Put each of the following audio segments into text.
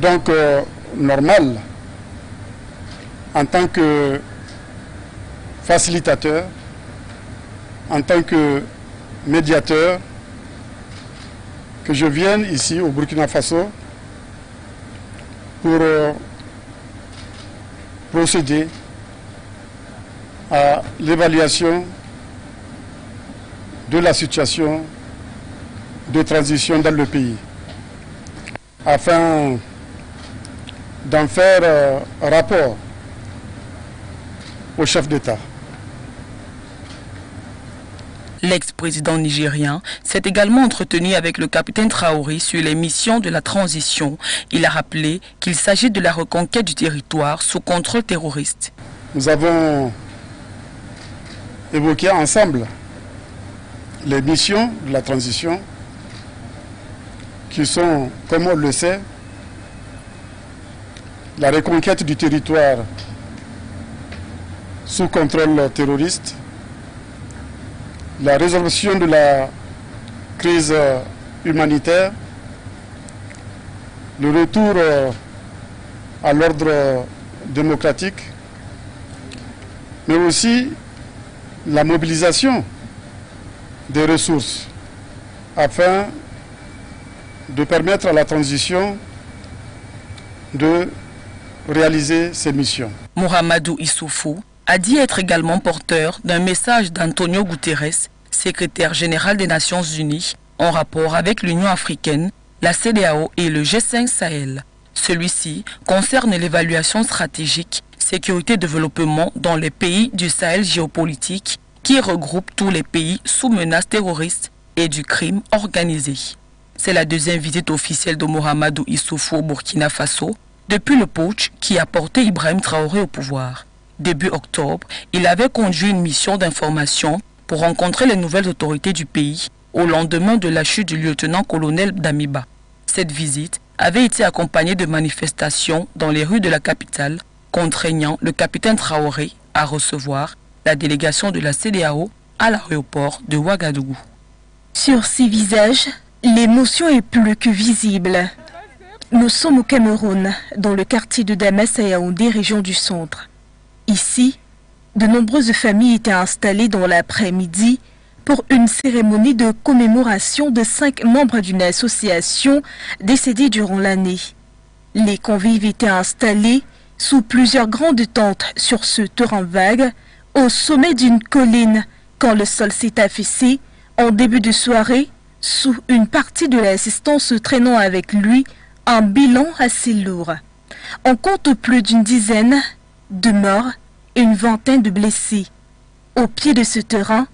donc normal, en tant que facilitateur, en tant que médiateur, que je vienne ici au Burkina Faso pour procéder à l'évaluation de la situation de transition dans le pays, afin d'en faire rapport au chef d'État. L'ex-président nigérien s'est également entretenu avec le capitaine Traoré sur les missions de la transition. Il a rappelé qu'il s'agit de la reconquête du territoire sous contrôle terroriste. Nous avons évoqué ensemble les missions de la transition qui sont, comme on le sait, la reconquête du territoire sous contrôle terroriste, la résolution de la crise humanitaire, le retour à l'ordre démocratique, mais aussi la mobilisation des ressources afin de permettre à la transition de réaliser ses missions. Mohamedou Issoufou a dit être également porteur d'un message d'Antonio Guterres, secrétaire général des Nations Unies, en rapport avec l'Union africaine, la CEDEAO et le G5 Sahel. Celui-ci concerne l'évaluation stratégique sécurité-développement dans les pays du Sahel géopolitique qui regroupe tous les pays sous menace terroriste et du crime organisé. C'est la deuxième visite officielle de Mohamedou Issoufou au Burkina Faso depuis le putsch qui a porté Ibrahim Traoré au pouvoir. Début octobre, il avait conduit une mission d'information pour rencontrer les nouvelles autorités du pays au lendemain de la chute du lieutenant-colonel Damiba. Cette visite avait été accompagnée de manifestations dans les rues de la capitale, contraignant le capitaine Traoré à recevoir la délégation de la CEDEAO à l'aéroport de Ouagadougou. Sur ces visages, l'émotion est plus que visible. Nous sommes au Cameroun, dans le quartier de Damas à Yaoundé, région du centre. Ici, de nombreuses familles étaient installées dans l'après-midi pour une cérémonie de commémoration de 5 membres d'une association décédés durant l'année. Les convives étaient installés sous plusieurs grandes tentes sur ce terrain vague, au sommet d'une colline, quand le sol s'est affaissé en début de soirée, sous une partie de l'assistance traînant avec lui un bilan assez lourd. On compte plus d'une dizaine de morts et une vingtaine de blessés. Au pied de ce terrain,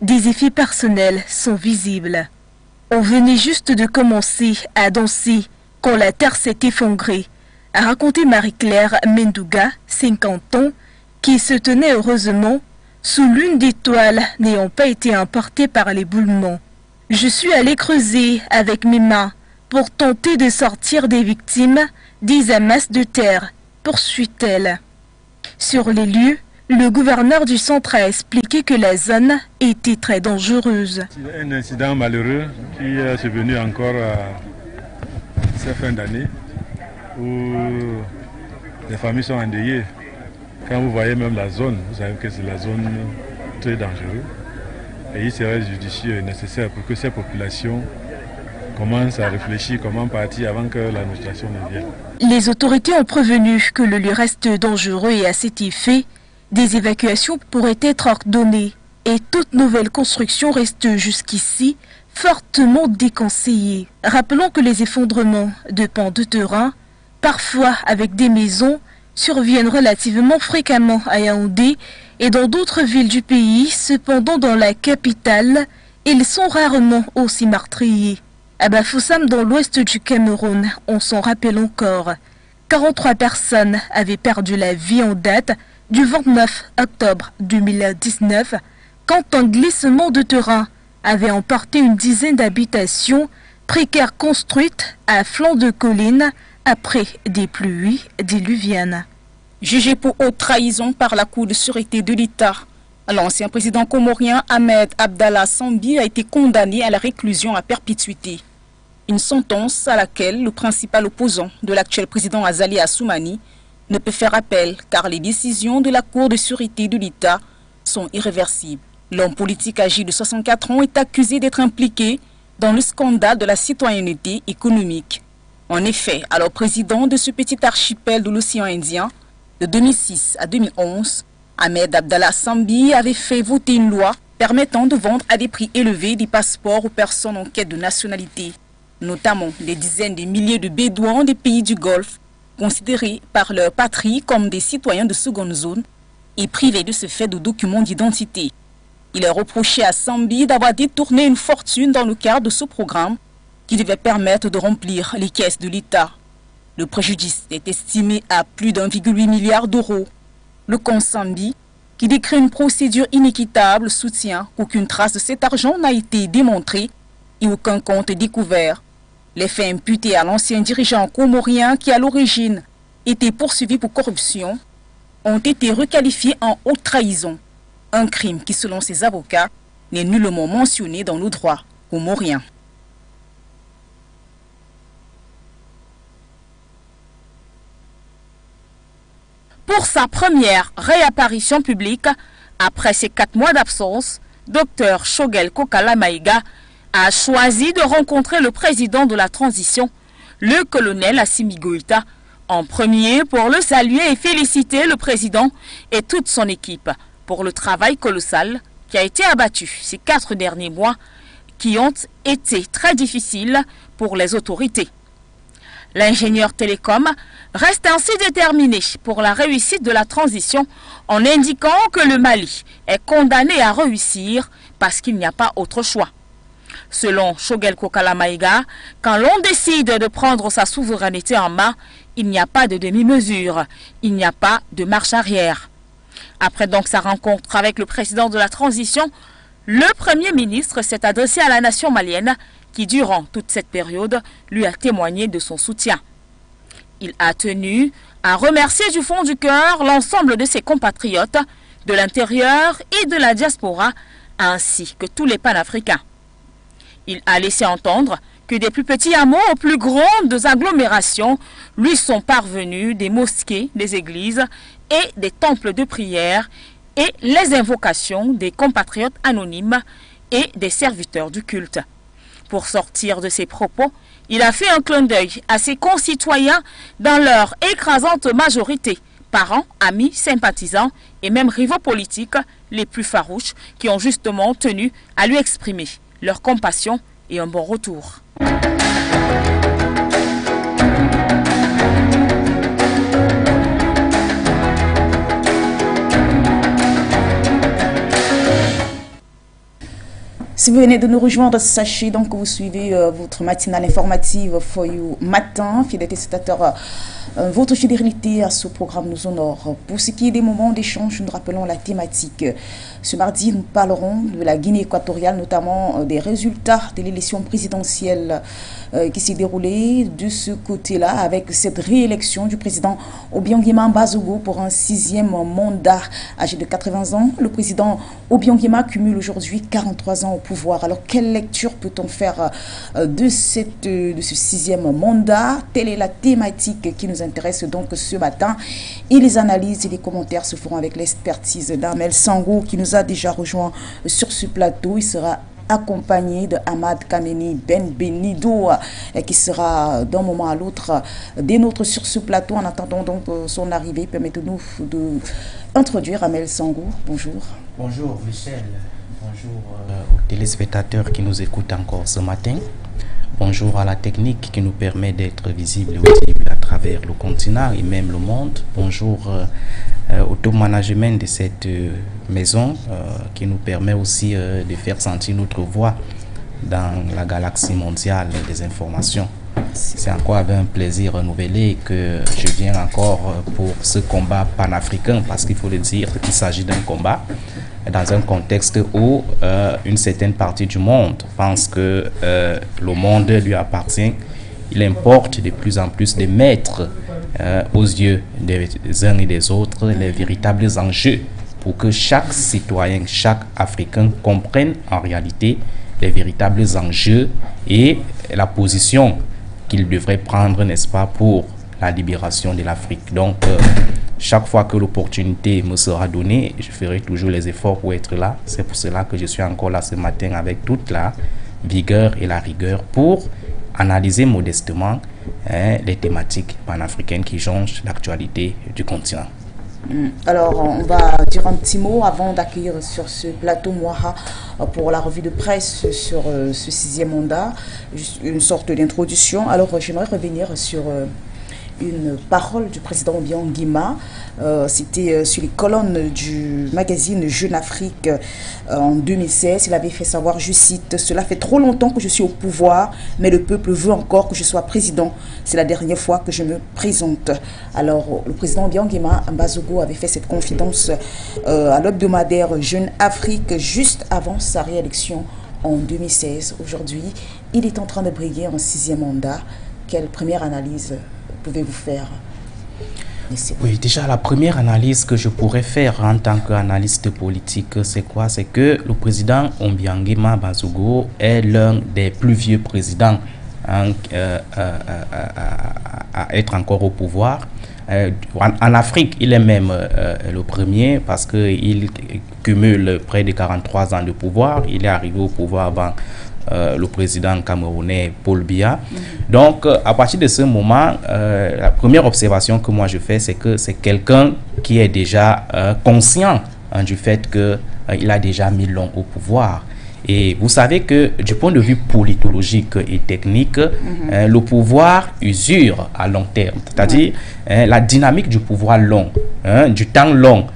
des effets personnels sont visibles. On venait juste de commencer à danser quand la terre s'est effondrée, a raconté Marie-Claire Mendouga, 50 ans, qui se tenait heureusement sous l'une des toiles n'ayant pas été emportée par l'éboulement. Je suis allée creuser avec mes mains pour tenter de sortir des victimes des amasses de terre, poursuit-elle. Sur les lieux, le gouverneur du centre a expliqué que la zone était très dangereuse. Un incident malheureux qui est survenu encore cette fin d'année où les familles sont endeuillées. Quand vous voyez même la zone, vous savez que c'est la zone très dangereuse. Et il serait judicieux et nécessaire pour que ces populations commencent à réfléchir comment partir avant que l'administration ne vienne. Les autorités ont prévenu que le lieu reste dangereux et à cet effet, des évacuations pourraient être ordonnées et toute nouvelle construction reste jusqu'ici fortement déconseillée. Rappelons que les effondrements de pans de terrain, parfois avec des maisons, surviennent relativement fréquemment à Yaoundé et dans d'autres villes du pays. Cependant, dans la capitale, ils sont rarement aussi meurtriers. À Bafoussam, dans l'ouest du Cameroun, on s'en rappelle encore. 43 personnes avaient perdu la vie en date du 29 octobre 2019, quand un glissement de terrain avait emporté une dizaine d'habitations précaires construites à flanc de colline après des pluies diluviennes. Jugé pour haute trahison par la Cour de sûreté de l'État, l'ancien président comorien Ahmed Abdallah Sambi a été condamné à la réclusion à perpétuité. Une sentence à laquelle le principal opposant de l'actuel président Azali Assoumani ne peut faire appel car les décisions de la Cour de sûreté de l'État sont irréversibles. L'homme politique âgé de 64 ans est accusé d'être impliqué dans le scandale de la citoyenneté économique. En effet, alors président de ce petit archipel de l'océan Indien, de 2006 à 2011, Ahmed Abdallah Sambi avait fait voter une loi permettant de vendre à des prix élevés des passeports aux personnes en quête de nationalité, notamment des dizaines de milliers de Bédouins des pays du Golfe, considérés par leur patrie comme des citoyens de seconde zone et privés de ce fait de documents d'identité. Il est reproché à Sambi d'avoir détourné une fortune dans le cadre de ce programme qui devait permettre de remplir les caisses de l'État. Le préjudice est estimé à plus d'1,8 milliard d'euros. Le camp Sambi, qui décrit une procédure inéquitable, soutient qu'aucune trace de cet argent n'a été démontrée et aucun compte découvert. Les faits imputés à l'ancien dirigeant comorien qui, à l'origine, était poursuivi pour corruption, ont été requalifiés en haute trahison. Un crime qui, selon ses avocats, n'est nullement mentionné dans le droit comorien. Pour sa première réapparition publique, après ses 4 mois d'absence, Dr Shogel Kokala Maïga a choisi de rencontrer le président de la transition, le colonel Assimi Goïta, en premier pour le saluer et féliciter le président et toute son équipe pour le travail colossal qui a été abattu ces 4 derniers mois qui ont été très difficiles pour les autorités. L'ingénieur télécom reste ainsi déterminé pour la réussite de la transition en indiquant que le Mali est condamné à réussir parce qu'il n'y a pas autre choix. Selon Shogel Kokala Maïga, quand l'on décide de prendre sa souveraineté en main, il n'y a pas de demi-mesure, il n'y a pas de marche arrière. Après donc sa rencontre avec le président de la transition, le Premier ministre s'est adressé à la nation malienne qui, durant toute cette période, lui a témoigné de son soutien. Il a tenu à remercier du fond du cœur l'ensemble de ses compatriotes de l'intérieur et de la diaspora, ainsi que tous les panafricains. Il a laissé entendre que des plus petits hameaux aux plus grandes agglomérations lui sont parvenus des mosquées, des églises et des temples de prière et les invocations des compatriotes anonymes et des serviteurs du culte. Pour sortir de ses propos, il a fait un clin d'œil à ses concitoyens dans leur écrasante majorité, parents, amis, sympathisants et même rivaux politiques les plus farouches qui ont justement tenu à lui exprimer leur compassion et un bon retour. Si vous venez de nous rejoindre, sachez donc que vous suivez votre matinale informative For You Matin. Fidèles téléspectateurs, votre fidélité à ce programme nous honore. Pour ce qui est des moments d'échange, nous rappelons la thématique. Ce mardi, nous parlerons de la Guinée équatoriale, notamment des résultats de l'élection présidentielle qui s'est déroulée de ce côté-là, avec cette réélection du président Obiang-Nguema Mbazogo pour un 6e mandat. Âgé de 80 ans, le président Obiang-Nguema cumule aujourd'hui 43 ans au pouvoir. Alors, quelle lecture peut-on faire de ce 6e mandat? Telle est la thématique qui nous intéresse donc ce matin. Et les analyses et les commentaires se feront avec l'expertise d'Amel Sango qui nous a déjà rejoint sur ce plateau. Il sera accompagné de Ahmad Kameni Ben Benido qui sera d'un moment à l'autre des nôtres sur ce plateau. En attendant donc son arrivée, permettez-nous d'introduire Amel Sango. Bonjour. Bonjour Michel. Bonjour aux téléspectateurs qui nous écoutent encore ce matin. Bonjour à la technique qui nous permet d'être visible et audible à travers le continent et même le monde. Bonjour au top management de cette maison qui nous permet aussi de faire sentir notre voix dans la galaxie mondiale des informations. C'est encore avec un plaisir renouvelé que je viens encore pour ce combat panafricain, parce qu'il faut le dire, il s'agit d'un combat dans un contexte où une certaine partie du monde pense que le monde lui appartient. Il importe de plus en plus de mettre aux yeux des uns et des autres les véritables enjeux pour que chaque citoyen, chaque Africain comprenne en réalité les véritables enjeux et la position qu'il devrait prendre, n'est-ce pas, pour la libération de l'Afrique. Donc, chaque fois que l'opportunité me sera donnée, je ferai toujours les efforts pour être là. C'est pour cela que je suis encore là ce matin avec toute la vigueur et la rigueur pour analyser modestement les thématiques panafricaines qui jonchent l'actualité du continent. Alors, on va dire un petit mot avant d'accueillir sur ce plateau Mouaha pour la revue de presse sur ce 6e mandat, juste une sorte d'introduction. Alors, j'aimerais revenir sur une parole du président Obiang Nguema. C'était sur les colonnes du magazine Jeune Afrique en 2016. Il avait fait savoir, je cite, « Cela fait trop longtemps que je suis au pouvoir, mais le peuple veut encore que je sois président. C'est la dernière fois que je me présente. » Alors, le président Obiang Nguema Mbazogo avait fait cette confidence à l'hebdomadaire Jeune Afrique juste avant sa réélection en 2016. Aujourd'hui, il est en train de briguer un 6e mandat. Quelle première analyse pouvez-vous faire? Oui, déjà la première analyse que je pourrais faire en tant qu'analyste politique, c'est quoi? C'est que le président Obiang Nguema Mbazogo est l'un des plus vieux présidents à être encore au pouvoir. En Afrique, il est même le premier parce qu'il cumule près de 43 ans de pouvoir. Il est arrivé au pouvoir avant le président camerounais Paul Biya. Donc, à partir de ce moment, la première observation que moi je fais, c'est que c'est quelqu'un qui est déjà conscient du fait qu'il a déjà mis long au pouvoir. Et vous savez que du point de vue politologique et technique, le pouvoir usure à long terme. C'est-à-dire, la dynamique du pouvoir long, du temps long,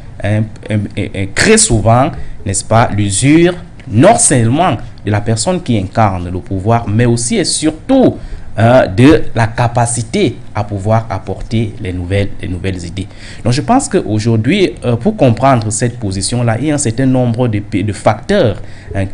crée souvent, n'est-ce pas, l'usure non seulement de la personne qui incarne le pouvoir, mais aussi et surtout de la capacité à pouvoir apporter les nouvelles idées. Donc je pense qu'aujourd'hui, pour comprendre cette position-là, il y a un certain nombre de facteurs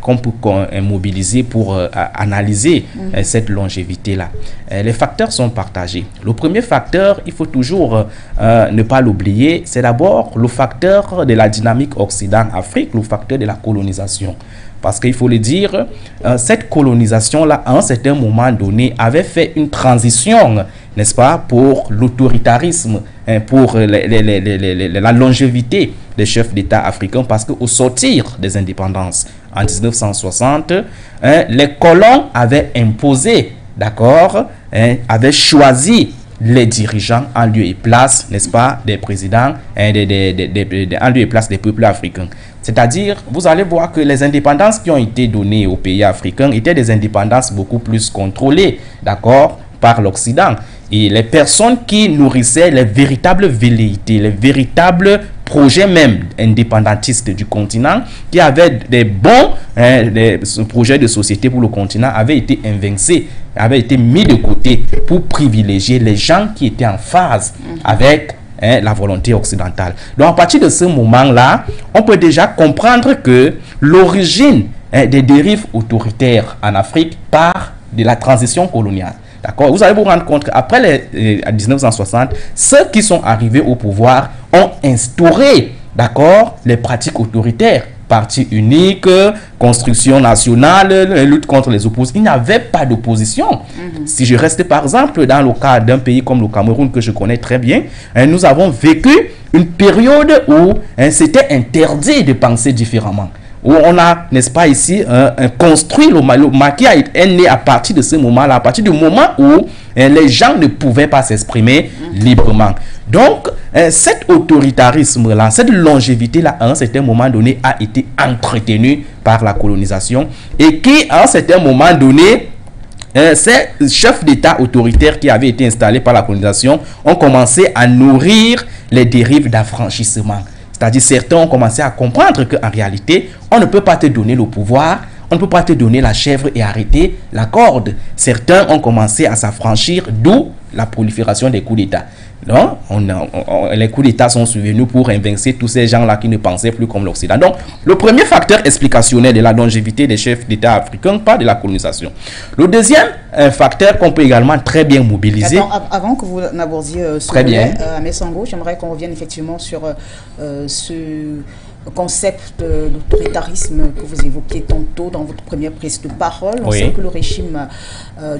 qu'on peut mobiliser pour analyser cette longévité-là. Les facteurs sont partagés. Le premier facteur, il faut toujours ne pas l'oublier, c'est d'abord le facteur de la dynamique Occident-Afrique, le facteur de la colonisation. Parce qu'il faut le dire, cette colonisation-là, à un certain moment donné, avait fait une transition, n'est-ce pas, pour l'autoritarisme, pour la longévité des chefs d'État africains. Parce qu'au sortir des indépendances en 1960, les colons avaient imposé, d'accord, avaient choisi les dirigeants en lieu et place, n'est-ce pas, des présidents, en lieu et place des peuples africains. C'est-à-dire, vous allez voir que les indépendances qui ont été données aux pays africains étaient des indépendances beaucoup plus contrôlées, d'accord, par l'Occident. Et les personnes qui nourrissaient les véritables velléités, les véritables projets même indépendantistes du continent, qui avaient des bons projets de société pour le continent, avaient été invincés, avaient été mis de côté pour privilégier les gens qui étaient en phase avec la volonté occidentale. Donc à partir de ce moment-là, on peut déjà comprendre que l'origine des dérives autoritaires en Afrique part de la transition coloniale. D'accord? Vous allez vous rendre compte qu'après 1960, ceux qui sont arrivés au pouvoir ont instauré, d'accord, les pratiques autoritaires. Parti unique, construction nationale, lutte contre les oppositions. Il n'y avait pas d'opposition. Si je reste par exemple dans le cas d'un pays comme le Cameroun que je connais très bien, nous avons vécu une période où c'était interdit de penser différemment. Où on a, n'est-ce pas ici, construit le maquis est né à partir de ce moment-là, à partir du moment où les gens ne pouvaient pas s'exprimer librement. Donc, cet autoritarisme-là, cette longévité-là, à un certain moment donné, a été entretenue par la colonisation et qui, à un certain moment donné, ces chefs d'État autoritaires qui avaient été installés par la colonisation ont commencé à nourrir les dérives d'affranchissement. C'est-à-dire certains ont commencé à comprendre qu'en réalité, on ne peut pas te donner le pouvoir, on ne peut pas te donner la chèvre et arrêter la corde. Certains ont commencé à s'affranchir, d'où la prolifération des coups d'État. Donc, les coups d'État sont survenus pour invincer tous ces gens-là qui ne pensaient plus comme l'Occident. Donc, le premier facteur explicationnel de la longévité des chefs d'État africains, pas de la colonisation. Le deuxième facteur qu'on peut également très bien mobiliser... Attends, avant que vous n'abordiez ce très bien. Messango, j'aimerais qu'on revienne effectivement sur concept d'autoritarisme que vous évoquiez tantôt dans votre première prise de parole. On sait que le régime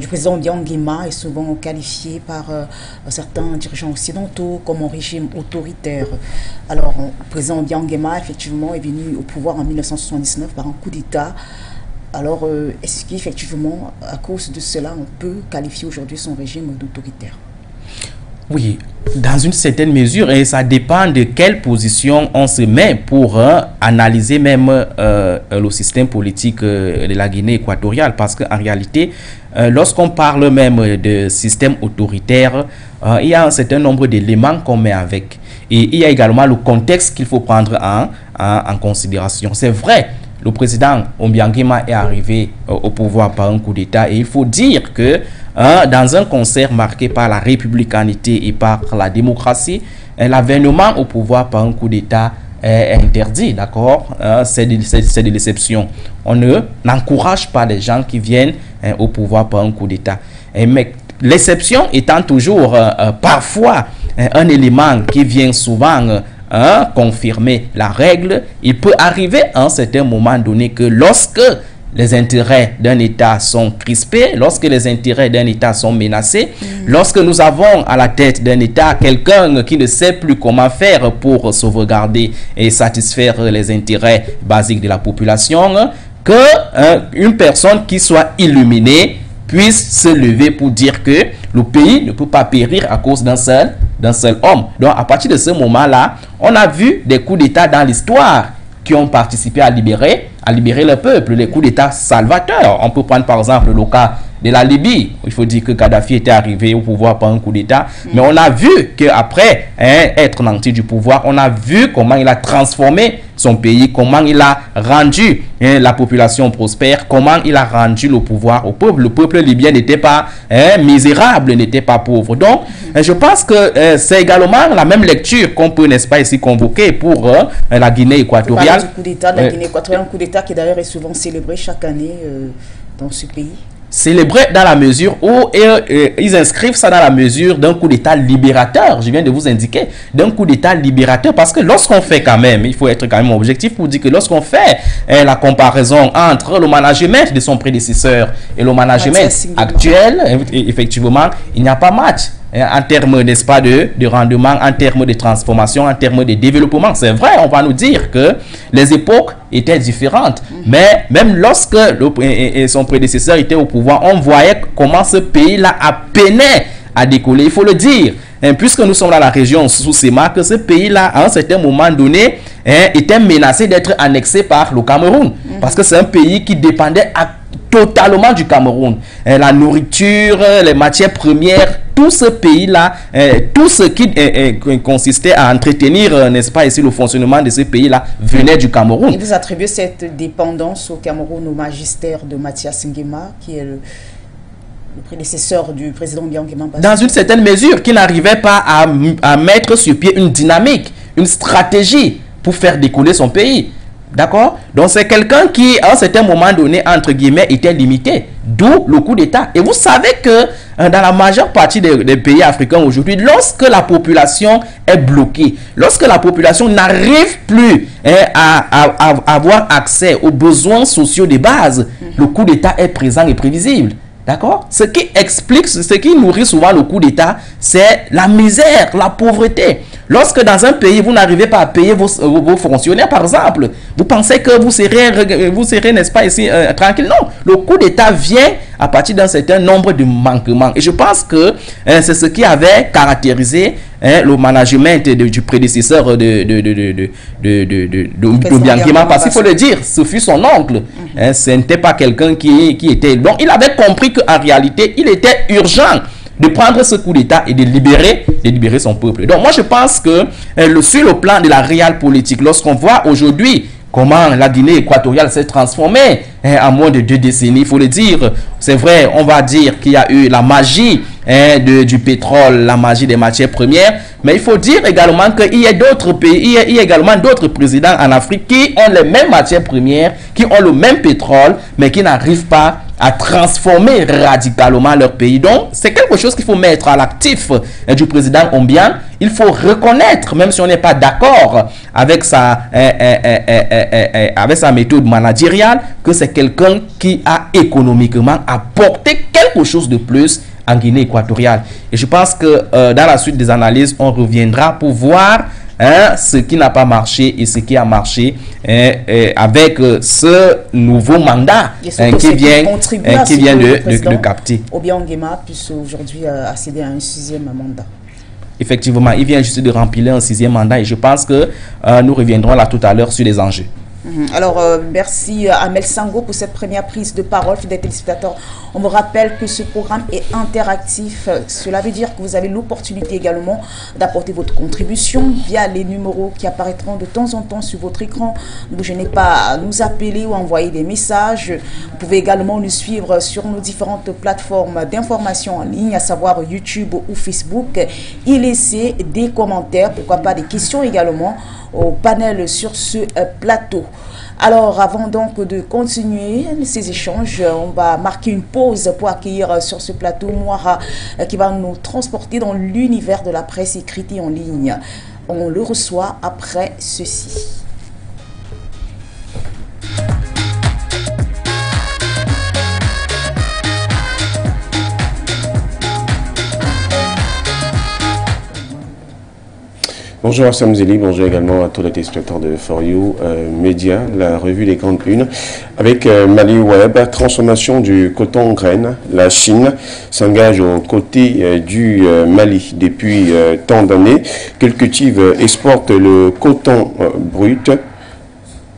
du président Obiang Nguema est souvent qualifié par certains dirigeants occidentaux comme un régime autoritaire. Alors, le président Obiang Nguema, effectivement, est venu au pouvoir en 1979 par un coup d'État. Alors, est-ce qu'effectivement, à cause de cela, on peut qualifier aujourd'hui son régime d'autoritaire? Oui, dans une certaine mesure, et ça dépend de quelle position on se met pour analyser même le système politique de la Guinée équatoriale. Parce qu'en réalité, lorsqu'on parle même de système autoritaire, il y a un certain nombre d'éléments qu'on met avec. Et il y a également le contexte qu'il faut prendre en considération. C'est vrai, le président Obiang Nguema est arrivé au pouvoir par un coup d'État et il faut dire que dans un concert marqué par la républicanité et par la démocratie, l'avènement au pouvoir par un coup d'État est interdit, d'accord? C'est de l'exception. On n'encourage pas les gens qui viennent au pouvoir par un coup d'État. Mais l'exception étant toujours parfois un élément qui vient souvent confirmer la règle, il peut arriver à un certain moment donné que lorsque les intérêts d'un État sont crispés, lorsque les intérêts d'un État sont menacés, lorsque nous avons à la tête d'un État quelqu'un qui ne sait plus comment faire pour sauvegarder et satisfaire les intérêts basiques de la population, que une personne qui soit illuminée puisse se lever pour dire que le pays ne peut pas périr à cause d'un seul homme. Donc à partir de ce moment-là, on a vu des coups d'État dans l'histoire qui ont participé à libérer le peuple, les coups d'État salvateurs. On peut prendre par exemple le cas de la Libye. Il faut dire que Kadhafi était arrivé au pouvoir par un coup d'État. Mais on a vu qu'après être nanti du pouvoir, on a vu comment il a transformé son pays, comment il a rendu la population prospère, comment il a rendu le pouvoir au peuple. Le peuple libyen n'était pas misérable, n'était pas pauvre. Donc, je pense que c'est également la même lecture qu'on peut, n'est-ce pas, ici convoquer pour la Guinée équatoriale. Du coup d'État de la Guinée équatoriale, un coup d'État qui d'ailleurs est souvent célébré chaque année dans ce pays. Célébré dans la mesure où ils inscrivent ça dans la mesure d'un coup d'État libérateur. Je viens de vous indiquer, d'un coup d'État libérateur, parce que lorsqu'on fait quand même, il faut être quand même objectif pour dire que lorsqu'on fait la comparaison entre le management de son prédécesseur et le management actuel, effectivement, il n'y a pas match. En termes, n'est-ce pas, de rendement, en termes de transformation, en termes de développement. C'est vrai, on va nous dire que les époques étaient différentes. Mais même lorsque son prédécesseur était au pouvoir, on voyait comment ce pays-là a peiné à décoller. Il faut le dire. Puisque nous sommes dans la région sous Sema, que ce pays-là, à un certain moment donné, était menacé d'être annexé par le Cameroun. Parce que c'est un pays qui dépendait totalement du Cameroun. La nourriture, les matières premières, tout ce pays-là, tout ce qui consistait à entretenir, n'est-ce pas, ici le fonctionnement de ce pays-là, venait du Cameroun. Et vous attribuez cette dépendance au Cameroun, au magistère de Mathias Nguema, qui est le prédécesseur du président Obiang Nguema. Dans une certaine mesure, qui n'arrivait pas à mettre sur pied une dynamique, une stratégie pour faire décoller son pays. D'accord? Donc c'est quelqu'un qui, à un certain moment donné, entre guillemets, était limité. D'où le coup d'État. Et vous savez que dans la majeure partie des pays africains aujourd'hui, lorsque la population est bloquée, lorsque la population n'arrive plus à avoir accès aux besoins sociaux de base, le coup d'État est présent et prévisible. D'accord? Ce qui explique, ce qui nourrit souvent le coup d'État, c'est la misère, la pauvreté. Lorsque dans un pays, vous n'arrivez pas à payer vos fonctionnaires, par exemple, vous pensez que vous serez, n'est-ce pas, ici, tranquille. Non, le coup d'État vient à partir d'un certain nombre de manquements. Et je pense que c'est ce qui avait caractérisé le management du prédécesseur d'Obiang Nguema, parce qu'il faut le dire, ce fut son oncle. Ce n'était pas quelqu'un qui était... Donc, il avait compris qu'en réalité, il était urgent de prendre ce coup d'État et de libérer son peuple. Donc, moi, je pense que sur le plan de la réelle politique, lorsqu'on voit aujourd'hui comment la Guinée équatoriale s'est transformée en moins de 2 décennies, il faut le dire. C'est vrai, on va dire qu'il y a eu la magie du pétrole, la magie des matières premières, mais il faut dire également qu'il y a d'autres pays, il y a également d'autres présidents en Afrique qui ont les mêmes matières premières, qui ont le même pétrole, mais qui n'arrivent pas à transformer radicalement leur pays. Donc, c'est quelque chose qu'il faut mettre à l'actif du président Ombiang. Il faut reconnaître, même si on n'est pas d'accord avec sa méthode managériale, que c'est quelqu'un qui a économiquement apporté quelque chose de plus en Guinée équatoriale. Et je pense que dans la suite des analyses, on reviendra pour voir ce qui n'a pas marché et ce qui a marché avec ce nouveau mandat qui vient de capter. Obiang Nguema puisse aujourd'hui accéder à un 6e mandat. Effectivement, il vient juste de remplir un 6e mandat et je pense que nous reviendrons là tout à l'heure sur les enjeux. Alors, merci à Amel Sango pour cette première prise de parole. Fidèles téléspectateurs, on me rappelle que ce programme est interactif. Cela veut dire que vous avez l'opportunité également d'apporter votre contribution via les numéros qui apparaîtront de temps en temps sur votre écran. Ne vous gênez pas à nous appeler ou envoyer des messages. Vous pouvez également nous suivre sur nos différentes plateformes d'information en ligne, à savoir YouTube ou Facebook, et laisser des commentaires, pourquoi pas des questions également au panel sur ce plateau. Alors, avant donc de continuer ces échanges, on va marquer une pause pour accueillir sur ce plateau Moira qui va nous transporter dans l'univers de la presse écrite et en ligne. On le reçoit après ceci. Bonjour à Sam Zeli, bonjour également à tous les téléspectateurs de For You Média, la revue des grandes unes. Avec Mali Web, transformation du coton graine, la Chine s'engage aux côtés du Mali depuis tant d'années. Qu'elle cultive, exporte le coton brut.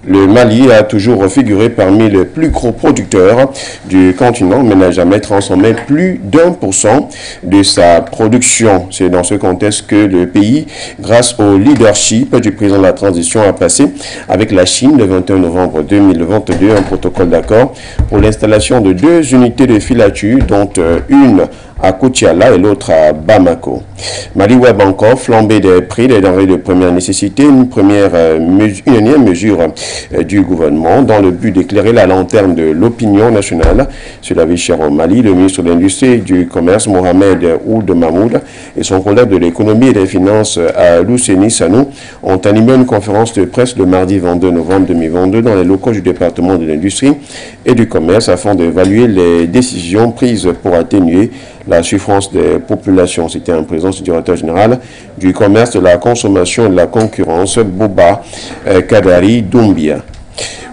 Le Mali a toujours figuré parmi les plus gros producteurs du continent, mais n'a jamais transformé plus d'1% de sa production. C'est dans ce contexte que le pays, grâce au leadership du président de la transition, a passé avec la Chine le 21 novembre 2022 un protocole d'accord pour l'installation de 2 unités de filature, dont une à Koutiala et l'autre à Bamako. Mali Web encore, flambée des prix des denrées de première nécessité, une énième mesure du gouvernement dans le but d'éclairer la lanterne de l'opinion nationale sur la vie chère au Mali. Le ministre de l'Industrie et du Commerce, Mohamed Ould Mahmoud, et son collègue de l'économie et des finances, Lousseni Sanou, ont animé une conférence de presse le mardi 22 novembre 2022 dans les locaux du département de l'Industrie et du Commerce afin d'évaluer les décisions prises pour atténuer la souffrance des populations. C'était en présence du directeur général du commerce, de la consommation et de la concurrence, Bouba Kadari Doumbia.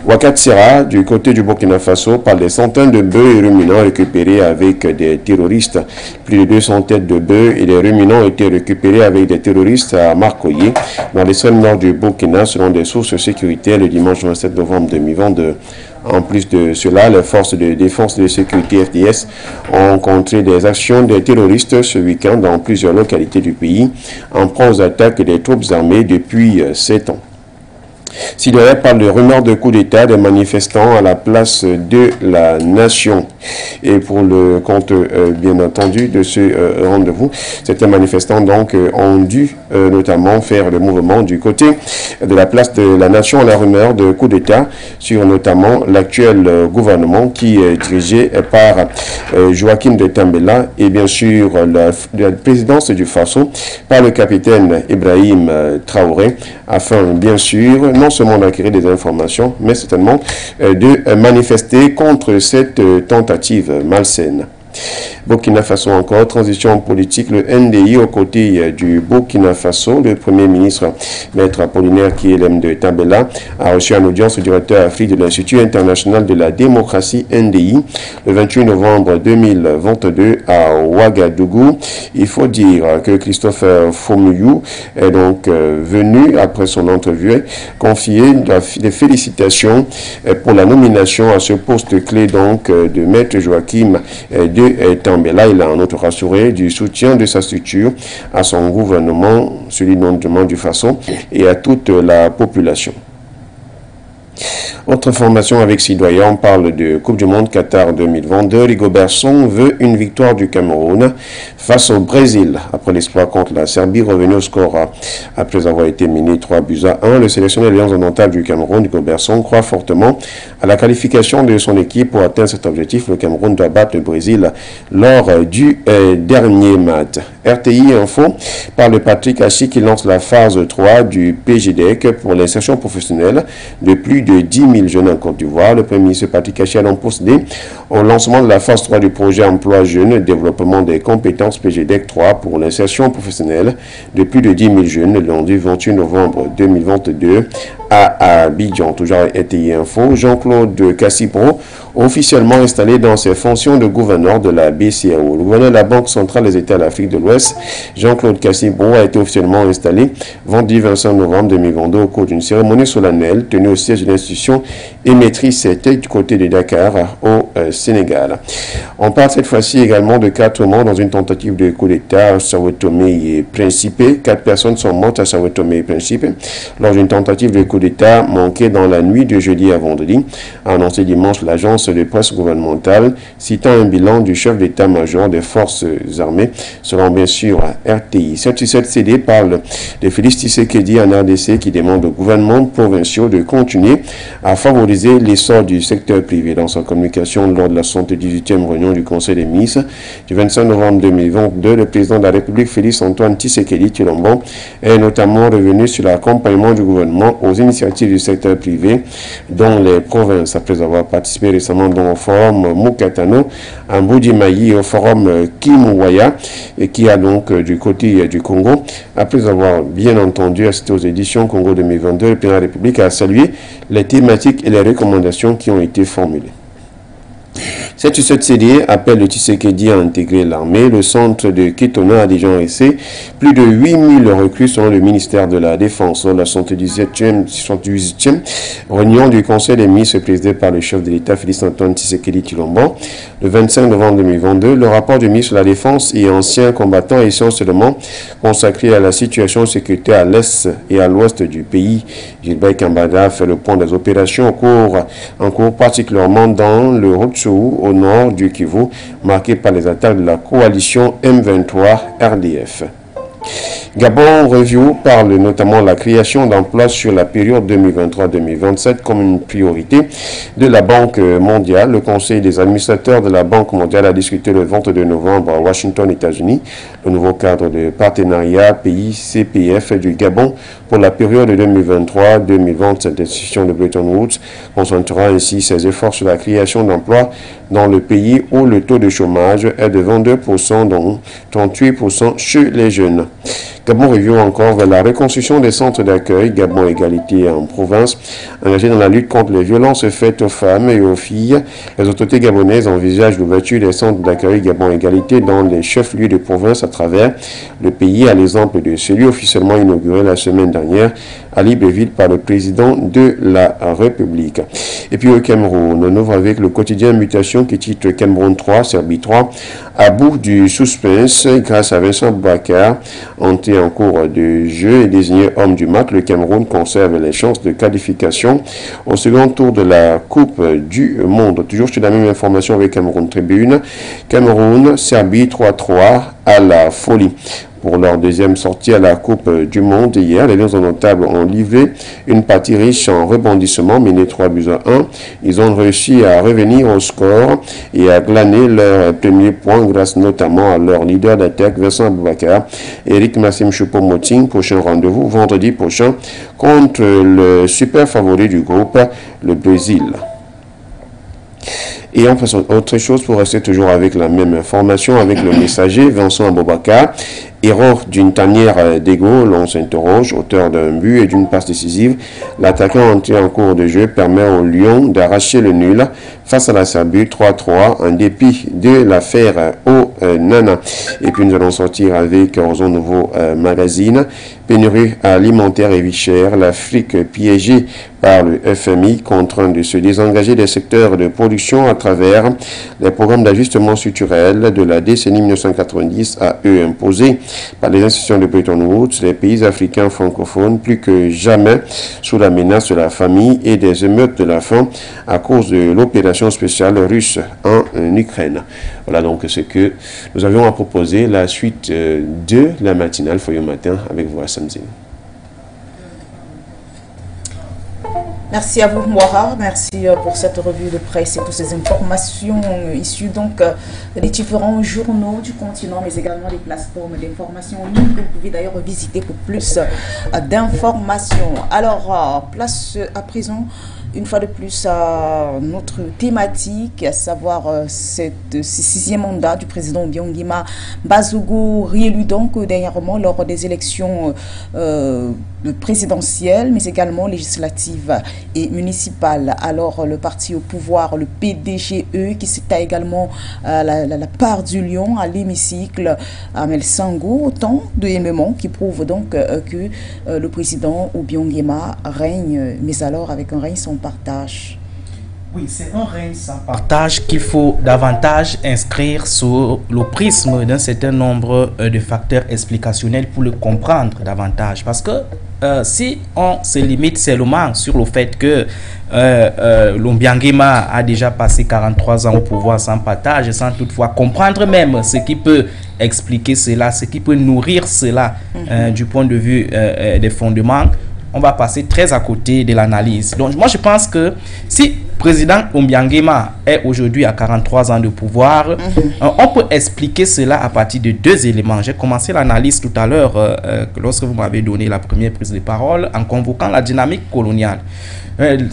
Ouagatsira, du côté du Burkina Faso, par des centaines de bœufs et ruminants récupérés avec des terroristes. Plus de 200 têtes de bœufs et des ruminants ont été récupérés avec des terroristes à Marcoye, dans l'extrême nord du Burkina, selon des sources sécuritaires, le dimanche 27 novembre 2022. En plus de cela, les forces de défense et de sécurité FDS ont rencontré des actions des terroristes ce week-end dans plusieurs localités du pays, en proie aux attaques des troupes armées depuis 7 ans. Sidéré par le rumeur de coup d'État des manifestants à la place de la Nation. Et pour le compte, bien entendu, de ce rendez-vous, certains manifestants donc ont dû notamment faire le mouvement du côté de la place de la Nation à la rumeur de coup d'État sur notamment l'actuel gouvernement qui est dirigé par Joachim de Tambela et bien sûr la présidence du Faso par le capitaine Ibrahim Traoré afin bien sûr non seulement d'acquérir des informations, mais certainement de manifester contre cette tentative malsaine. Burkina Faso encore, transition politique, le NDI aux côtés du Burkina Faso, le Premier ministre Maître Apollinaire Kyelem de Tambela a reçu en audience le directeur Afrique de l'Institut international de la démocratie NDI le 28 novembre 2022 à Ouagadougou. Il faut dire que Christopher Fomouyou est donc venu après son entrevue confier des félicitations pour la nomination à ce poste clé donc de Maître Joachim de Tambela. Il a en outre rassuré du soutien de sa structure à son gouvernement, celui notamment du Faso, et à toute la population. Autre formation avec Sidoya, on parle de Coupe du Monde Qatar 2022. Rigobert Song veut une victoire du Cameroun face au Brésil. Après l'exploit contre la Serbie, revenu au score après avoir été mené 3-1. Le sélectionneur des Lions orientales du Cameroun, Rigobert Song, croit fortement à la qualification de son équipe. Pour atteindre cet objectif, le Cameroun doit battre le Brésil lors du dernier match. RTI Info par le Patrick Hachi qui lance la phase 3 du PGDEC pour l'insertion professionnelle de plus de 10 000 jeunes en Côte d'Ivoire. Le Premier ministre Patrick Hachi a donc procédé au lancement de la phase 3 du projet Emploi Jeunes, développement des compétences PGDEC 3 pour l'insertion professionnelle de plus de 10 000 jeunes le lundi 28 novembre 2022 à Abidjan. Toujours RTI Info, Jean-Claude Cassibro, officiellement installé dans ses fonctions de gouverneur de la BCAO. Le gouverneur de la Banque centrale des États de l'Afrique de l'Ouest, Jean-Claude Cassibro, a été officiellement installé vendredi 25 novembre 2022 au cours d'une cérémonie solennelle tenue au siège de l'institution émettrice du côté de Dakar au Sénégal. On parle cette fois-ci également de 4 morts dans une tentative de coup d'État à Sao Tomé et Principe. 4 personnes sont mortes à Sao Tomé et Principe lors d'une tentative de coup d'État manquée dans la nuit de jeudi à vendredi, a annoncé dimanche l'agence de presse gouvernementale, citant un bilan du chef d'état-major des forces armées, selon bien sûr RTI. 767 CD parle de Félix Tshisekedi en RDC qui demande aux gouvernements provinciaux de continuer à favoriser l'essor du secteur privé. Dans sa communication lors de la 78e réunion du Conseil des ministres du 25 novembre 2022, le président de la République Félix Antoine Tshisekedi Tshilombo est notamment revenu sur l'accompagnement du gouvernement aux initiatives du secteur privé dans les provinces, après avoir participé récemment dans le forum Mukatano à Mbuji-Mayi et au forum Kimwaya, et qui a donc du côté du Congo. Après avoir bien entendu assisté aux éditions Congo 2022, le président de la République a salué les thématiques et les recommandations qui ont été formulées. Cette CD appelle le Tshisekedi à intégrer l'armée. Le centre de Kitona a déjà laissé plus de 8000 recrues selon le ministère de la Défense. La 78e réunion du Conseil des ministres présidée par le chef de l'État Félix Antoine Tshisekedi Tshilombo le 25 novembre 2022. Le rapport du ministre de la Défense et ancien combattant est essentiellement consacré à la situation sécuritaire à l'est et à l'ouest du pays. Gilbert Kambada fait le point des opérations en cours particulièrement dans le Rutshuru au nord du Kivu, marqué par les attaques de la coalition M23 RDF. Gabon Review parle notamment de la création d'emplois sur la période 2023-2027 comme une priorité de la Banque mondiale. Le Conseil des administrateurs de la Banque mondiale a discuté le 22 novembre à Washington, États-Unis, le nouveau cadre de partenariat pays CPF du Gabon pour la période 2023-2020. Cette décision de Bretton Woods concentrera ainsi ses efforts sur la création d'emplois dans le pays où le taux de chômage est de 22%, dont 38% chez les jeunes. Gabon Review encore vers la reconstruction des centres d'accueil, Gabon Égalité en province, engagé dans la lutte contre les violences faites aux femmes et aux filles. Les autorités gabonaises envisagent l'ouverture des centres d'accueil Gabon Égalité dans les chefs-lieux de province à travers le pays, à l'exemple de celui officiellement inauguré la semaine dernière à Libreville par le président de la République. Et puis au Cameroun, on ouvre avec le quotidien Mutation qui titre Cameroun 3, Serbie 3, à bout du suspense grâce à Vincent Boubacar, entré en cours de jeu et désigné homme du match. Le Cameroun conserve les chances de qualification au second tour de la Coupe du Monde. Toujours sur la même information avec Cameroun Tribune. Cameroun, Serbie 3-3 à la folie. Pour leur deuxième sortie à la Coupe du Monde hier, les Lions indomptables ont livré une partie riche en rebondissements, menés 3-1. Ils ont réussi à revenir au score et à glaner leur premier point grâce notamment à leur leader d'attaque Vincent Boubacar, Eric Massim Choupo-Moting. Prochain rendez-vous vendredi prochain contre le super favori du groupe, le Brésil. Et on passe à autre chose pour rester toujours avec la même information, avec le messager Vincent Boubacar. Erreur d'une tanière d'ego, l'on s'interroge, auteur d'un but et d'une passe décisive. L'attaquant entré en cours de jeu permet aux Lions d'arracher le nul face à la Serbie 3-3 en dépit de l'affaire au Nana. Et puis nous allons sortir avec Horizon Nouveau Magazine. Pénurie alimentaire et vie chère, l'Afrique piégée par le FMI, contraint de se désengager des secteurs de production à travers les programmes d'ajustement structurel de la décennie 1990 à eux imposés par les institutions de Bretton Woods, les pays africains francophones plus que jamais sous la menace de la famine et des émeutes de la faim à cause de l'opération spéciale russe en Ukraine. Voilà donc ce que nous avions à proposer, la suite de la matinale Foyer Matin avec vous à samedi. Merci à vous, Moira. Merci pour cette revue de presse et toutes ces informations issues donc des différents journaux du continent, mais également des plateformes d'information en ligne que vous pouvez d'ailleurs visiter pour plus d'informations. Alors, place à présent, une fois de plus, à notre thématique, à savoir ce sixième mandat du président Byongima Bazogo, réélu donc dernièrement lors des élections présidentielles, mais également législatives et municipales. Alors, le parti au pouvoir, le PDGE, qui s'était également la part du lion à l'hémicycle, Amel Sango, autant de éléments qui prouvent donc que le président Byongima règne, mais alors avec un règne sans partage. Oui, c'est un règne sans partage qu'il faut davantage inscrire sous le prisme d'un certain nombre de facteurs explicationnels pour le comprendre davantage. Parce que si on se limite seulement sur le fait que Byongima a déjà passé 43 ans au pouvoir sans partage, sans toutefois comprendre même ce qui peut expliquer cela, ce qui peut nourrir cela du point de vue des fondements, on va passer très à côté de l'analyse. Donc moi je pense que si président Byongima est aujourd'hui à 43 ans de pouvoir, on peut expliquer cela à partir de deux éléments. J'ai commencé l'analyse tout à l'heure lorsque vous m'avez donné la première prise de parole en convoquant la dynamique coloniale.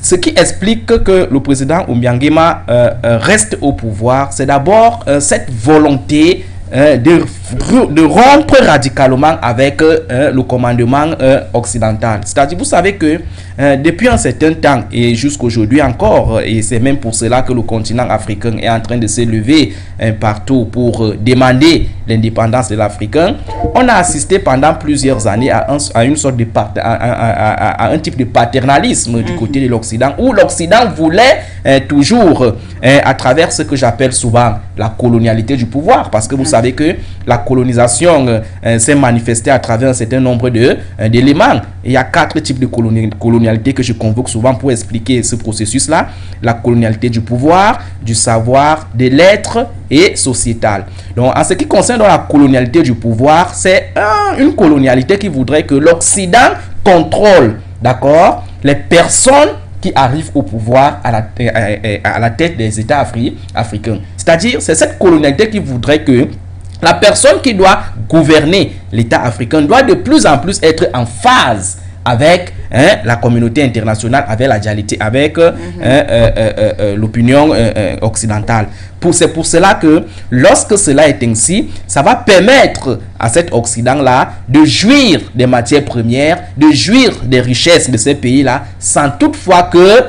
Ce qui explique que le président Byongima reste au pouvoir, c'est d'abord cette volonté de rompre radicalement avec le commandement occidental. C'est-à-dire, vous savez que depuis un certain temps et jusqu'aujourd'hui encore, et c'est même pour cela que le continent africain est en train de s'élever partout pour demander l'indépendance de l'Africain, on a assisté pendant plusieurs années à une sorte de un type de paternalisme du côté de l'Occident, où l'Occident voulait toujours, à travers ce que j'appelle souvent la colonialité du pouvoir, parce que vous savez que la colonisation s'est manifestée à travers un certain nombre d'éléments. Il y a 4 types de colonialité que je convoque souvent pour expliquer ce processus-là. La colonialité du pouvoir, du savoir, de l'être et sociétal. Donc, en ce qui concerne la colonialité du pouvoir, c'est une colonialité qui voudrait que l'Occident contrôle, d'accord, les personnes qui arrivent au pouvoir à la tête des États africains. C'est-à-dire, c'est cette colonialité qui voudrait que la personne qui doit gouverner l'État africain doit de plus en plus être en phase avec la communauté internationale, avec la dualité, avec l'opinion occidentale. C'est pour cela que lorsque cela est ainsi, ça va permettre à cet Occident-là de jouir des matières premières, de jouir des richesses de ces pays-là, sans toutefois que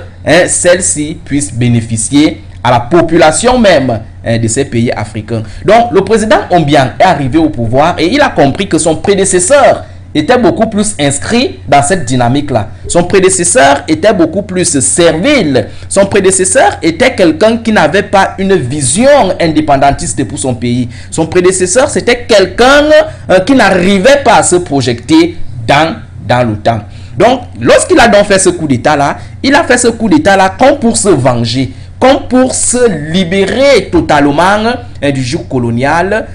celles-ci puissent bénéficier à la population même de ces pays africains. Donc, le président Obiang est arrivé au pouvoir et il a compris que son prédécesseur était beaucoup plus inscrit dans cette dynamique-là. Son prédécesseur était beaucoup plus servile. Son prédécesseur était quelqu'un qui n'avait pas une vision indépendantiste pour son pays. Son prédécesseur, c'était quelqu'un qui n'arrivait pas à se projeter dans le temps. Donc, lorsqu'il a donc fait ce coup d'État-là, il a fait ce coup d'État-là comme pour se venger, comme pour se libérer totalement du joug colonial,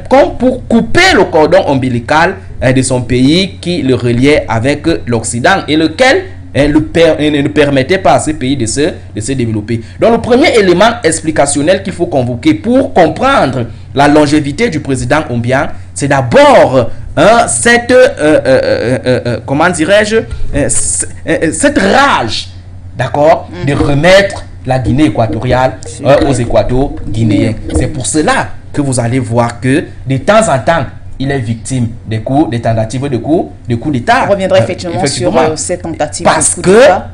comme pour couper le cordon ombilical de son pays qui le reliait avec l'Occident et lequel ne permettait pas à ce pays de se développer. Donc le premier élément explicationnel qu'il faut convoquer pour comprendre la longévité du président Obiang, c'est d'abord cette comment dirais-je, cette rage, d'accord, de remettre la Guinée équatoriale aux Équato-Guinéens. C'est pour cela que vous allez voir que de temps en temps, il est victime des tentatives de coup d'État. On reviendra effectivement sur cette tentative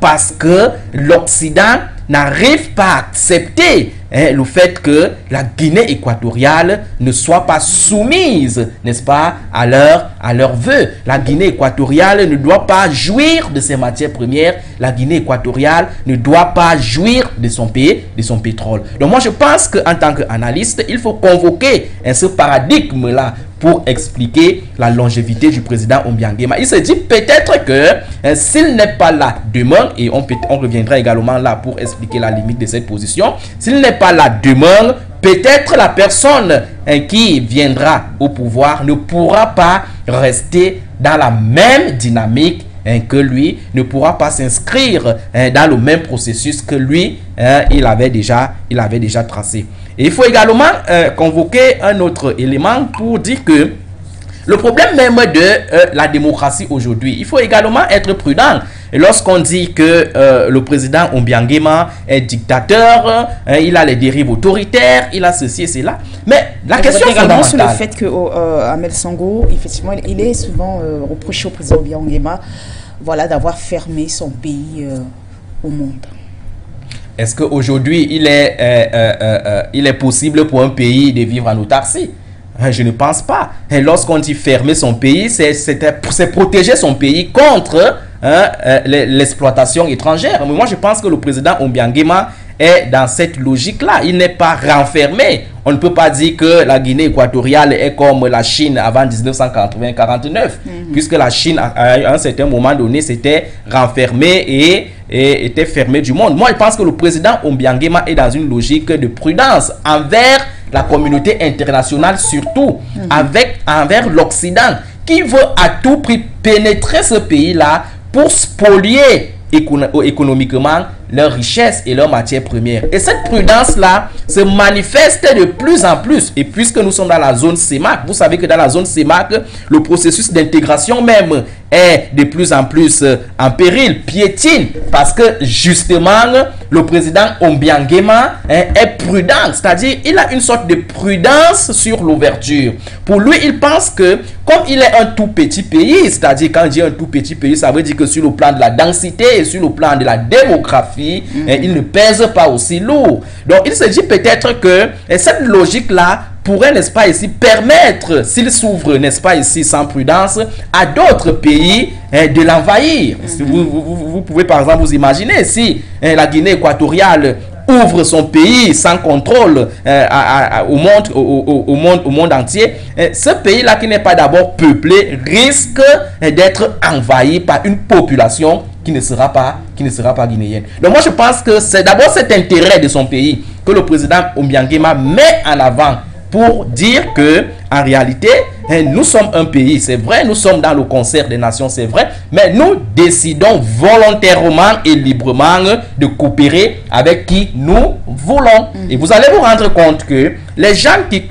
parce que l'Occident n'arrive pas à accepter le fait que la Guinée équatoriale ne soit pas soumise, n'est-ce pas, à leur vœu. La Guinée équatoriale ne doit pas jouir de ses matières premières. La Guinée équatoriale ne doit pas jouir de son pays, de son pétrole. Donc moi je pense qu'en tant qu'analyste, il faut convoquer ce paradigme-là pour expliquer la longévité du président Obiang-Nguema. Il se dit peut-être que s'il n'est pas là demain, et on reviendra également là pour expliquer la limite de cette position, s'il n'est pas là demain, peut-être la personne qui viendra au pouvoir ne pourra pas rester dans la même dynamique que lui, ne pourra pas s'inscrire dans le même processus que lui, il avait déjà tracé. Et il faut également convoquer un autre élément pour dire que le problème même de la démocratie aujourd'hui, il faut également être prudent. Et lorsqu'on dit que le président Obiang-Nguema est dictateur, il a les dérives autoritaires, il a ceci et cela. Mais la question fondamentale... sur le fait que Ahmed Sango, effectivement, il est souvent reproché au président Obiang-Nguema, voilà, d'avoir fermé son pays au monde. Est-ce qu'aujourd'hui, il est possible pour un pays de vivre en autarcie? Je ne pense pas. Lorsqu'on dit fermer son pays, c'est protéger son pays contre l'exploitation étrangère. Mais moi, je pense que le président Obiang-Nguema est dans cette logique-là. Il n'est pas renfermé. On ne peut pas dire que la Guinée équatoriale est comme la Chine avant 1980-49, puisque la Chine, à un certain moment donné, s'était renfermée et était fermée du monde. Moi, je pense que le président Obiang-Nguema est dans une logique de prudence envers la communauté internationale, surtout envers l'Occident, qui veut à tout prix pénétrer ce pays-là pour spolier économiquement leurs richesses et leurs matières premières. Et cette prudence-là se manifeste de plus en plus. Et puisque nous sommes dans la zone CEMAC, vous savez que dans la zone CEMAC, le processus d'intégration même est de plus en plus en péril, piétine, parce que justement, le président Obiang-Nguema est prudent, c'est-à-dire il a une sorte de prudence sur l'ouverture. Pour lui, il pense que comme il est un tout petit pays, c'est-à-dire quand je dis un tout petit pays, ça veut dire que sur le plan de la densité et sur le plan de la démographie, il ne pèse pas aussi lourd. Donc il se dit peut-être que cette logique-là pourrait, n'est-ce pas ici, permettre, s'il s'ouvre, n'est-ce pas ici, sans prudence, à d'autres pays de l'envahir. Vous pouvez par exemple vous imaginer si la Guinée équatoriale ouvre son pays sans contrôle au monde entier, ce pays-là qui n'est pas d'abord peuplé risque d'être envahi par une population qui ne sera pas guinéenne. Donc moi je pense que c'est d'abord cet intérêt de son pays que le président Obiang-Nguema met en avant pour dire que en réalité nous sommes un pays, c'est vrai, nous sommes dans le concert des nations, c'est vrai, mais nous décidons volontairement et librement de coopérer avec qui nous voulons. Et vous allez vous rendre compte que les gens qui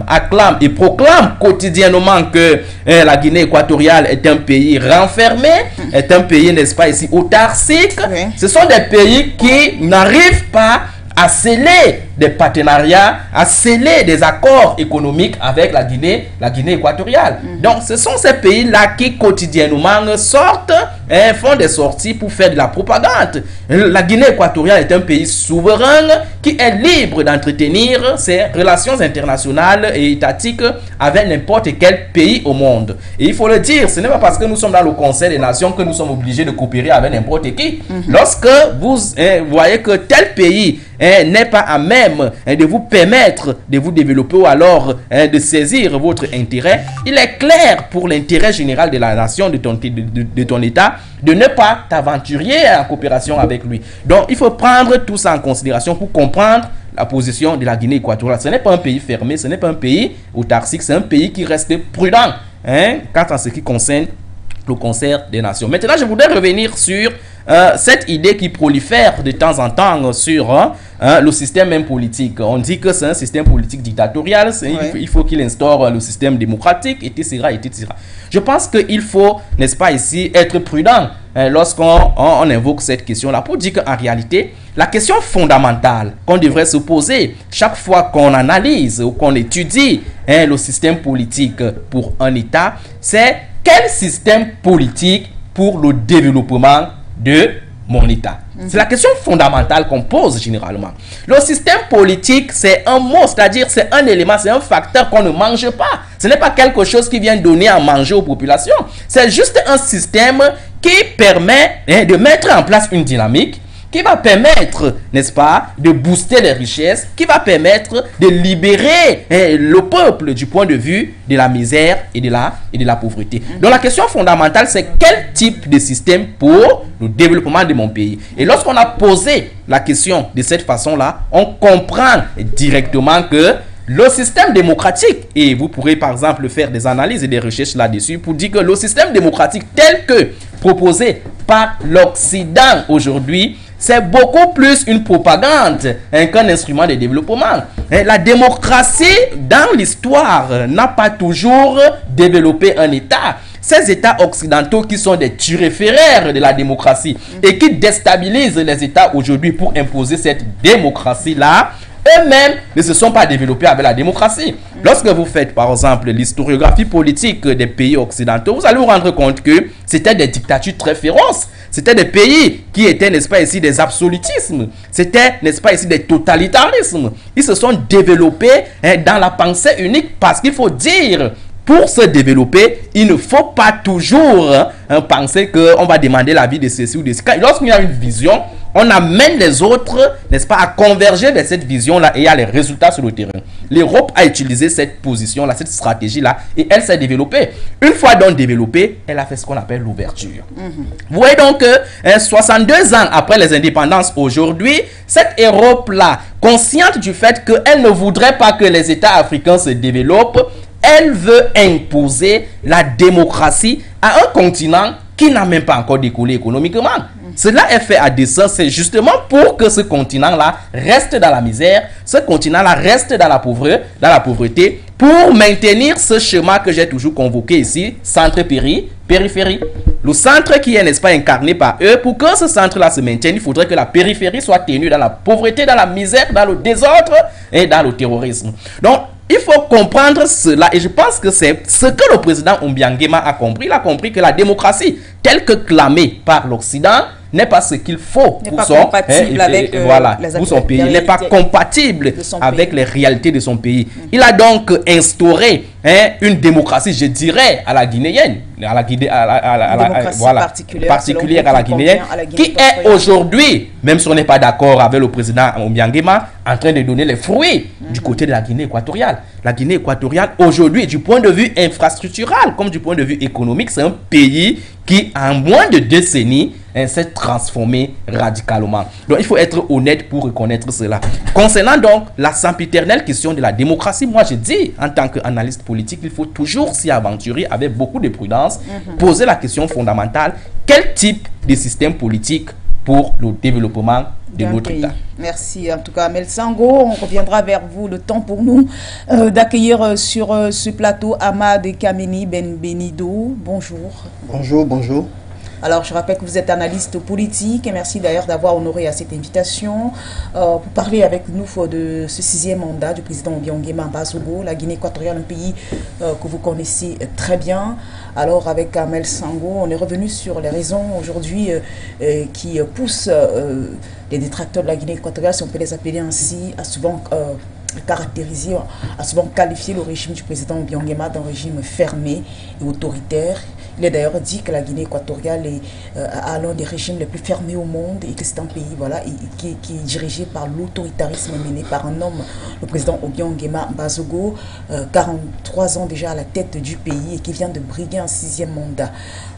acclament et proclament quotidiennement que la Guinée équatoriale est un pays renfermé, est un pays, n'est-ce pas ici, autarcique, ce sont des pays qui n'arrivent pas à sceller des partenariats, à sceller des accords économiques avec la Guinée équatoriale. Donc, ce sont ces pays-là qui quotidiennement sortent et font des sorties pour faire de la propagande. La Guinée équatoriale est un pays souverain qui est libre d'entretenir ses relations internationales et étatiques avec n'importe quel pays au monde. Et il faut le dire, ce n'est pas parce que nous sommes dans le Conseil des Nations que nous sommes obligés de coopérer avec n'importe qui. Lorsque vous voyez que tel pays n'est pas à même de vous permettre de vous développer ou alors de saisir votre intérêt, il est clair pour l'intérêt général de la nation, de ton État, de ne pas t'aventurer en coopération avec lui. Donc il faut prendre tout ça en considération pour comprendre la position de la Guinée équatoriale. Ce n'est pas un pays fermé, ce n'est pas un pays autarcique, c'est un pays qui reste prudent quant à ce qui concerne le concert des nations. Maintenant, je voudrais revenir sur cette idée qui prolifère de temps en temps sur le système même politique. On dit que c'est un système politique dictatorial, il faut qu'il instaure le système démocratique, etc., etc. Je pense qu'il faut, n'est-ce pas ici, être prudent lorsqu'on invoque cette question-là pour dire qu'en réalité, la question fondamentale qu'on devrait se poser chaque fois qu'on analyse ou qu'on étudie le système politique pour un État, c'est quel système politique pour le développement de mon État? C'est la question fondamentale qu'on pose généralement. Le système politique, c'est un mot, c'est-à-dire c'est un élément, c'est un facteur qu'on ne mange pas. Ce n'est pas quelque chose qui vient donner à manger aux populations. C'est juste un système qui permet de mettre en place une dynamique qui va permettre, n'est-ce pas, de booster les richesses, qui va permettre de libérer le peuple du point de vue de la misère et de la pauvreté. Donc la question fondamentale, c'est quel type de système pour le développement de mon pays? Et lorsqu'on a posé la question de cette façon-là, on comprend directement que le système démocratique, et vous pourrez par exemple faire des analyses et des recherches là-dessus pour dire que le système démocratique tel que proposé par l'Occident aujourd'hui, c'est beaucoup plus une propagande qu'un instrument de développement. La démocratie, dans l'histoire, n'a pas toujours développé un État. Ces États occidentaux qui sont des turiféraires de la démocratie et qui déstabilisent les États aujourd'hui pour imposer cette démocratie-là, eux-mêmes ne se sont pas développés avec la démocratie. Lorsque vous faites, par exemple, l'historiographie politique des pays occidentaux, vous allez vous rendre compte que c'était des dictatures très féroces. C'était des pays qui étaient, n'est-ce pas, ici des absolutismes. C'était, n'est-ce pas, ici des totalitarismes. Ils se sont développés dans la pensée unique parce qu'il faut dire, pour se développer, il ne faut pas toujours penser qu'on va demander l'avis de ceci ou de cela. Lorsqu'il y a une vision, on amène les autres, n'est-ce pas, à converger vers cette vision-là et il y a les résultats sur le terrain. L'Europe a utilisé cette position-là, cette stratégie-là, et elle s'est développée. Une fois donc développée, elle a fait ce qu'on appelle l'ouverture. Vous voyez donc que 62 ans après les indépendances aujourd'hui, cette Europe-là, consciente du fait qu'elle ne voudrait pas que les États africains se développent, elle veut imposer la démocratie à un continent qui n'a même pas encore décollé économiquement. Cela est fait à dessein, c'est justement pour que ce continent-là reste dans la misère, ce continent-là reste dans la pauvreté, pour maintenir ce schéma que j'ai toujours convoqué ici, centre-périphérie. Le centre qui est, n'est-ce pas, incarné par eux, pour que ce centre-là se maintienne, il faudrait que la périphérie soit tenue dans la pauvreté, dans la misère, dans le désordre et dans le terrorisme. Donc, il faut comprendre cela et je pense que c'est ce que le président Obiangema a compris. Il a compris que la démocratie, telle que clamée par l'Occident, n'est pas ce qu'il faut pour son pays. Il n'est pas compatible avec les réalités de son pays. Il a donc instauré une démocratie, je dirais, à la guinéenne, particulière à la guinéenne, qui est aujourd'hui, même si on n'est pas d'accord avec le président Obiangema, en train de donner les fruits du côté de la Guinée équatoriale. La Guinée équatoriale, aujourd'hui, du point de vue infrastructural, comme du point de vue économique, c'est un pays qui, en moins de décennies, s'est transformé radicalement. Donc, il faut être honnête pour reconnaître cela. Concernant donc la sempiternelle question de la démocratie, moi, je dis, en tant qu'analyste politique, il faut toujours s'y aventurer avec beaucoup de prudence, poser la question fondamentale, quel type de système politique pour le développement de notre État. Merci. En tout cas, Amel Sango, on reviendra vers vous. Le temps pour nous d'accueillir sur ce plateau Ahmad Kameni Benbenido. Bonjour. Bonjour, bonjour. Alors, je rappelle que vous êtes analyste politique et merci d'ailleurs d'avoir honoré à cette invitation pour parler avec nous de ce 6e mandat du président Obiangema Mbasogo, la Guinée équatoriale, un pays que vous connaissez très bien. Alors, avec Amel Sango, on est revenu sur les raisons aujourd'hui qui poussent les détracteurs de la Guinée équatoriale, si on peut les appeler ainsi, à souvent caractériser, à souvent qualifier le régime du président Obiangema d'un régime fermé et autoritaire. Il est d'ailleurs dit que la Guinée équatoriale a l'un des régimes les plus fermés au monde et que c'est un pays qui est dirigé par l'autoritarisme mené par un homme, le président Obiangema Mbasogo, 43 ans déjà à la tête du pays et qui vient de briguer un 6e mandat.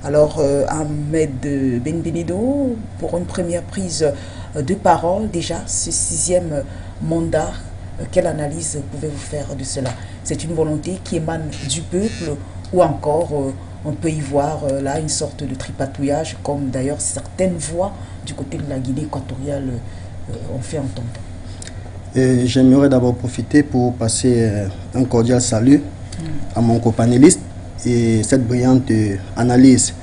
Alors, Ahmed Benbenido, pour une première prise de parole, déjà, ce 6e mandat, quelle analyse pouvez-vous faire de cela? C'est une volonté qui émane du peuple ou encore on peut y voir là une sorte de tripatouillage, comme d'ailleurs certaines voix du côté de la Guinée équatoriale ont fait entendre. J'aimerais d'abord profiter pour passer un cordial salut à mon copanéliste et cette brillante analyse.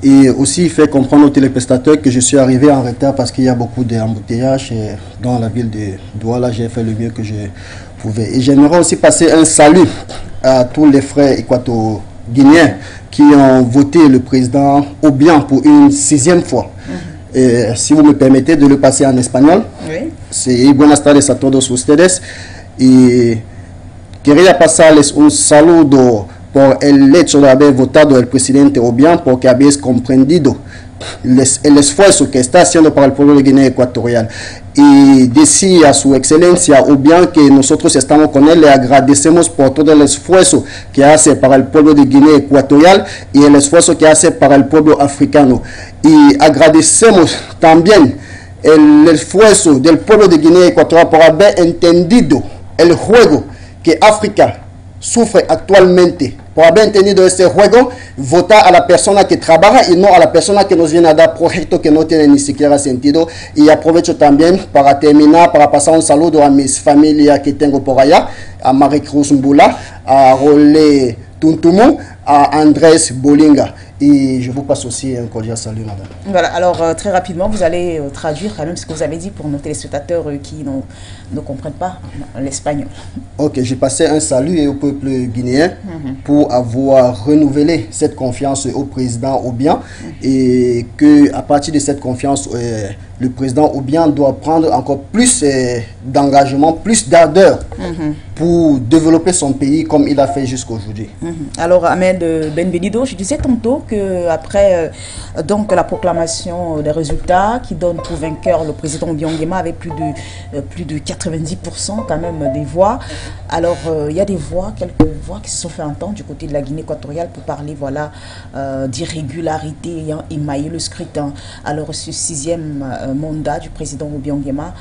Et aussi faire comprendre aux téléspectateurs que je suis arrivé en retard parce qu'il y a beaucoup d'embouteillages dans la ville de Douala. J'ai fait le mieux que je pouvais. Et j'aimerais aussi passer un salut à tous les frères équato-guinéens qui ont voté le président Obiang pour une 6e fois. si vous me permettez de le passer en espagnol. Oui. Sí, buenas tardes a todos ustedes. Y quería pasarles un saludo por el hecho de haber votado el presidente Obiang, porque habéis comprendido el esfuerzo que está haciendo para el pueblo de Guinea Ecuatorial. Y decía a su excelencia Obiang que nosotros estamos con él, le agradecemos por todo el esfuerzo que hace para el pueblo de Guinea Ecuatorial y el esfuerzo que hace para el pueblo africano. Y agradecemos también el esfuerzo del pueblo de Guinea Ecuatorial por haber entendido el juego que África sufre actualmente, por haber entendido este juego, votar a la persona que trabaja y no a la persona que nos viene a dar proyectos que no tienen ni siquiera sentido. Y aprovecho también para terminar, para pasar un saludo a mis familias que tengo por allá, a Maricruz Mbula, a Rolé Tuntumu, à Andrés Bolinga. Et je vous passe aussi un cordial salut, madame. Voilà, alors très rapidement, vous allez traduire quand même ce que vous avez dit pour nos téléspectateurs qui ne comprennent pas l'espagnol. Ok, j'ai passé un salut au peuple guinéen pour avoir renouvelé cette confiance au président Obiang et qu'à partir de cette confiance, le président Obiang doit prendre encore plus d'engagement, plus d'ardeur pour développer son pays comme il a fait jusqu'à aujourd'hui. Alors Ahmed Benvenido, je disais tantôt qu'après donc la proclamation des résultats qui donne pour vainqueur le président Obiang Nguema avec plus de 90% quand même des voix. Alors il y a des voix, quelques voix qui se sont fait entendre du côté de la Guinée équatoriale pour parler voilà, d'irrégularité ayant émaillé le scrutin. Alors ce sixième mandat du président Obiang Nguema,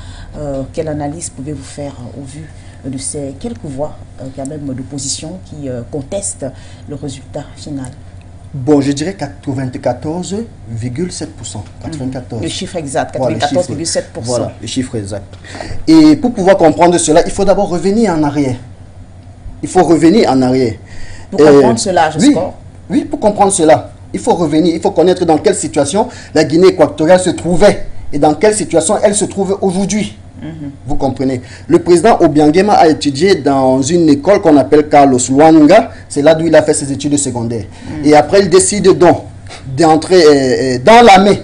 quelle analyse pouvez-vous faire au vu de ces quelques voix quand même d'opposition qui contestent le résultat final? Bon, je dirais 94,7%. 94. Le chiffre exact, 94,7%. Voilà, le chiffre exact. Et pour pouvoir comprendre cela, il faut d'abord revenir en arrière. Il faut revenir en arrière. Pour comprendre cela, j'espère. Oui, pour comprendre cela, il faut revenir, il faut connaître dans quelle situation la Guinée équatoriale se trouvait et dans quelle situation elle se trouve aujourd'hui. Vous comprenez? Le président Obiang Nguema a étudié dans une école qu'on appelle Carlos Luanga. C'est là d'où il a fait ses études secondaires. Et après, il décide donc d'entrer dans l'armée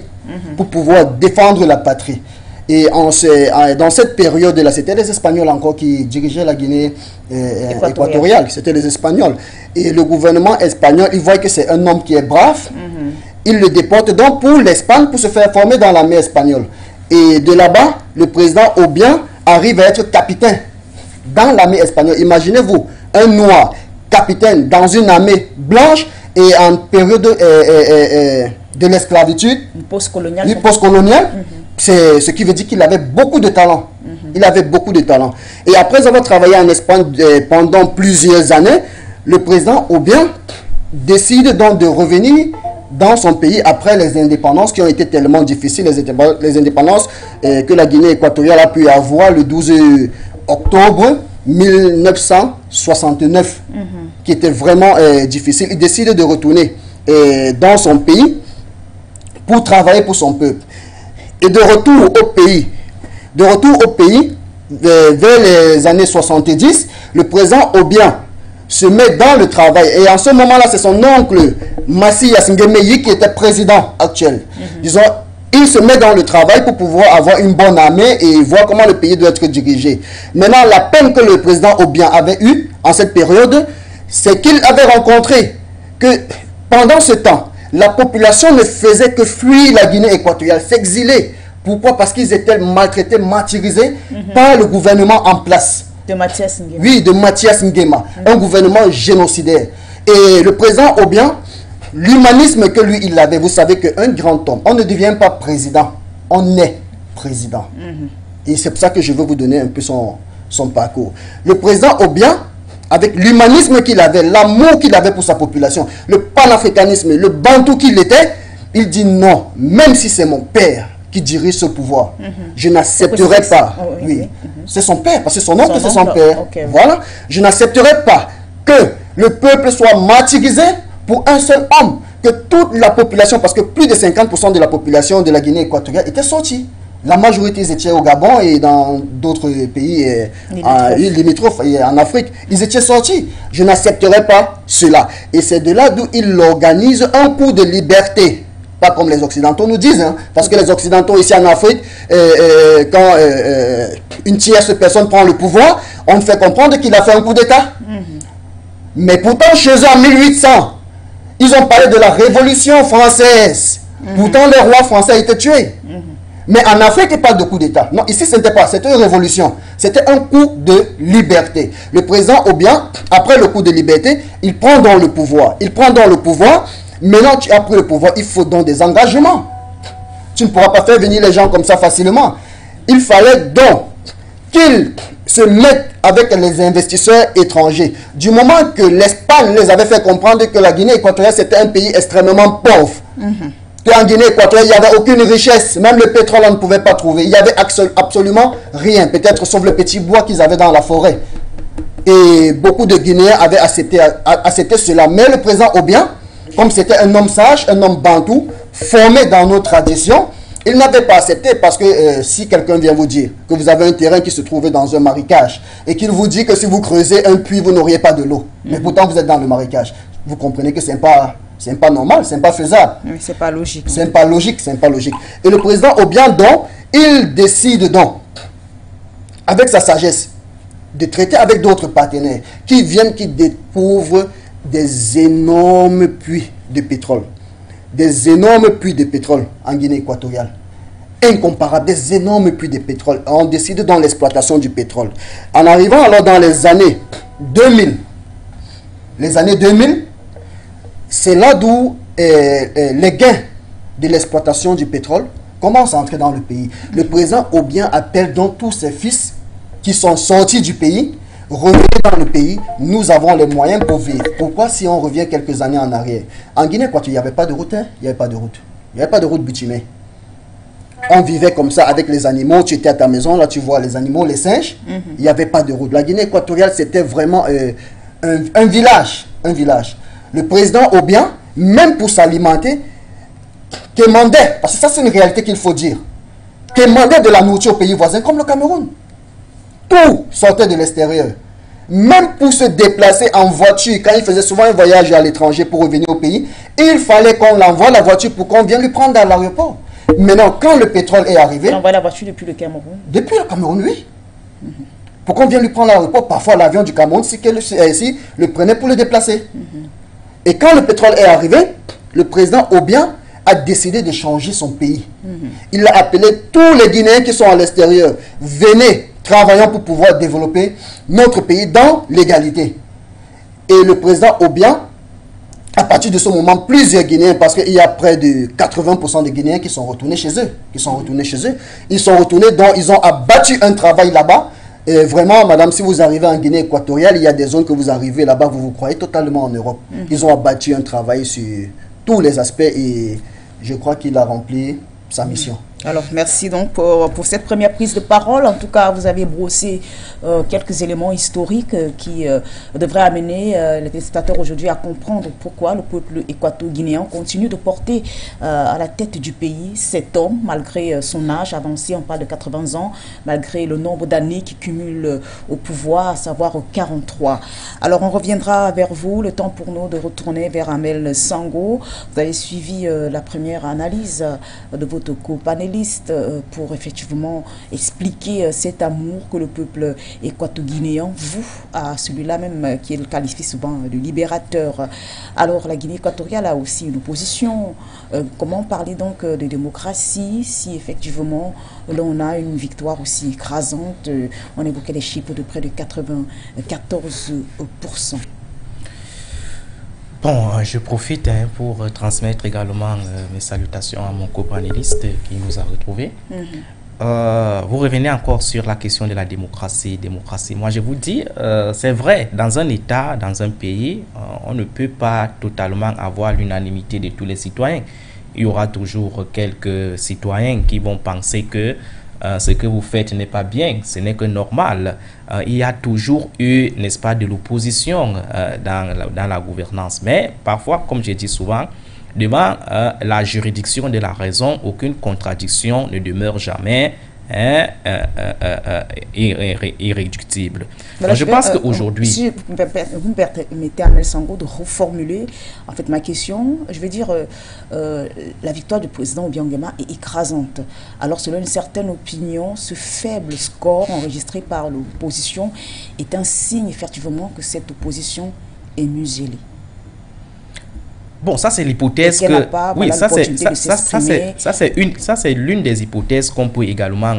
pour pouvoir défendre la patrie. Et dans cette période-là, c'était les Espagnols encore qui dirigeaient la Guinée équatoriale. C'était les Espagnols. Et le gouvernement espagnol, il voit que c'est un homme qui est brave. Il le déporte donc pour l'Espagne pour se faire former dans l'armée espagnole. Et de là-bas, le président Obiang arrive à être capitaine dans l'armée espagnole. Imaginez-vous, un noir capitaine dans une armée blanche et en période de l'esclavitude, post-coloniale. C'est ce qui veut dire qu'il avait beaucoup de talent. Il avait beaucoup de talent. Et après avoir travaillé en Espagne pendant plusieurs années, le président Obiang décide donc de revenir dans son pays après les indépendances qui ont été tellement difficiles, les indépendances que la Guinée équatoriale a pu avoir le 12 octobre 1969, qui était vraiment difficile. Il décide de retourner dans son pays pour travailler pour son peuple. Et de retour au pays, vers les années 70, le président Obiang se met dans le travail. Et en ce moment-là, c'est son oncle, Massi Yasingemeyi, qui était président actuel. Disons, il se met dans le travail pour pouvoir avoir une bonne armée et voir comment le pays doit être dirigé. Maintenant, la peine que le président Obiang avait eue en cette période, c'est qu'il avait rencontré que pendant ce temps, la population ne faisait que fuir la Guinée équatoriale, s'exiler. Pourquoi? Parce qu'ils étaient maltraités, martyrisés par le gouvernement en place. De Mathias Nguema. Oui, de Mathias Nguema, un gouvernement génocidaire. Et le président Obiang, l'humanisme que lui, il avait, vous savez qu'un grand homme, on ne devient pas président, on est président. Et c'est pour ça que je veux vous donner un peu son parcours. Le président Obiang, avec l'humanisme qu'il avait, l'amour qu'il avait pour sa population, le panafricanisme, le bantou qu'il était, il dit non, même si c'est mon père qui dirige ce pouvoir, je n'accepterai pas. C'est son père, parce que son oncle c'est son père. Voilà, je n'accepterai pas que le peuple soit martyrisé pour un seul homme, que toute la population, parce que plus de 50% de la population de la Guinée équatoriale était sortie. La majorité, ils étaient au Gabon et dans d'autres pays limitrophes en Afrique. Ils étaient sortis. Je n'accepterai pas cela. Et c'est de là d'où il organise un coup de liberté. pas comme les Occidentaux nous disent, hein, parce que les Occidentaux ici en Afrique, quand une tierce personne prend le pouvoir, on fait comprendre qu'il a fait un coup d'État. Mais pourtant, chez eux, en 1800, ils ont parlé de la Révolution française. Pourtant, le roi français a été tué. Mais en Afrique, il parle de coup d'État. Non, ici, ce n'était pas. C'était une révolution. C'était un coup de liberté. Le président Obiang, après le coup de liberté, il prend donc le pouvoir. Il prend donc le pouvoir. Maintenant, tu as pris le pouvoir. Il faut donc des engagements. Tu ne pourras pas faire venir les gens comme ça facilement. Il fallait donc qu'ils se mettent avec les investisseurs étrangers. Du moment que l'Espagne les avait fait comprendre que la Guinée équatoriale, c'était un pays extrêmement pauvre. En Guinée équatoriale, il n'y avait aucune richesse. Même le pétrole, on ne pouvait pas trouver. Il n'y avait absolument rien. Peut-être sauf le petit bois qu'ils avaient dans la forêt. Et beaucoup de Guinéens avaient accepté cela. Mais le président Obiang, comme c'était un homme sage, un homme bantou, formé dans nos traditions, il n'avait pas accepté parce que si quelqu'un vient vous dire que vous avez un terrain qui se trouvait dans un marécage et qu'il vous dit que si vous creusez un puits, vous n'auriez pas de l'eau. Mais pourtant, vous êtes dans le marécage. Vous comprenez que ce n'est pas normal, ce n'est pas faisable. Oui, c'est pas logique. C'est pas logique, c'est pas logique. Et le président Obiang, donc, il décide donc, avec sa sagesse, de traiter avec d'autres partenaires qui viennent, qui découvrent des énormes puits de pétrole. Des énormes puits de pétrole en Guinée équatoriale. Incomparables, des énormes puits de pétrole. On décide dans l'exploitation du pétrole. En arrivant alors dans les années 2000, c'est là d'où les gains de l'exploitation du pétrole commencent à entrer dans le pays. Le président Obiang appelle donc tous ses fils qui sont sortis du pays, revenez dans le pays, nous avons les moyens pour vivre. Pourquoi si on revient quelques années en arrière? En Guinée, il n'y avait pas de route, hein? Il n'y avait pas de route. Il n'y avait pas de route bitumée. On vivait comme ça avec les animaux. Tu étais à ta maison, là tu vois les animaux, les singes. Il n'y avait pas de route. La Guinée équatoriale, c'était vraiment un village. Un village. Le président Obiang, même pour s'alimenter, quémandait, parce que ça c'est une réalité qu'il faut dire, quémandait de la nourriture au pays voisin, comme le Cameroun. Tout sortait de l'extérieur. Même pour se déplacer en voiture, quand il faisait souvent un voyage à l'étranger pour revenir au pays, il fallait qu'on l'envoie la voiture pour qu'on vienne lui prendre à l'aéroport. Maintenant, quand le pétrole est arrivé... On envoie la voiture depuis le Cameroun? Depuis le Cameroun, oui. Pour qu'on vienne lui prendre à l'aéroport, parfois l'avion du Cameroun, si le prenait pour le déplacer. Et quand le pétrole est arrivé, le président Obiang a décidé de changer son pays. Il a appelé tous les Guinéens qui sont à l'extérieur. Venez, travaillons pour pouvoir développer notre pays dans l'égalité. Et le président Obiang, à partir de ce moment, plusieurs Guinéens, parce qu'il y a près de 80% de Guinéens qui sont retournés chez eux. Ils sont retournés, donc ils ont abattu un travail là-bas. Et vraiment, madame, si vous arrivez en Guinée équatoriale, il y a des zones que vous arrivez là-bas, vous vous croyez totalement en Europe. Ils ont abattu un travail sur tous les aspects et je crois qu'il a rempli sa mission. Alors, merci donc pour cette première prise de parole. En tout cas, vous avez brossé quelques éléments historiques qui devraient amener les téléspectateurs aujourd'hui à comprendre pourquoi le peuple équato-guinéen continue de porter à la tête du pays cet homme, malgré son âge avancé, on parle de 80 ans, malgré le nombre d'années qu'il cumule au pouvoir, à savoir 43. Alors, on reviendra vers vous, le temps pour nous de retourner vers Amel Sango. Vous avez suivi la première analyse de votre co-panéliste pour effectivement expliquer cet amour que le peuple équato-guinéen voue à celui-là même qui est qualifié souvent de libérateur. Alors la Guinée équatoriale a aussi une opposition. Comment parler donc de démocratie si effectivement l'on a une victoire aussi écrasante? On évoquait les chiffres de près de 94%. Bon, je profite pour transmettre également mes salutations à mon copanéliste qui nous a retrouvés. Vous revenez encore sur la question de la démocratie. Moi, je vous dis, c'est vrai, dans un État, dans un pays, on ne peut pas totalement avoir l'unanimité de tous les citoyens. Il y aura toujours quelques citoyens qui vont penser que ce que vous faites n'est pas bien, ce n'est que normal. Il y a toujours eu, n'est-ce pas, de l'opposition dans la gouvernance. Mais parfois, comme je dis souvent, devant la juridiction de la raison, aucune contradiction ne demeure jamais irréductible. Voilà, je pense qu'aujourd'hui... Si vous me permettez, Amel Sango, de reformuler en fait ma question, je vais dire la victoire du président Obiang Nguema est écrasante. Alors selon une certaine opinion, ce faible score enregistré par l'opposition est un signe effectivement que cette opposition est muselée. Bon, ça c'est l'hypothèse que... Oui, ça c'est l'une des hypothèses qu'on peut également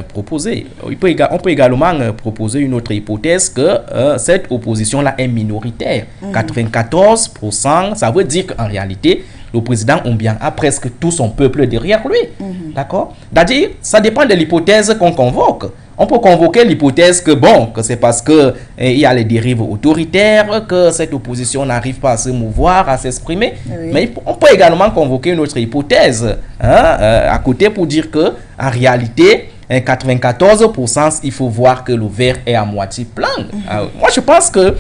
proposer. On peut également proposer une autre hypothèse que cette opposition-là est minoritaire. 94%, ça veut dire qu'en réalité, le président Obiang a presque tout son peuple derrière lui. D'accord? C'est-à-dire, ça dépend de l'hypothèse qu'on convoque. On peut convoquer l'hypothèse que, bon, que c'est parce qu'il y a les dérives autoritaires, que cette opposition n'arrive pas à se mouvoir, à s'exprimer. Oui. Mais on peut également convoquer une autre hypothèse à côté pour dire que, en réalité, 94%, il faut voir que le verre est à moitié plein. Moi, je pense que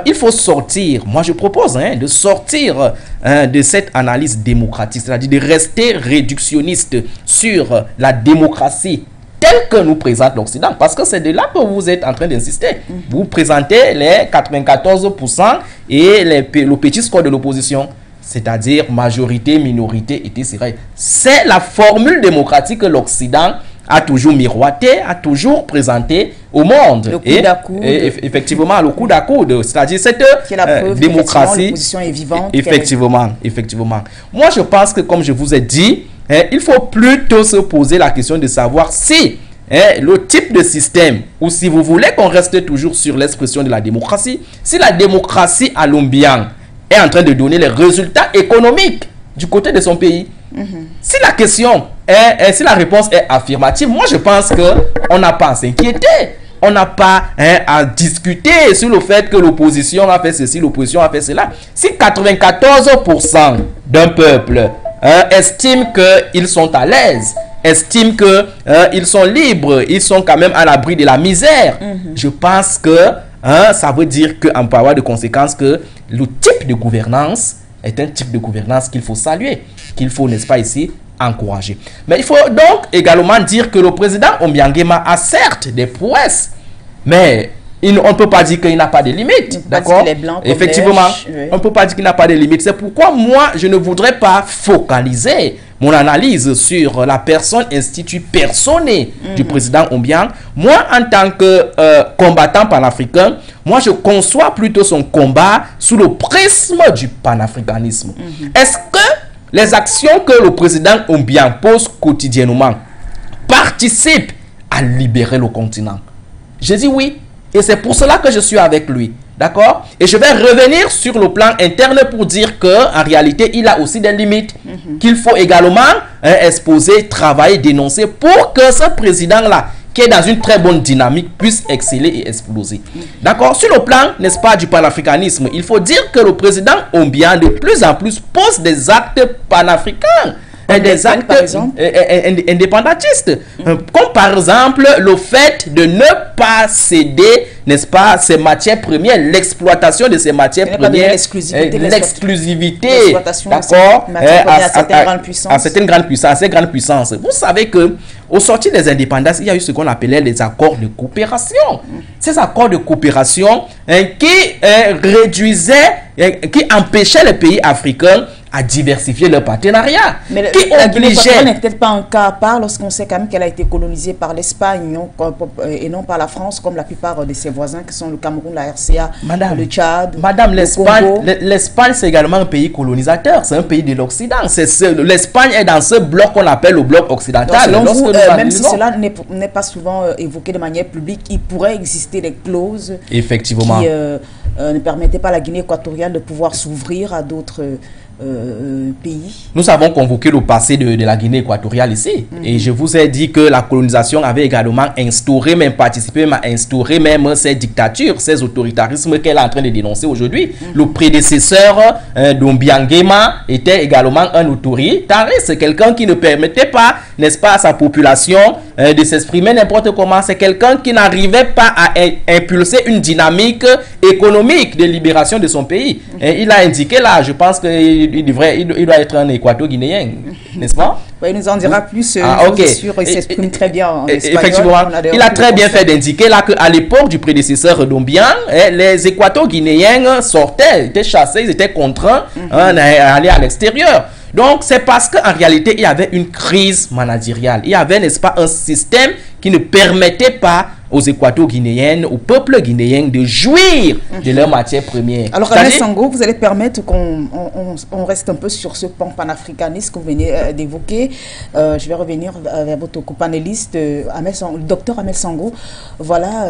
il faut sortir, moi je propose de sortir de cette analyse démocratique, c'est-à-dire de rester réductionniste sur la démocratie tel que nous présente l'Occident, parce que c'est de là que vous êtes en train d'insister. Vous présentez les 94% et le petit score de l'opposition, c'est-à-dire majorité, minorité, etc. C'est la formule démocratique que l'Occident a toujours miroité, a toujours présenté au monde. Le coup d'à-coude. Effectivement, le coup d'à-coude, c'est-à-dire cette démocratie. L'opposition est vivante. Effectivement. Moi, je pense que, comme je vous ai dit, il faut plutôt se poser la question de savoir si le type de système, ou si vous voulez qu'on reste toujours sur l'expression de la démocratie, si la démocratie à l'Obiang est en train de donner les résultats économiques du côté de son pays. Si la question si la réponse est affirmative, moi je pense qu'on n'a pas à s'inquiéter. On n'a pas à discuter sur le fait que l'opposition a fait ceci, l'opposition a fait cela. Si 94% d'un peuple estiment qu'ils sont à l'aise, estiment qu'ils sont libres, ils sont quand même à l'abri de la misère, je pense que ça veut dire qu'on peut avoir de conséquences que le type de gouvernance est un type de gouvernance qu'il faut saluer, qu'il faut, n'est-ce pas, ici, encourager. Mais il faut donc également dire que le président Obiang Nguema a certes des prouesses, mais on ne peut pas dire qu'il n'a pas de limites. D'accord? Effectivement, on ne peut pas dire qu'il n'a pas de limites. C'est pourquoi moi, je ne voudrais pas focaliser mon analyse sur la personne institut personné du président Obiang. Moi, en tant que combattant panafricain, moi, je conçois plutôt son combat sous le prisme du panafricanisme. Est-ce que les actions que le président Obiang pose quotidiennement participent à libérer le continent? Je dis oui. Et c'est pour cela que je suis avec lui. D'accord? Et je vais revenir sur le plan interne pour dire qu'en réalité, il a aussi des limites qu'il faut également exposer, travailler, dénoncer pour que ce président-là, qui est dans une très bonne dynamique, puisse exceller et exploser. D'accord? Sur le plan, n'est-ce pas, du panafricanisme, il faut dire que le président Obiang de plus en plus pose des actes panafricains. Des actes indépendantistes. Comme par exemple le fait de ne pas céder, n'est-ce pas, ces matières premières, l'exploitation de ces matières premières, l'exclusivité, d'accord, à certaines grandes puissances. Vous savez que au sortir des indépendances, il y a eu ce qu'on appelait les accords de coopération. Ces accords de coopération qui réduisaient, qui empêchaient les pays africains à diversifier leur partenariat. Mais qui la Guinée n'est peut-être pas un cas à part lorsqu'on sait quand même qu'elle a été colonisée par l'Espagne et non par la France, comme la plupart de ses voisins qui sont le Cameroun, la RCA, le Tchad, l'Espagne c'est également un pays colonisateur, c'est un pays de l'Occident. L'Espagne est dans ce bloc qu'on appelle le bloc occidental. Donc, selon vous, même si cela n'est pas souvent évoqué de manière publique, il pourrait exister des clauses effectivement qui ne permettaient pas à la Guinée équatoriale de pouvoir s'ouvrir à d'autres pays. Nous avons convoqué le passé de la Guinée équatoriale ici. Et je vous ai dit que la colonisation avait également instauré, même participé, même instauré même ces dictatures, ces autoritarismes qu'elle est en train de dénoncer aujourd'hui. Le prédécesseur d'Obiang Nguema était également un autoritariste, quelqu'un qui ne permettait pas, n'est-ce pas, à sa population de s'exprimer n'importe comment. C'est quelqu'un qui n'arrivait pas à impulser une dynamique économique de libération de son pays. Et il a indiqué là, je pense qu'il doit être un équato-guinéen, n'est-ce pas? Oui, il nous en dira plus. Ok. Sûr, il s'exprime très bien en espagnol. Effectivement, il a très bien fait d'indiquer là qu'à l'époque du prédécesseur Dombian, les équato-guinéens sortaient, étaient chassés, ils étaient contraints à aller à l'extérieur. Donc, c'est parce qu'en réalité, il y avait une crise managériale. Il y avait, n'est-ce pas, un système qui ne permettait pas aux Équato-Guinéennes, au peuple guinéen de jouir de leurs matières premières. Alors, Ahmed Sango, vous allez permettre qu'on reste un peu sur ce pan panafricaniste que vous venez d'évoquer. Je vais revenir vers votre co-panéliste, le docteur Ahmed Sango. Voilà,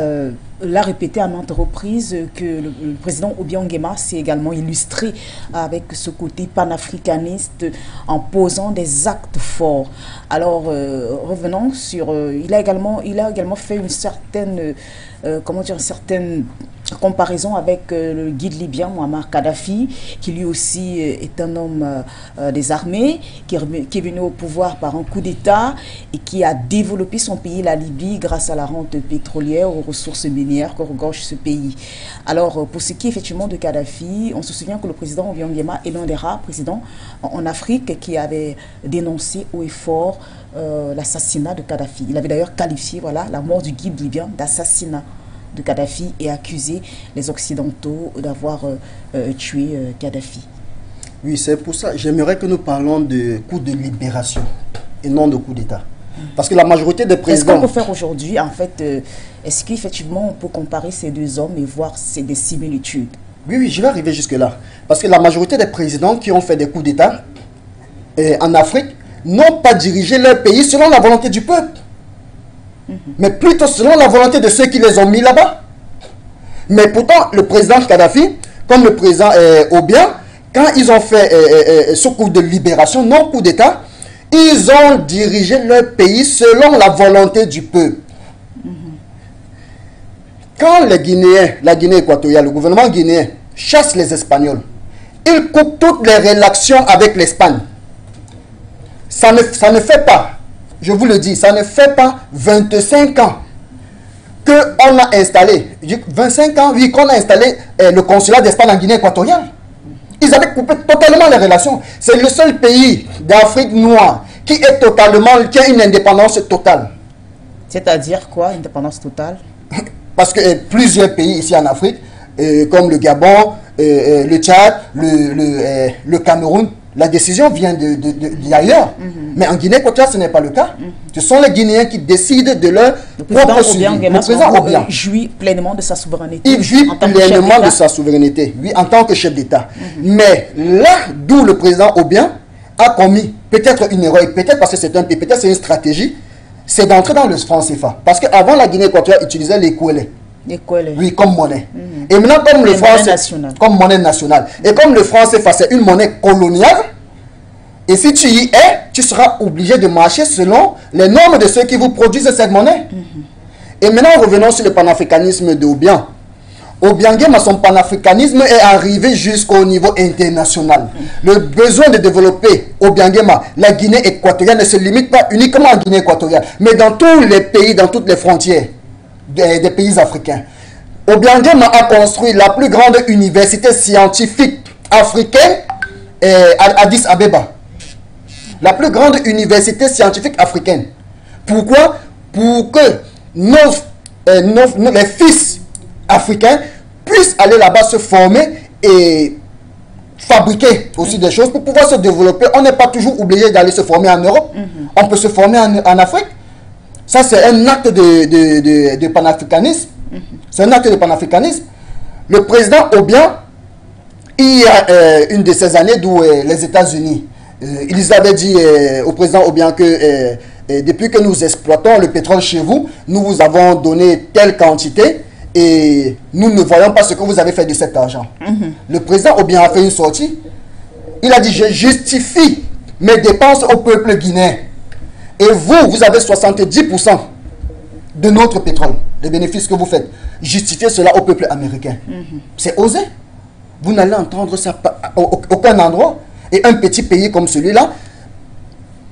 l'a répété à maintes reprises que le président Obiang Nguema s'est également illustré avec ce côté panafricaniste en posant des actes forts. Alors, revenons sur... il a également fait une certaine... certaine comparaison avec le guide libyen Muammar Kadhafi, qui lui aussi est un homme des armées, qui est venu au pouvoir par un coup d'État et qui a développé son pays, la Libye, grâce à la rente pétrolière, aux ressources minières que regorge ce pays. Alors, pour ce qui est effectivement de Kadhafi, on se souvient que le président Obiang Nguema est l'un des rares présidents en Afrique qui avait dénoncé haut et fort l'assassinat de Kadhafi. Il avait d'ailleurs qualifié la mort du guide libyen d'assassinat de Kadhafi et accusé les Occidentaux d'avoir tué Kadhafi. Oui, c'est pour ça. J'aimerais que nous parlons de coup de libération et non de coup d'État. Parce que la majorité des présidents... Est-ce qu'on peut faire aujourd'hui, en fait, est-ce qu'effectivement on peut comparer ces deux hommes et voir des similitudes? Oui, je vais arriver jusque-là. Parce que la majorité des présidents qui ont fait des coups d'État en Afrique n'ont pas dirigé leur pays selon la volonté du peuple, mais plutôt selon la volonté de ceux qui les ont mis là-bas. Mais pourtant, le président Kadhafi, comme le président Obiang, quand ils ont fait ce coup de libération, non coup d'État, ils ont dirigé leur pays selon la volonté du peuple. Quand les Guinéens, la Guinée équatoriale, le gouvernement guinéen chasse les Espagnols, ils coupent toutes les relations avec l'Espagne. Ça ne fait pas, je vous le dis, ça ne fait pas 25 ans qu'on a installé, 25 ans, oui, qu'on a installé le consulat d'Espagne en Guinée équatoriale. Ils avaient coupé totalement les relations. C'est le seul pays d'Afrique noire qui a une indépendance totale. C'est-à-dire quoi, indépendance totale? Parce que plusieurs pays ici en Afrique, comme le Gabon, le Tchad, le Cameroun, la décision vient d'ailleurs. Mais en Guinée équatoriale, ce n'est pas le cas. Ce sont les Guinéens qui décident de leur propre suivi. Le président Obiang jouit pleinement de sa souveraineté. Il jouit pleinement de sa souveraineté, oui, en tant que chef d'État. Mais là d'où le président Obiang a commis peut-être une erreur, peut-être parce que c'est un pays, peut-être c'est une stratégie, c'est d'entrer dans le franc CFA. Parce qu'avant, la Guinée équatoriale utilisait les Kouélé. Oui, comme monnaie. Et maintenant, comme le franc comme monnaie nationale. Et comme le franc CFA, c'est une monnaie coloniale, et si tu y es, tu seras obligé de marcher selon les normes de ceux qui vous produisent cette monnaie. Et maintenant, revenons sur le panafricanisme d'Obiang. Obiang Nguema, son panafricanisme est arrivé jusqu'au niveau international. Le besoin de développer Obiang Nguema, la Guinée équatoriale, ne se limite pas uniquement en Guinée équatoriale, mais dans tous les pays, dans toutes les frontières des pays africains. Obiang Nguema a construit la plus grande université scientifique africaine à Addis Abeba. La plus grande université scientifique africaine. Pourquoi? Pour que les fils africains puissent aller là-bas se former et fabriquer aussi des choses pour pouvoir se développer. On n'est pas toujours obligé d'aller se former en Europe. On peut se former en Afrique. Ça, c'est un acte de panafricanisme. C'est un acte de panafricanisme. Le président Obiang, il y a une de ces années d'où les États-Unis, ils avaient dit au président Obiang que depuis que nous exploitons le pétrole chez vous, nous vous avons donné telle quantité et nous ne voyons pas ce que vous avez fait de cet argent. Le président Obiang a fait une sortie. Il a dit, je justifie mes dépenses au peuple guinéen. Et vous avez 70% de notre pétrole, des bénéfices que vous faites. Justifiez cela au peuple américain. C'est osé. Vous n'allez entendre ça à aucun endroit. Et un petit pays comme celui-là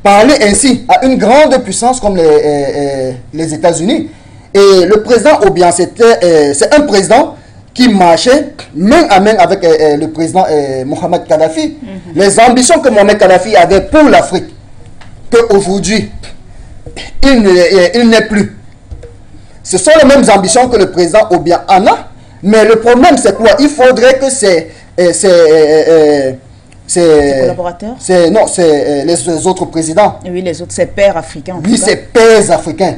parler ainsi à une grande puissance comme les États-Unis. Et le président Obiang, c'est un président qui marchait main à main avec le président Mohamed Kadhafi. Les ambitions que Mohamed Kadhafi avait pour l'Afrique, qu'aujourd'hui, il n'est plus. Ce sont les mêmes ambitions que le président Obiang en a. Mais le problème, c'est quoi? Il faudrait que ces collaborateurs? Non, c'est les autres présidents. Oui, les autres, ces pères africains. Oui, ces pères africains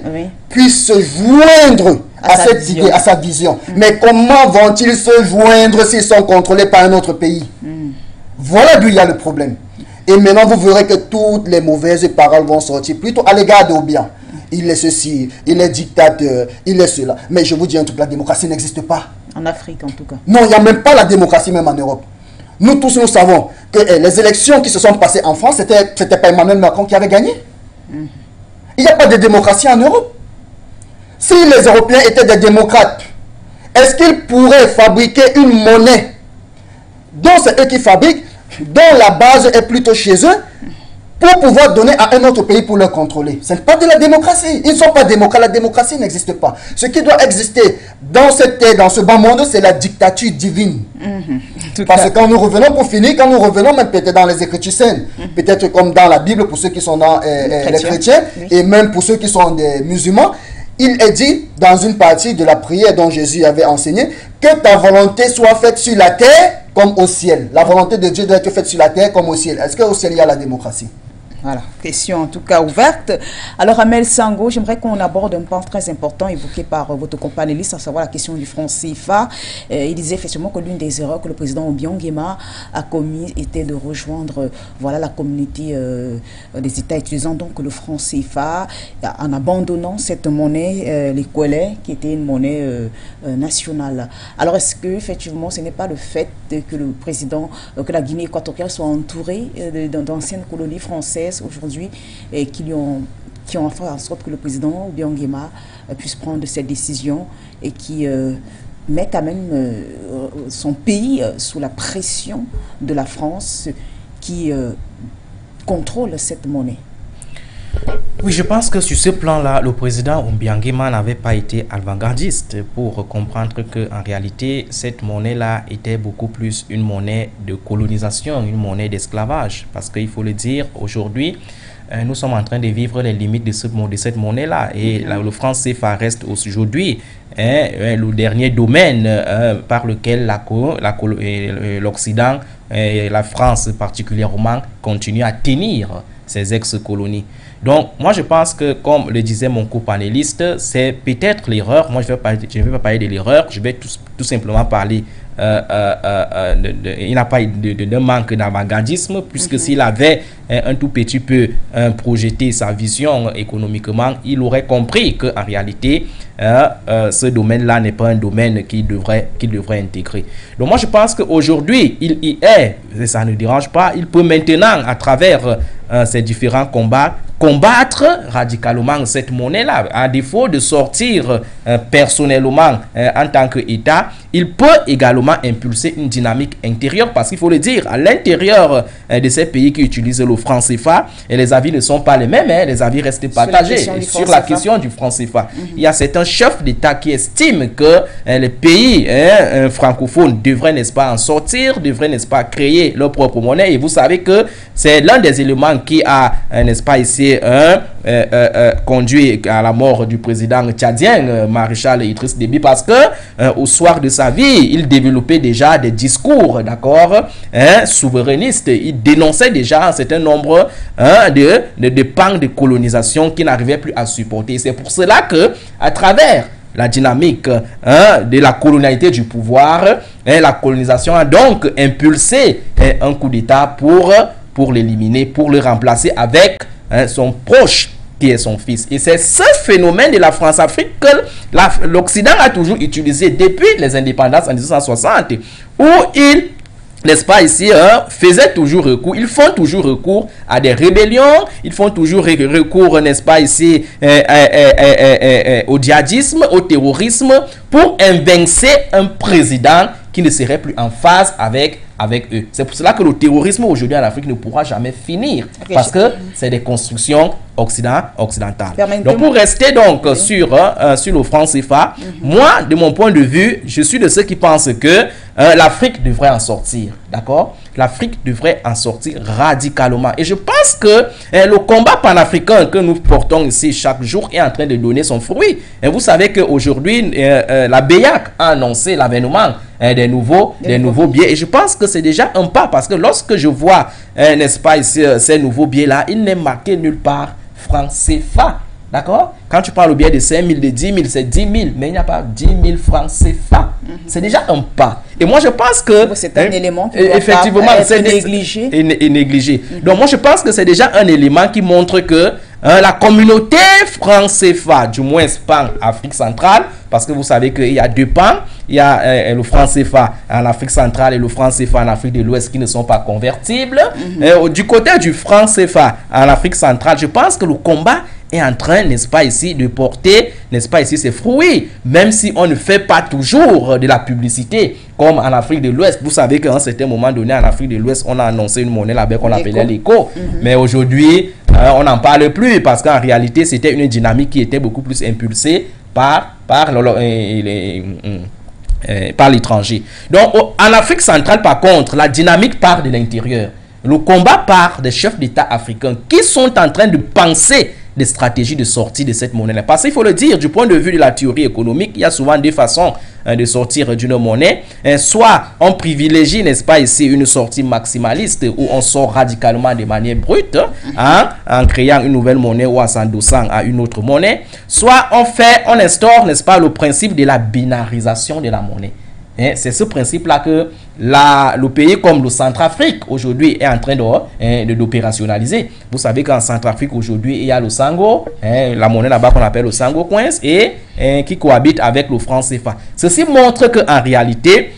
puissent se joindre à cette idée, à sa vision. Mais comment vont-ils se joindre s'ils sont contrôlés par un autre pays? Voilà d'où il y a le problème. Et maintenant, vous verrez que toutes les mauvaises paroles vont sortir plutôt à l'égard d'Obiang. Il est ceci, il est dictateur, il est cela. Mais je vous dis un truc, la démocratie n'existe pas. En Afrique, en tout cas. Non, il n'y a même pas la démocratie, même en Europe. Nous tous, nous savons que les élections qui se sont passées en France, c'était pas Emmanuel Macron qui avait gagné. Il n'y a pas de démocratie en Europe. Si les Européens étaient des démocrates, est-ce qu'ils pourraient fabriquer une monnaie dont c'est eux qui fabriquent, dont la base est plutôt chez eux, pour pouvoir donner à un autre pays pour le contrôler? Ce n'est pas de la démocratie. Ils ne sont pas démocrates. La démocratie n'existe pas. Ce qui doit exister dans cette terre, dans ce bas monde, c'est la dictature divine. Parce que quand nous revenons, pour finir, quand nous revenons même peut-être dans les Écritures saintes, peut-être comme dans la Bible pour ceux qui sont dans les chrétiens, et même pour ceux qui sont des musulmans, il est dit dans une partie de la prière dont Jésus avait enseigné que ta volonté soit faite sur la terre comme au ciel. La volonté de Dieu doit être faite sur la terre comme au ciel. Est-ce qu'au ciel il y a la démocratie? Voilà, question en tout cas ouverte. Alors Amel Sango, j'aimerais qu'on aborde un point très important évoqué par votre compagnonniste, à savoir la question du franc CFA. Il disait effectivement que l'une des erreurs que le président Obiang Nguema a commis était de rejoindre la communauté des États utilisant donc le franc CFA en abandonnant cette monnaie, les Kwele, qui était une monnaie nationale. Alors est-ce que effectivement ce n'est pas le fait que le président, que la Guinée équatoriale soit entourée d'anciennes colonies françaises aujourd'hui et qui ont fait en sorte que le président Obiang Nguema puisse prendre cette décision et qui mettent à même son pays sous la pression de la France qui contrôle cette monnaie? Oui, je pense que sur ce plan-là, le président Obiang Nguema n'avait pas été avant-gardiste pour comprendre qu'en réalité, cette monnaie-là était beaucoup plus une monnaie de colonisation, une monnaie d'esclavage. Parce qu'il faut le dire, aujourd'hui, nous sommes en train de vivre les limites de cette monnaie-là. Et le franc CFA reste aujourd'hui le dernier domaine par lequel l'Occident, et la France particulièrement, continue à tenir ces ex-colonies. Donc, moi, je pense que, comme le disait mon co-panéliste, c'est peut-être l'erreur. Moi, je ne vais pas parler de l'erreur. Je vais tout simplement parler. Il n'a pas de manque d'avant-gardisme, puisque s'il avait un tout petit peu projeté sa vision économiquement, il aurait compris qu'en réalité, ce domaine-là n'est pas un domaine qu'il devrait intégrer. Donc moi, je pense qu'aujourd'hui, il y est, et ça ne dérange pas, il peut maintenant, à travers ces différents combats, combattre radicalement cette monnaie-là. À défaut de sortir personnellement en tant qu'État, il peut également impulser une dynamique intérieure, parce qu'il faut le dire, à l'intérieur de ces pays qui utilisent le franc CFA, et les avis ne sont pas les mêmes, les avis restent partagés sur la question du franc CFA. Il y a certains chefs d'État qui estiment que les pays francophones devraient, n'est-ce pas, en sortir, devraient, n'est-ce pas, créer leur propre monnaie. Et vous savez que c'est l'un des éléments qui a, n'est-ce pas, ici conduit à la mort du président tchadien Maréchal Idriss Déby, parce que au soir de sa vie, il développait déjà des discours, d'accord, souverainistes. Il dénonçait déjà un certain nombre de pans de colonisation qu'il n'arrivait plus à supporter. C'est pour cela que, à travers la dynamique de la colonialité du pouvoir, la colonisation a donc impulsé un coup d'État pour l'éliminer, pour le remplacer avec son proche qui est son fils. Et c'est ce phénomène de la France-Afrique que l'Occident a toujours utilisé depuis les indépendances en 1960, où il, n'est-ce pas, ici, faisaient toujours recours, ils font toujours recours à des rébellions, ils font toujours recours, n'est-ce pas, ici, au djihadisme, au terrorisme, pour évincer un président qui ne seraient plus en phase avec eux. C'est pour cela que le terrorisme aujourd'hui en Afrique ne pourra jamais finir, parce que c'est des constructions occidentales. Donc pour rester donc sur le franc CFA, moi, de mon point de vue, je suis de ceux qui pensent que l'Afrique devrait en sortir, d'accord? L'Afrique devrait en sortir radicalement. Et je pense que le combat panafricain que nous portons ici chaque jour est en train de donner son fruit. Et vous savez qu'aujourd'hui, la BEAC a annoncé l'avènement des nouveaux biais. Et je pense que c'est déjà un pas, parce que lorsque je vois, n'est-ce pas, ici, ces nouveaux biais-là, il n'est marqué nulle part franc CFA. D'accord? Quand tu parles au biais de 5 000, de 10 000, c'est 10 000, mais il n'y a pas 10 000 francs CFA. C'est déjà un pas. Et moi, je pense que... C'est un élément qui effectivement, c'est négligé. Et négligé. Donc, moi, je pense que c'est déjà un élément qui montre que la communauté franc CFA, du moins pan Afrique centrale, parce que vous savez qu'il y a deux pans, il y a le franc CFA en Afrique centrale et le franc CFA en Afrique de l'Ouest qui ne sont pas convertibles. Du côté du franc CFA en Afrique centrale, je pense que le combat est en train, n'est-ce pas ici, de porter, n'est-ce pas ici, ses fruits, même si on ne fait pas toujours de la publicité, comme en Afrique de l'Ouest. Vous savez qu'à un certain moment donné, en Afrique de l'Ouest, on a annoncé une monnaie là-bas qu'on appelait l'ECO. Mais aujourd'hui, on n'en parle plus, parce qu'en réalité, c'était une dynamique qui était beaucoup plus impulsée par l'étranger. Donc, en Afrique centrale, par contre, la dynamique part de l'intérieur. Le combat part des chefs d'État africains qui sont en train de penser des stratégies de sortie de cette monnaie. Parce qu'il faut le dire, du point de vue de la théorie économique, il y a souvent des façons de sortir d'une monnaie. Soit on privilégie, n'est-ce pas ici, une sortie maximaliste où on sort radicalement de manière brute, en créant une nouvelle monnaie ou en s'endossant à une autre monnaie. Soit on instaure, n'est-ce pas, le principe de la binarisation de la monnaie. C'est ce principe-là que le pays comme le Centrafrique aujourd'hui est en train d'opérationnaliser. Vous savez qu'en Centrafrique aujourd'hui, il y a le Sango, la monnaie là-bas qu'on appelle le Sango Coins, et qui cohabite avec le franc CFA. Ceci montre qu'en réalité,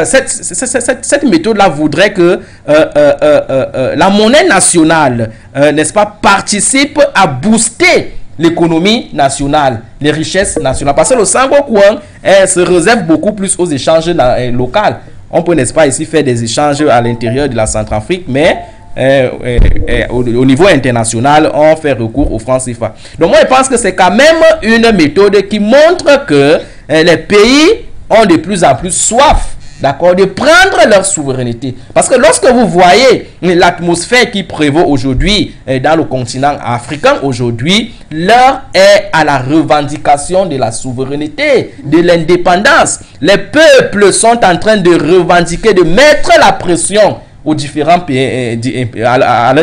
cette méthode-là voudrait que la monnaie nationale, n'est-ce pas, participe à booster l'économie nationale, les richesses nationales. Parce que le Sango Coin se réserve beaucoup plus aux échanges locaux. On peut, n'est-ce pas, ici faire des échanges à l'intérieur de la Centrafrique, mais au niveau international, on fait recours au franc CFA. Donc moi, je pense que c'est quand même une méthode qui montre que les pays ont de plus en plus soif, d'accord, de prendre leur souveraineté. Parce que lorsque vous voyez l'atmosphère qui prévaut aujourd'hui dans le continent africain, aujourd'hui, l'heure est à la revendication de la souveraineté, de l'indépendance. Les peuples sont en train de revendiquer, de mettre la pression aux différents pays, à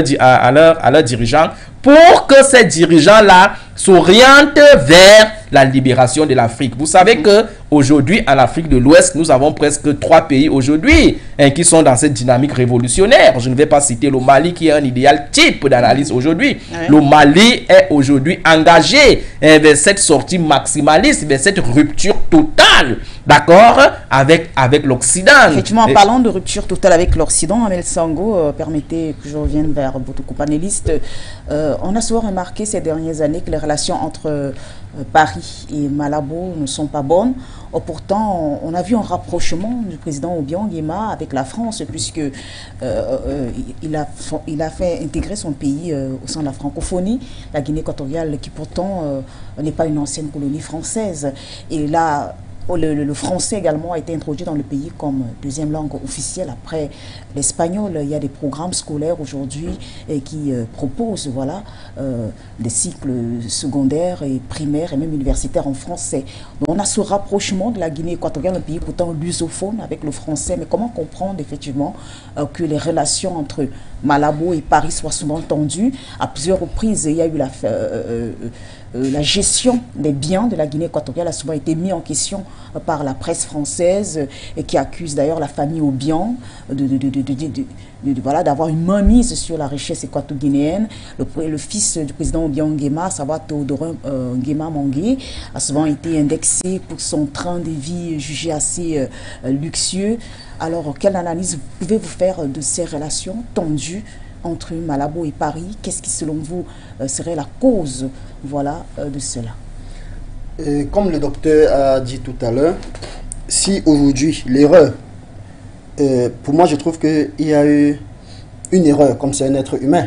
leurs dirigeants, pour que ces dirigeants-là s'orientent vers la libération de l'Afrique. Vous savez que aujourd'hui, en Afrique de l'Ouest, nous avons presque 3 pays aujourd'hui qui sont dans cette dynamique révolutionnaire. Je ne vais pas citer le Mali qui est un idéal type d'analyse aujourd'hui. Le Mali est aujourd'hui engagé vers cette sortie maximaliste, vers cette rupture totale, d'accord, avec l'Occident. Effectivement, en parlant de rupture totale avec l'Occident, Amel Sango, permettez que je revienne vers votre co-panéliste. On a souvent remarqué ces dernières années que les relations entre Paris et Malabo ne sont pas bonnes. Pourtant, on a vu un rapprochement du président Obiang Nguema avec la France, puisque il a fait intégrer son pays au sein de la francophonie, la Guinée équatoriale, qui pourtant n'est pas une ancienne colonie française. Et là, le français également a été introduit dans le pays comme deuxième langue officielle après l'espagnol. Il y a des programmes scolaires aujourd'hui qui proposent des cycles secondaires et primaires et même universitaires en français. Donc on a ce rapprochement de la Guinée équatoriale, un pays pourtant lusophone avec le français. Mais comment comprendre effectivement que les relations entre Malabo et Paris soient souvent tendues? À plusieurs reprises, il y a eu la gestion des biens de la Guinée équatoriale a souvent été mise en question par la presse française et qui accuse d'ailleurs la famille Obiang d'avoir une mainmise sur la richesse équato-guinéenne. Le fils du président Obiang Nguema, à savoir Théodorin Nguema Mangué, a souvent été indexé pour son train de vie jugé assez luxueux. Alors, quelle analyse pouvez-vous faire de ces relations tendues entre Malabo et Paris? Qu'est-ce qui, selon vous, serait la cause de cela? Comme le docteur a dit tout à l'heure, si aujourd'hui, l'erreur, pour moi, je trouve qu'il y a eu une erreur, comme c'est un être humain,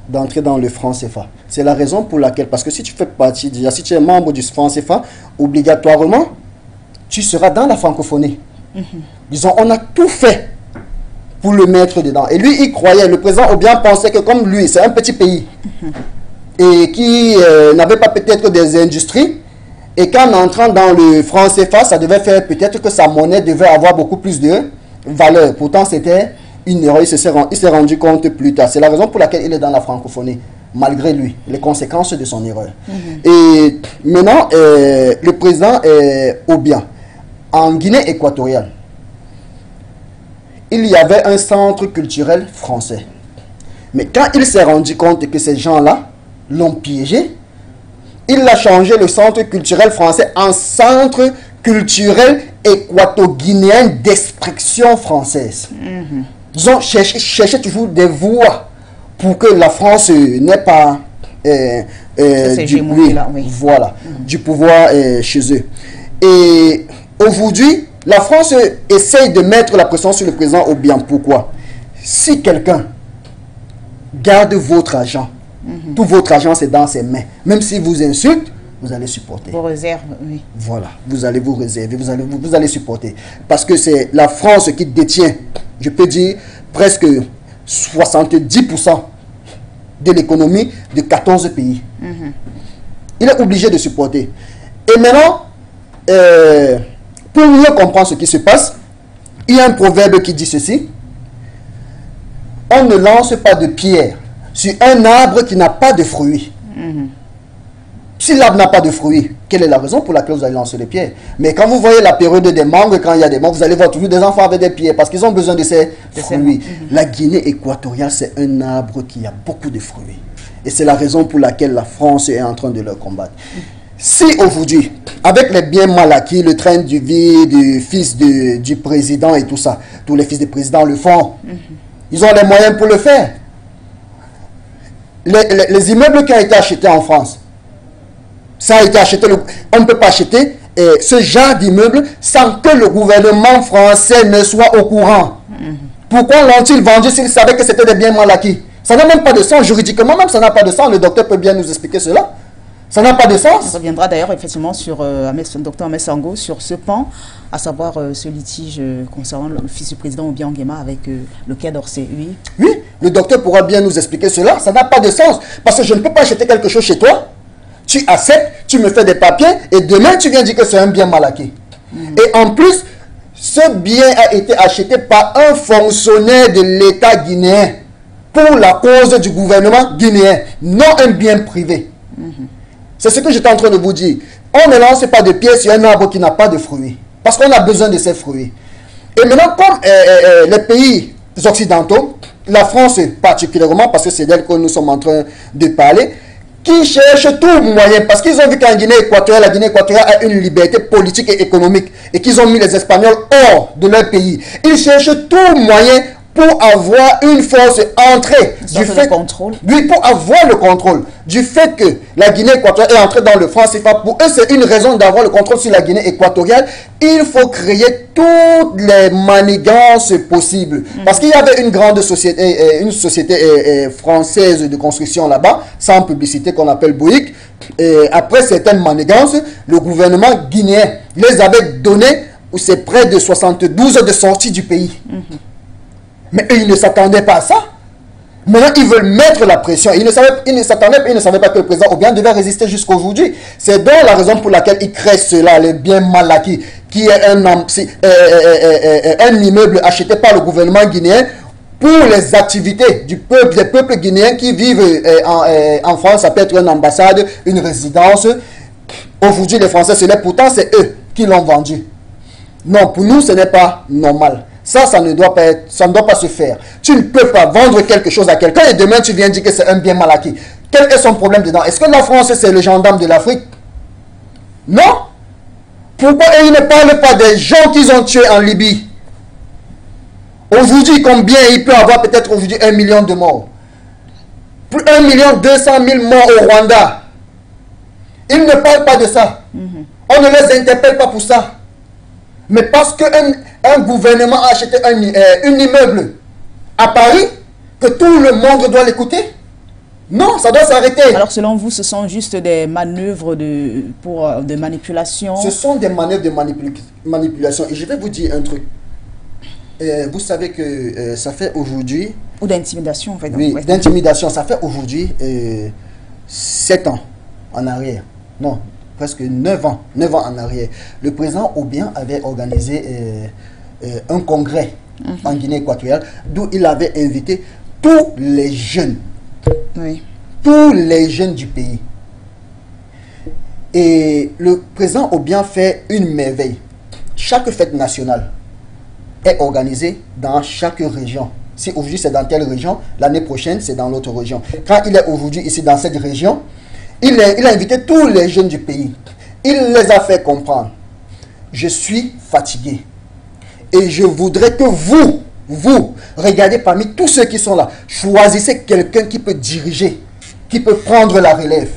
d'entrer dans le franc CFA. C'est la raison pour laquelle, parce que si tu fais partie, déjà, si tu es membre du franc CFA, obligatoirement, tu seras dans la francophonie. Disons, on a tout fait pour le mettre dedans. Et lui, il croyait, le président Obiang pensait que comme lui, c'est un petit pays, et qui n'avait pas peut-être des industries, et qu'en entrant dans le franc CFA, ça devait faire peut-être que sa monnaie devait avoir beaucoup plus de valeur. Pourtant, c'était une erreur. Il s'est rendu compte plus tard. C'est la raison pour laquelle il est dans la francophonie, malgré lui, les conséquences de son erreur. Et maintenant, le président Obiang, en Guinée équatoriale, il y avait un centre culturel français. Mais quand il s'est rendu compte que ces gens-là l'ont piégé, il a changé le centre culturel français en centre culturel équato-guinéen d'expression française. Ils ont cherché toujours des voies pour que la France n'ait pas du pouvoir chez eux. Et aujourd'hui, la France essaye de mettre la pression sur le président Obiang. Pourquoi? Si quelqu'un garde votre argent, tout votre argent c'est dans ses mains, même si vous insulte, vous allez supporter. Vos réserves, oui. Voilà, vous allez vous réserver, vous allez supporter. Parce que c'est la France qui détient, je peux dire, presque 70% de l'économie de 14 pays. Il est obligé de supporter. Et maintenant, pour mieux comprendre ce qui se passe, il y a un proverbe qui dit ceci: on ne lance pas de pierre sur un arbre qui n'a pas de fruits. Si l'arbre n'a pas de fruits, quelle est la raison pour laquelle vous allez lancer les pierres? Mais quand vous voyez la période des mangues, quand il y a des mangues, vous allez voir toujours des enfants avec des pierres parce qu'ils ont besoin de ces fruits. La Guinée équatoriale, c'est un arbre qui a beaucoup de fruits. Et c'est la raison pour laquelle la France est en train de le combattre. Si aujourd'hui, avec les biens mal acquis, le train de vie du fils du président et tout ça, tous les fils du président le font, ils ont les moyens pour le faire. Les immeubles qui ont été achetés en France, ça a été acheté, on ne peut pas acheter ce genre d'immeuble sans que le gouvernement français ne soit au courant. Pourquoi l'ont-ils vendu s'ils savaient que c'était des biens mal acquis? Ça n'a même pas de sens, juridiquement même ça n'a pas de sens. Le docteur peut bien nous expliquer cela. Ça n'a pas de sens. On reviendra d'ailleurs effectivement sur Dr Ahmed Sango, sur ce pan, à savoir ce litige concernant le fils du président Obiang Nguema avec le Quai d'Orsay. Oui, le docteur pourra bien nous expliquer cela. Ça n'a pas de sens. Parce que je ne peux pas acheter quelque chose chez toi. Tu acceptes, tu me fais des papiers et demain tu viens dire que c'est un bien mal acquis. Et en plus, ce bien a été acheté par un fonctionnaire de l'État guinéen pour la cause du gouvernement guinéen, non un bien privé. C'est ce que j'étais en train de vous dire. On ne lance pas de pierre sur un arbre qui n'a pas de fruits. Parce qu'on a besoin de ces fruits. Et maintenant, comme les pays occidentaux, la France particulièrement, parce que c'est d'elle que nous sommes en train de parler, qui cherchent tout moyen, parce qu'ils ont vu qu'en Guinée équatoriale, la Guinée équatoriale a une liberté politique et économique, et qu'ils ont mis les Espagnols hors de leur pays. Ils cherchent tout moyen pour avoir une force entrée du fait contrôle. Oui, pour avoir le contrôle du fait que la Guinée équatoriale est entrée dans le franc CFA. Pour eux, c'est une raison d'avoir le contrôle sur la Guinée équatoriale. Il faut créer toutes les manigances possibles. Parce qu'il y avait une grande société, une société française de construction là-bas, sans publicité, qu'on appelle Bouygues. Et après certaines manigances, le gouvernement guinéen les avait donné, c'est près de 72 de sortie du pays. Mais eux, ils ne s'attendaient pas à ça. Maintenant, ils veulent mettre la pression. Ils ne s'attendaient pas, ils ne savaient pas que le président Obiang devait résister jusqu'à aujourd'hui. C'est donc la raison pour laquelle ils créent cela, les biens mal acquis, qui est un immeuble acheté par le gouvernement guinéen pour les activités du peuple, des peuples guinéens qui vivent en France. Ça peut être une ambassade, une résidence. Aujourd'hui, les Français, pourtant, c'est eux qui l'ont vendu. Non, pour nous, ce n'est pas normal. Ça ne doit pas être, ça ne doit pas se faire. Tu ne peux pas vendre quelque chose à quelqu'un et demain tu viens dire que c'est un bien mal acquis. Quel est son problème dedans? Est-ce que la France c'est le gendarme de l'Afrique? Non. Pourquoi ils ne parlent pas des gens qu'ils ont tués en Libye? Aujourd'hui, combien il peut avoir peut-être aujourd'hui 1 million de morts? 1 200 000 morts au Rwanda. Ils ne parlent pas de ça. On ne les interpelle pas pour ça. Mais parce qu'un gouvernement a acheté un immeuble à Paris, que tout le monde doit l'écouter? Non, ça doit s'arrêter. Alors selon vous, ce sont juste des manœuvres de manipulation? Ce sont des manœuvres de manipulation. Et je vais vous dire un truc. Vous savez que ça fait aujourd'hui... Ou d'intimidation, en fait. Oui, d'intimidation. Ça fait aujourd'hui 7 ans en arrière. Non, presque 9 ans. 9 ans en arrière. Le président Obiang avait organisé un congrès en Guinée équatoriale, d'où il avait invité tous les jeunes. Oui. Tous les jeunes du pays. Et le président Obiang fait une merveille. Chaque fête nationale est organisée dans chaque région. Si aujourd'hui c'est dans telle région, l'année prochaine c'est dans l'autre région. Quand il est aujourd'hui ici dans cette région, il a invité tous les jeunes du pays. Il les a fait comprendre. Je suis fatigué. Et je voudrais que vous, regardez parmi tous ceux qui sont là, choisissez quelqu'un qui peut diriger, qui peut prendre la relève.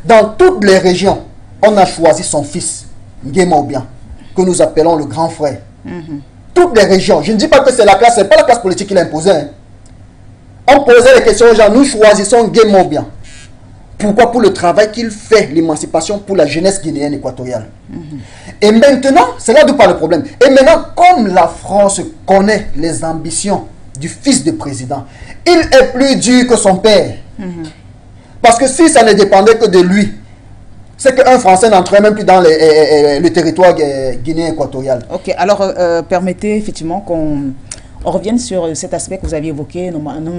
Dans toutes les régions, on a choisi son fils, Nguema Obiang, que nous appelons le grand frère. Toutes les régions, je ne dis pas que c'est la classe, c'est pas la classe politique qui l'a imposé. On posait les questions aux gens, nous choisissons Nguema Obiang. Pourquoi? Pour le travail qu'il fait, l'émancipation pour la jeunesse guinéenne équatoriale. Et maintenant, c'est là d'où part le problème. Et maintenant, comme la France connaît les ambitions du fils du président, il est plus dur que son père. Parce que si ça ne dépendait que de lui, c'est qu'un Français n'entrait même plus dans le territoire guinéen équatorial. Ok, alors permettez effectivement qu'on revienne sur cet aspect que vous aviez évoqué,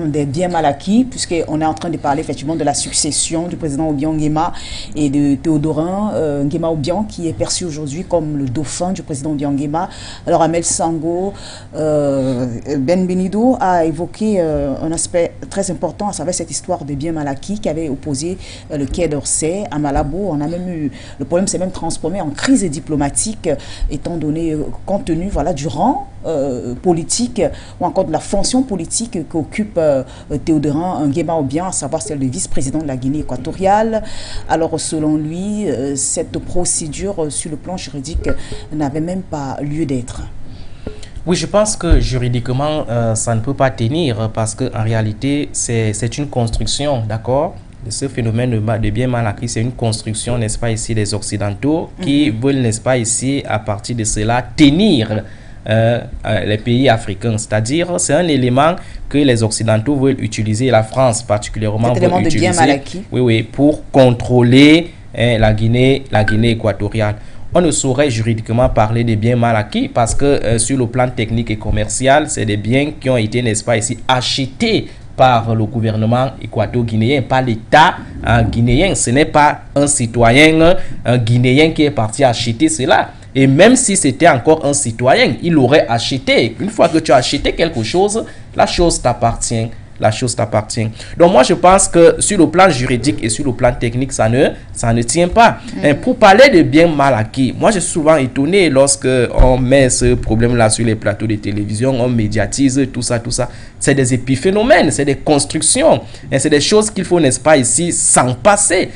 des biens mal acquis, puisqu'on est en train de parler effectivement de la succession du président Obiang Nguema et de Théodorin Nguema Obiang, qui est perçu aujourd'hui comme le dauphin du président Obiang Nguema. Alors Amel Sango, Ben Benido a évoqué un aspect très important, à savoir cette histoire des biens mal acquis qui avait opposé le Quai d'Orsay à Malabo. On a même eu, le problème s'est même transformé en crise diplomatique, étant donné, compte tenu du rang politique ou encore de la fonction politique qu'occupe Théodorin Nguema Obiang, à savoir celle de vice-président de la Guinée équatoriale. Alors selon lui, cette procédure sur le plan juridique n'avait même pas lieu d'être. Oui, je pense que juridiquement, ça ne peut pas tenir parce qu'en réalité, c'est une construction, d'accord? Ce phénomène de bien mal acquis, c'est une construction, n'est-ce pas, ici, des Occidentaux qui veulent, n'est-ce pas, ici, à partir de cela, tenir les pays africains. C'est-à-dire, c'est un élément que les Occidentaux veulent utiliser, la France particulièrement veut utiliser, pour contrôler la Guinée équatoriale. On ne saurait juridiquement parler des biens mal acquis parce que sur le plan technique et commercial, c'est des biens qui ont été, n'est-ce pas, ici, achetés par le gouvernement équato-guinéen, par l'État guinéen. Ce n'est pas un citoyen guinéen qui est parti acheter cela. Et même si c'était encore un citoyen, il aurait acheté. Une fois que tu as acheté quelque chose, la chose t'appartient. La chose t'appartient. Donc moi je pense que sur le plan juridique et sur le plan technique, ça ne tient pas. Pour parler de biens mal acquis, moi je suis souvent étonné lorsque on met ce problème-là sur les plateaux de télévision, on médiatise tout ça. C'est des épiphénomènes, c'est des constructions, c'est des choses qu'il faut, n'est-ce pas, ici, s'en passer.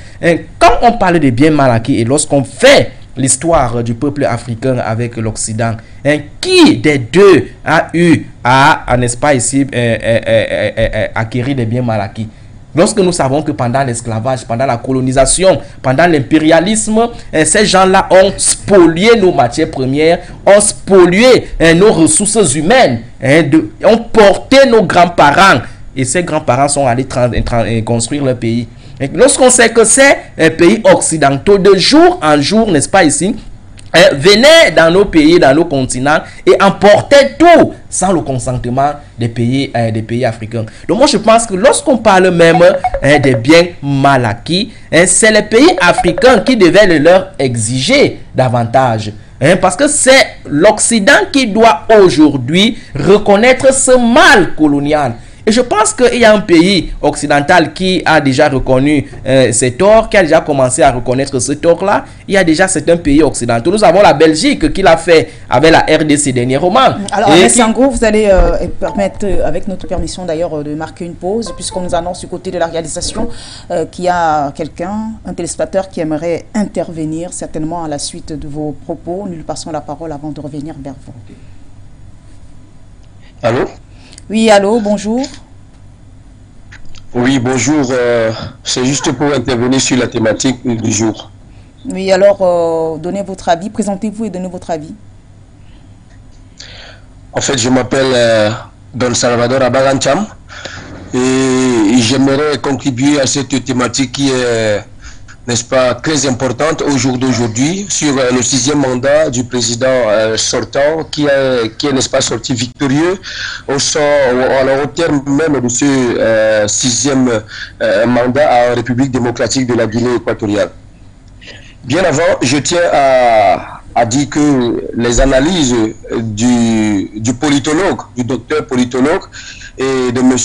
Quand on parle de biens mal acquis et lorsqu'on fait l'histoire du peuple africain avec l'Occident, qui des deux a eu à n'est-ce pas ici, acquérir des biens mal acquis? Lorsque nous savons que pendant l'esclavage, pendant la colonisation, pendant l'impérialisme, ces gens-là ont spolié nos matières premières, ont spolié nos ressources humaines, ont porté nos grands-parents, et ces grands-parents sont allés construire leur pays. Lorsqu'on sait que ces pays occidentaux, de jour en jour, n'est-ce pas ici, venaient dans nos pays, dans nos continents et emportaient tout sans le consentement des pays africains. Donc moi je pense que lorsqu'on parle même des biens mal acquis, c'est les pays africains qui devaient le leur exiger davantage. Parce que c'est l'Occident qui doit aujourd'hui reconnaître ce mal colonial. Et je pense qu'il y a un pays occidental qui a déjà reconnu ces torts, qui a déjà commencé à reconnaître ce tort-là. Il y a déjà certains pays occidentaux. Nous avons la Belgique qui l'a fait avec la RDC dernièrement. Alors, Sango, vous allez permettre, avec notre permission d'ailleurs, de marquer une pause, puisqu'on nous annonce du côté de la réalisation qu'il y a quelqu'un, un téléspectateur qui aimerait intervenir, certainement à la suite de vos propos. Nous lui passons la parole avant de revenir vers vous. Allô? Oui, allô, bonjour. Oui, bonjour. C'est juste pour intervenir sur la thématique du jour. Oui, alors, donnez votre avis, présentez-vous et donnez votre avis. En fait, je m'appelle Don Salvador Abagancham et j'aimerais contribuer à cette thématique qui est, n'est-ce pas, très importante au jour d'aujourd'hui sur le 6e mandat du président sortant qui est, n'est-ce pas, sorti victorieux au terme même de ce 6e mandat en République démocratique de la Guinée équatoriale. Bien avant, je tiens à dire que les analyses du politologue, du docteur politologue et de M.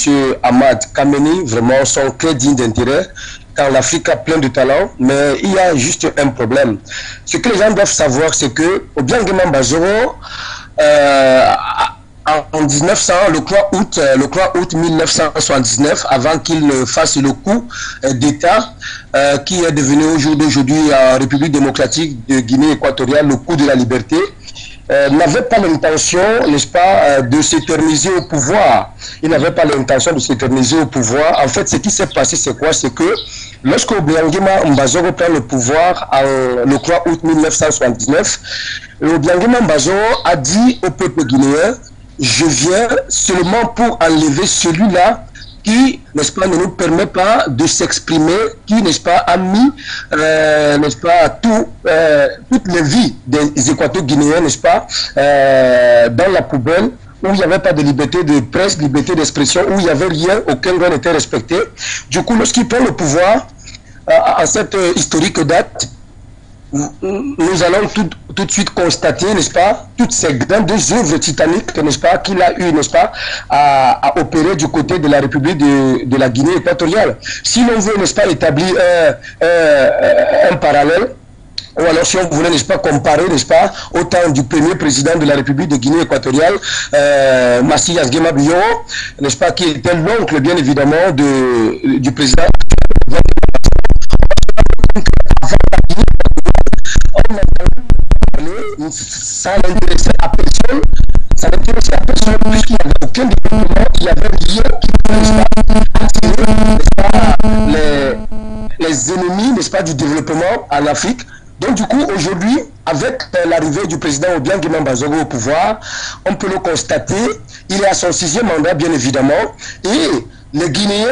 Ahmad Kameni vraiment sont très dignes d'intérêt, car l'Afrique a plein de talents, mais il y a juste un problème. Ce que les gens doivent savoir, c'est que Obiangema Bazoro, en 1900, le 3 août 1979, avant qu'il fasse le coup d'État qui est devenu au jour d'aujourd'hui en République démocratique de Guinée équatoriale, le coup de la liberté, n'avait pas l'intention, n'est-ce pas, de s'éterniser au pouvoir. Il n'avait pas l'intention de s'éterniser au pouvoir. En fait, ce qui s'est passé, c'est quoi? C'est que lorsque Obiangema Mbazoro prend le pouvoir le 3 août 1979, Obiangema Mbazoro a dit au peuple guinéen: je viens seulement pour enlever celui-là qui, n'est-ce pas, ne nous permet pas de s'exprimer, qui, n'est-ce pas, a mis, n'est-ce pas, toutes les vies des Équato-Guinéens, n'est-ce pas, dans la poubelle, où il n'y avait pas de liberté de presse, liberté d'expression, où il n'y avait rien, aucun droit n'était respecté. Du coup, lorsqu'il prend le pouvoir, à cette historique date, nous allons tout de suite constater, n'est-ce pas, toutes ces grandes œuvres titaniques, n'est-ce pas, qu'il a eu, n'est-ce pas, à opérer du côté de la République de la Guinée équatoriale. Si l'on veut, n'est-ce pas, établir un parallèle, ou alors si on voulait, n'est-ce pas, comparer, n'est-ce pas, au temps du premier président de la République de Guinée équatoriale, Massias Nguema Biyo, n'est-ce pas, qui était l'oncle, bien évidemment, du président. Ça n'intéressait à personne, puisqu'il n'y avait aucun développement, il n'y avait rien qui pouvait attirer les ennemis, n'est-ce pas, du développement en Afrique. Donc du coup, aujourd'hui, avec l'arrivée du président Obiangema Mbazoro au pouvoir, on peut le constater, il est à son 6e mandat, bien évidemment, et les Guinéens,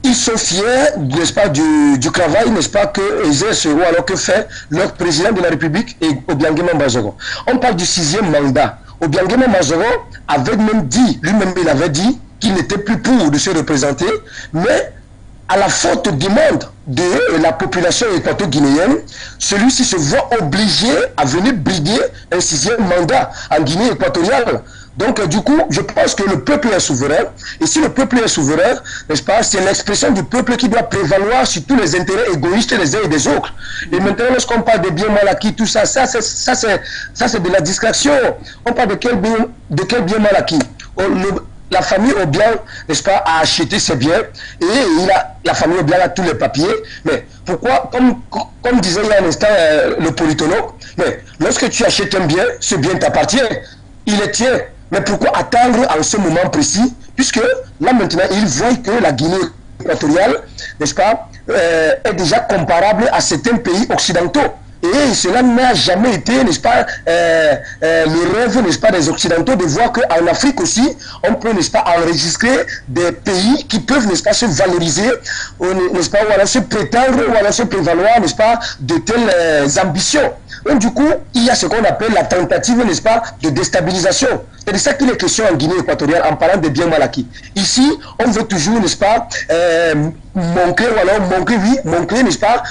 ils sont fiers, n'est-ce pas, du travail, n'est-ce pas, que exerce ou alors que fait leur président de la République et Obiangema Mbazoro. On parle du 6e mandat. Obiangema Mbazoro avait même dit, lui-même il avait dit qu'il n'était plus pour de se représenter, mais à la forte demande de la population équato-guinéenne, celui-ci se voit obligé à venir briguer un 6e mandat en Guinée équatoriale. Donc, du coup, je pense que le peuple est souverain. Et si le peuple est souverain, n'est-ce pas, c'est l'expression du peuple qui doit prévaloir sur tous les intérêts égoïstes des uns et des autres. Et maintenant, lorsqu'on parle de biens mal acquis, tout ça, ça c'est de la distraction. On parle de quel bien mal acquis? La famille Obiang, n'est-ce pas, a acheté ses biens et la famille Obiang a tous les papiers. Mais pourquoi, comme disait il y a un instant le politologue, mais lorsque tu achètes un bien, ce bien t'appartient, il est tien. Mais pourquoi attendre en ce moment précis? Puisque là maintenant, ils voient que la Guinée équatoriale, n'est-ce pas, est déjà comparable à certains pays occidentaux. Et cela n'a jamais été, n'est-ce pas, le rêve, n'est-ce pas, des Occidentaux de voir qu'en Afrique aussi, on peut, n'est-ce pas, enregistrer des pays qui peuvent, n'est-ce pas, se valoriser, n'est-ce pas, ou alors se prétendre, ou alors se prévaloir, n'est-ce pas, de telles ambitions. Donc du coup, il y a ce qu'on appelle la tentative, n'est-ce pas, de déstabilisation. C'est de ça qu'il est question en Guinée équatoriale en parlant des biens mal acquis. Ici, on veut toujours, n'est-ce pas, montrer, ou alors montrer, n'est-ce pas,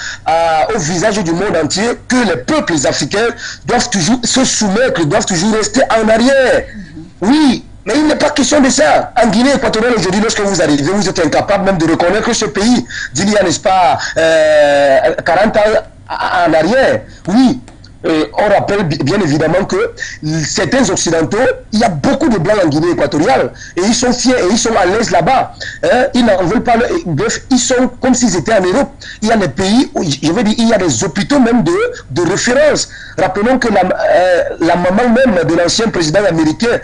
au visage du monde entier que les peuples africains doivent toujours se soumettre, doivent toujours rester en arrière. Oui, Mais il n'est pas question de ça. En Guinée équatoriale, aujourd'hui, lorsque vous arrivez, vous êtes incapable même de reconnaître ce pays d'il y a, n'est-ce pas, 40 ans en arrière. Oui. On rappelle bien évidemment que certains Occidentaux, il y a beaucoup de Blancs en Guinée équatoriale et ils sont fiers et ils sont à l'aise là-bas. Ils n'en veulent pas. Bref, ils sont comme s'ils étaient en Europe. Il y a des pays où, je veux dire, il y a des hôpitaux même de référence. Rappelons que la maman même de l'ancien président américain,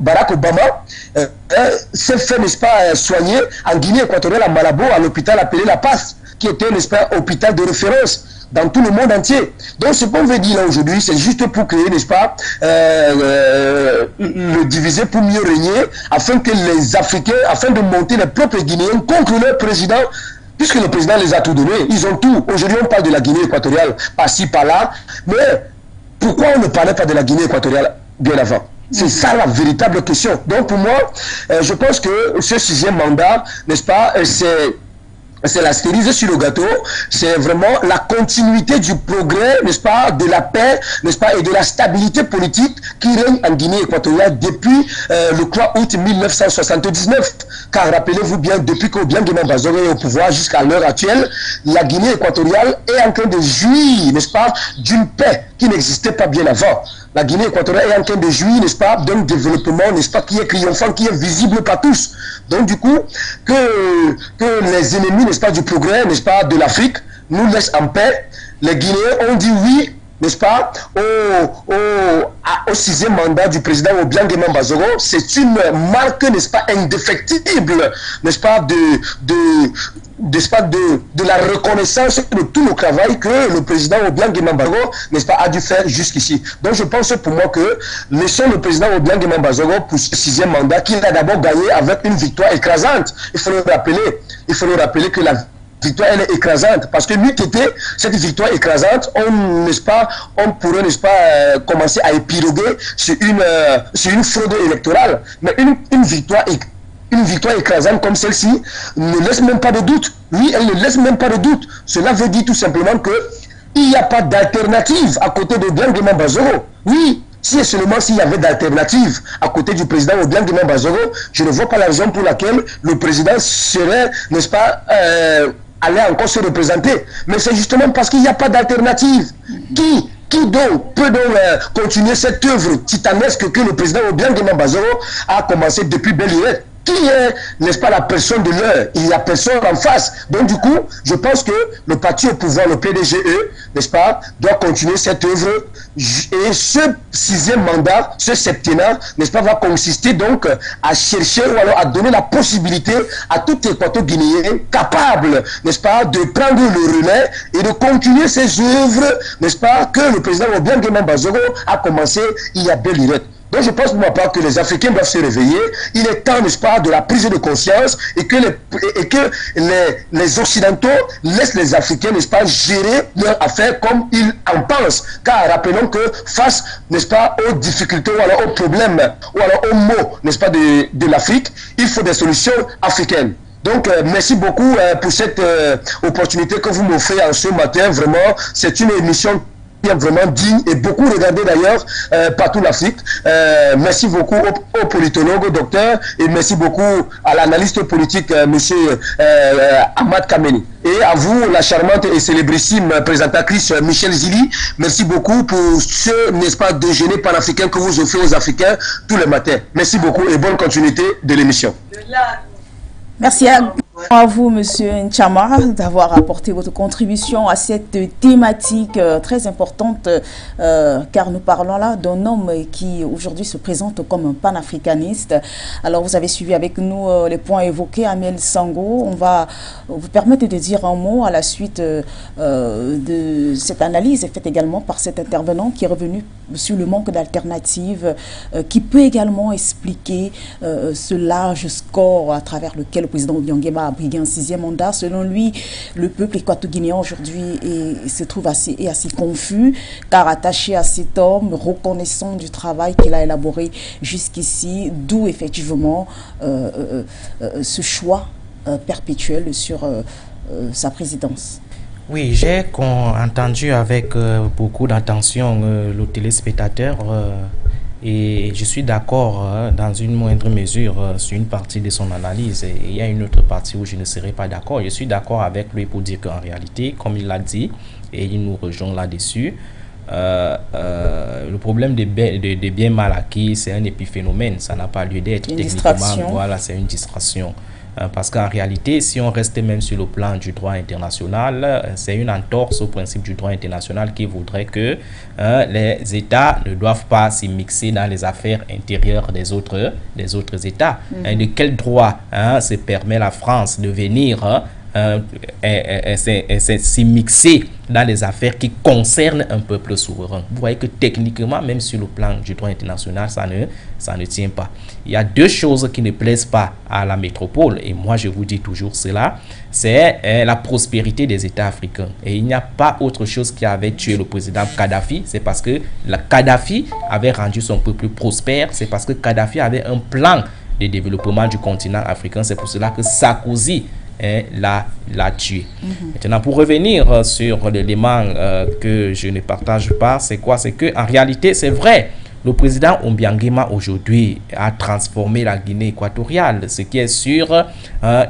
Barack Obama, s'est fait, n'est-ce pas, soigner en Guinée équatoriale à Malabo, à l'hôpital appelé La Paz, qui était, n'est-ce pas, hôpital de référence dans tout le monde entier. Donc ce qu'on veut dire là aujourd'hui, c'est juste pour créer, n'est-ce pas, le diviser pour mieux régner, afin que les Africains, afin de monter les propres Guinéens contre leur président, puisque le président les a tout donné, ils ont tout. Aujourd'hui on parle de la Guinée équatoriale, par-ci, par-là, mais pourquoi on ne parlait pas de la Guinée équatoriale bien avant? C'est ça la véritable question. Donc pour moi, je pense que ce 6e mandat, n'est-ce pas, c'est la cerise sur le gâteau, c'est vraiment la continuité du progrès, n'est-ce pas, de la paix, n'est-ce pas, et de la stabilité politique qui règne en Guinée équatoriale depuis le 3 août 1979. Car rappelez-vous bien, depuis qu'Obiang-Nguema Bazogo est au pouvoir jusqu'à l'heure actuelle, la Guinée équatoriale est en train de jouir, n'est-ce pas, d'une paix qui n'existait pas bien avant. La Guinée équatoriale est en train de jouir, n'est-ce pas, d'un développement, n'est-ce pas, qui est triomphant, qui est visible par tous. Donc du coup, que les ennemis, n'est-ce pas, du progrès, n'est-ce pas, de l'Afrique, nous laissent en paix. Les Guinéens ont dit oui, n'est-ce pas, au 6e mandat du président Obiang-Nguema Bazogo. C'est une marque, n'est-ce pas, indéfectible, n'est-ce pas, de la reconnaissance de tout le travail que le président Obiang-Nguema Bazogo, n'est-ce pas, a dû faire jusqu'ici. Donc je pense pour moi que laissons le président Obiang-Nguema Bazogo pour ce 6e mandat qu'il a d'abord gagné avec une victoire écrasante. Il faut le rappeler que la victoire elle est écrasante, parce que lui était cette victoire écrasante, on pourrait, n'est-ce pas, commencer à épiloguer sur une fraude électorale, mais une victoire écrasante comme celle-ci ne laisse même pas de doute. Oui, elle ne laisse même pas de doute. Cela veut dire tout simplement que il n'y a pas d'alternative à côté de Obiang-Nguema Bazogo. Oui, si et seulement s'il y avait d'alternative à côté du président Obiang-Nguema Bazogo, je ne vois pas la raison pour laquelle le président serait, n'est-ce pas, allait encore se représenter. Mais c'est justement parce qu'il n'y a pas d'alternative. Qui donc peut donc continuer cette œuvre titanesque que le président Obiang-Nguema Bazogo a commencé depuis belle lurette? Qui est, n'est-ce pas, la personne de l'heure? Il n'y a personne en face. Donc du coup, je pense que le parti au pouvoir, le PDGE, n'est-ce pas, doit continuer cette œuvre. Et ce 6e mandat, ce septennat, n'est-ce pas, va consister donc à chercher ou alors à donner la possibilité à tout Équato-Guinéen capable, n'est-ce pas, de prendre le relais et de continuer ces œuvres, n'est-ce pas, que le président Obiang-Nguema Bazogo a commencé il y a belle lurette. Donc je pense pour ma part que les Africains doivent se réveiller. Il est temps, n'est-ce pas, de la prise de conscience et que les Occidentaux laissent les Africains, n'est-ce pas, gérer leurs affaires comme ils en pensent. Car rappelons que face, n'est-ce pas, aux difficultés ou alors aux problèmes ou alors aux maux, n'est-ce pas, de l'Afrique, il faut des solutions africaines. Donc, merci beaucoup pour cette opportunité que vous m'offrez en ce matin. Vraiment, c'est une émission vraiment digne et beaucoup regardé d'ailleurs partout l'Afrique. Merci beaucoup au politologue, au docteur, et merci beaucoup à l'analyste politique, monsieur Ahmad Kameni. Et à vous, la charmante et célébrissime présentatrice Michel Zili, merci beaucoup pour ce, n'est-ce pas, déjeuner panafricain que vous offrez aux Africains tous les matins. Merci beaucoup et bonne continuité de l'émission. Merci à vous, Monsieur Ntchama, d'avoir apporté votre contribution à cette thématique très importante, car nous parlons là d'un homme qui aujourd'hui se présente comme un panafricaniste. Alors, vous avez suivi avec nous les points évoqués, Amiel Sango. On va vous permettre de dire un mot à la suite de cette analyse faite également par cet intervenant qui est revenu sur le manque d'alternatives, qui peut également expliquer ce large score à travers lequel le président Obiang-Nguema a brigué un 6e mandat. Selon lui, le peuple équato-guinéen aujourd'hui se trouve assez confus, car attaché à cet homme, reconnaissant du travail qu'il a élaboré jusqu'ici, d'où effectivement ce choix perpétuel sur sa présidence. Oui, j'ai entendu avec beaucoup d'attention le téléspectateur Et je suis d'accord dans une moindre mesure sur une partie de son analyse. Et il y a une autre partie où je ne serai pas d'accord. Je suis d'accord avec lui pour dire qu'en réalité, comme il l'a dit, et il nous rejoint là-dessus, le problème des biens mal acquis, c'est un épiphénomène. Ça n'a pas lieu d'être. Techniquement, voilà, c'est une distraction. Parce qu'en réalité, si on reste même sur le plan du droit international, c'est une entorse au principe du droit international qui voudrait que les États ne doivent pas s'immiscer dans les affaires intérieures des autres États. De quel droit se permet la France de venir s'immiscer dans les affaires qui concernent un peuple souverain? Vous voyez que techniquement, même sur le plan du droit international, ça ne tient pas. Il y a deux choses qui ne plaisent pas à la métropole, et moi je vous dis toujours cela, c'est la prospérité des États africains. Et il n'y a pas autre chose qui avait tué le président Kadhafi, c'est parce que Kadhafi avait rendu son peuple prospère, c'est parce que Kadhafi avait un plan de développement du continent africain, c'est pour cela que Sarkozy l'a tué. Maintenant, pour revenir sur l'élément que je ne partage pas, c'est quoi? C'est que en réalité, c'est vrai, le président Obiangema aujourd'hui a transformé la Guinée équatoriale. Ce qui est sûr,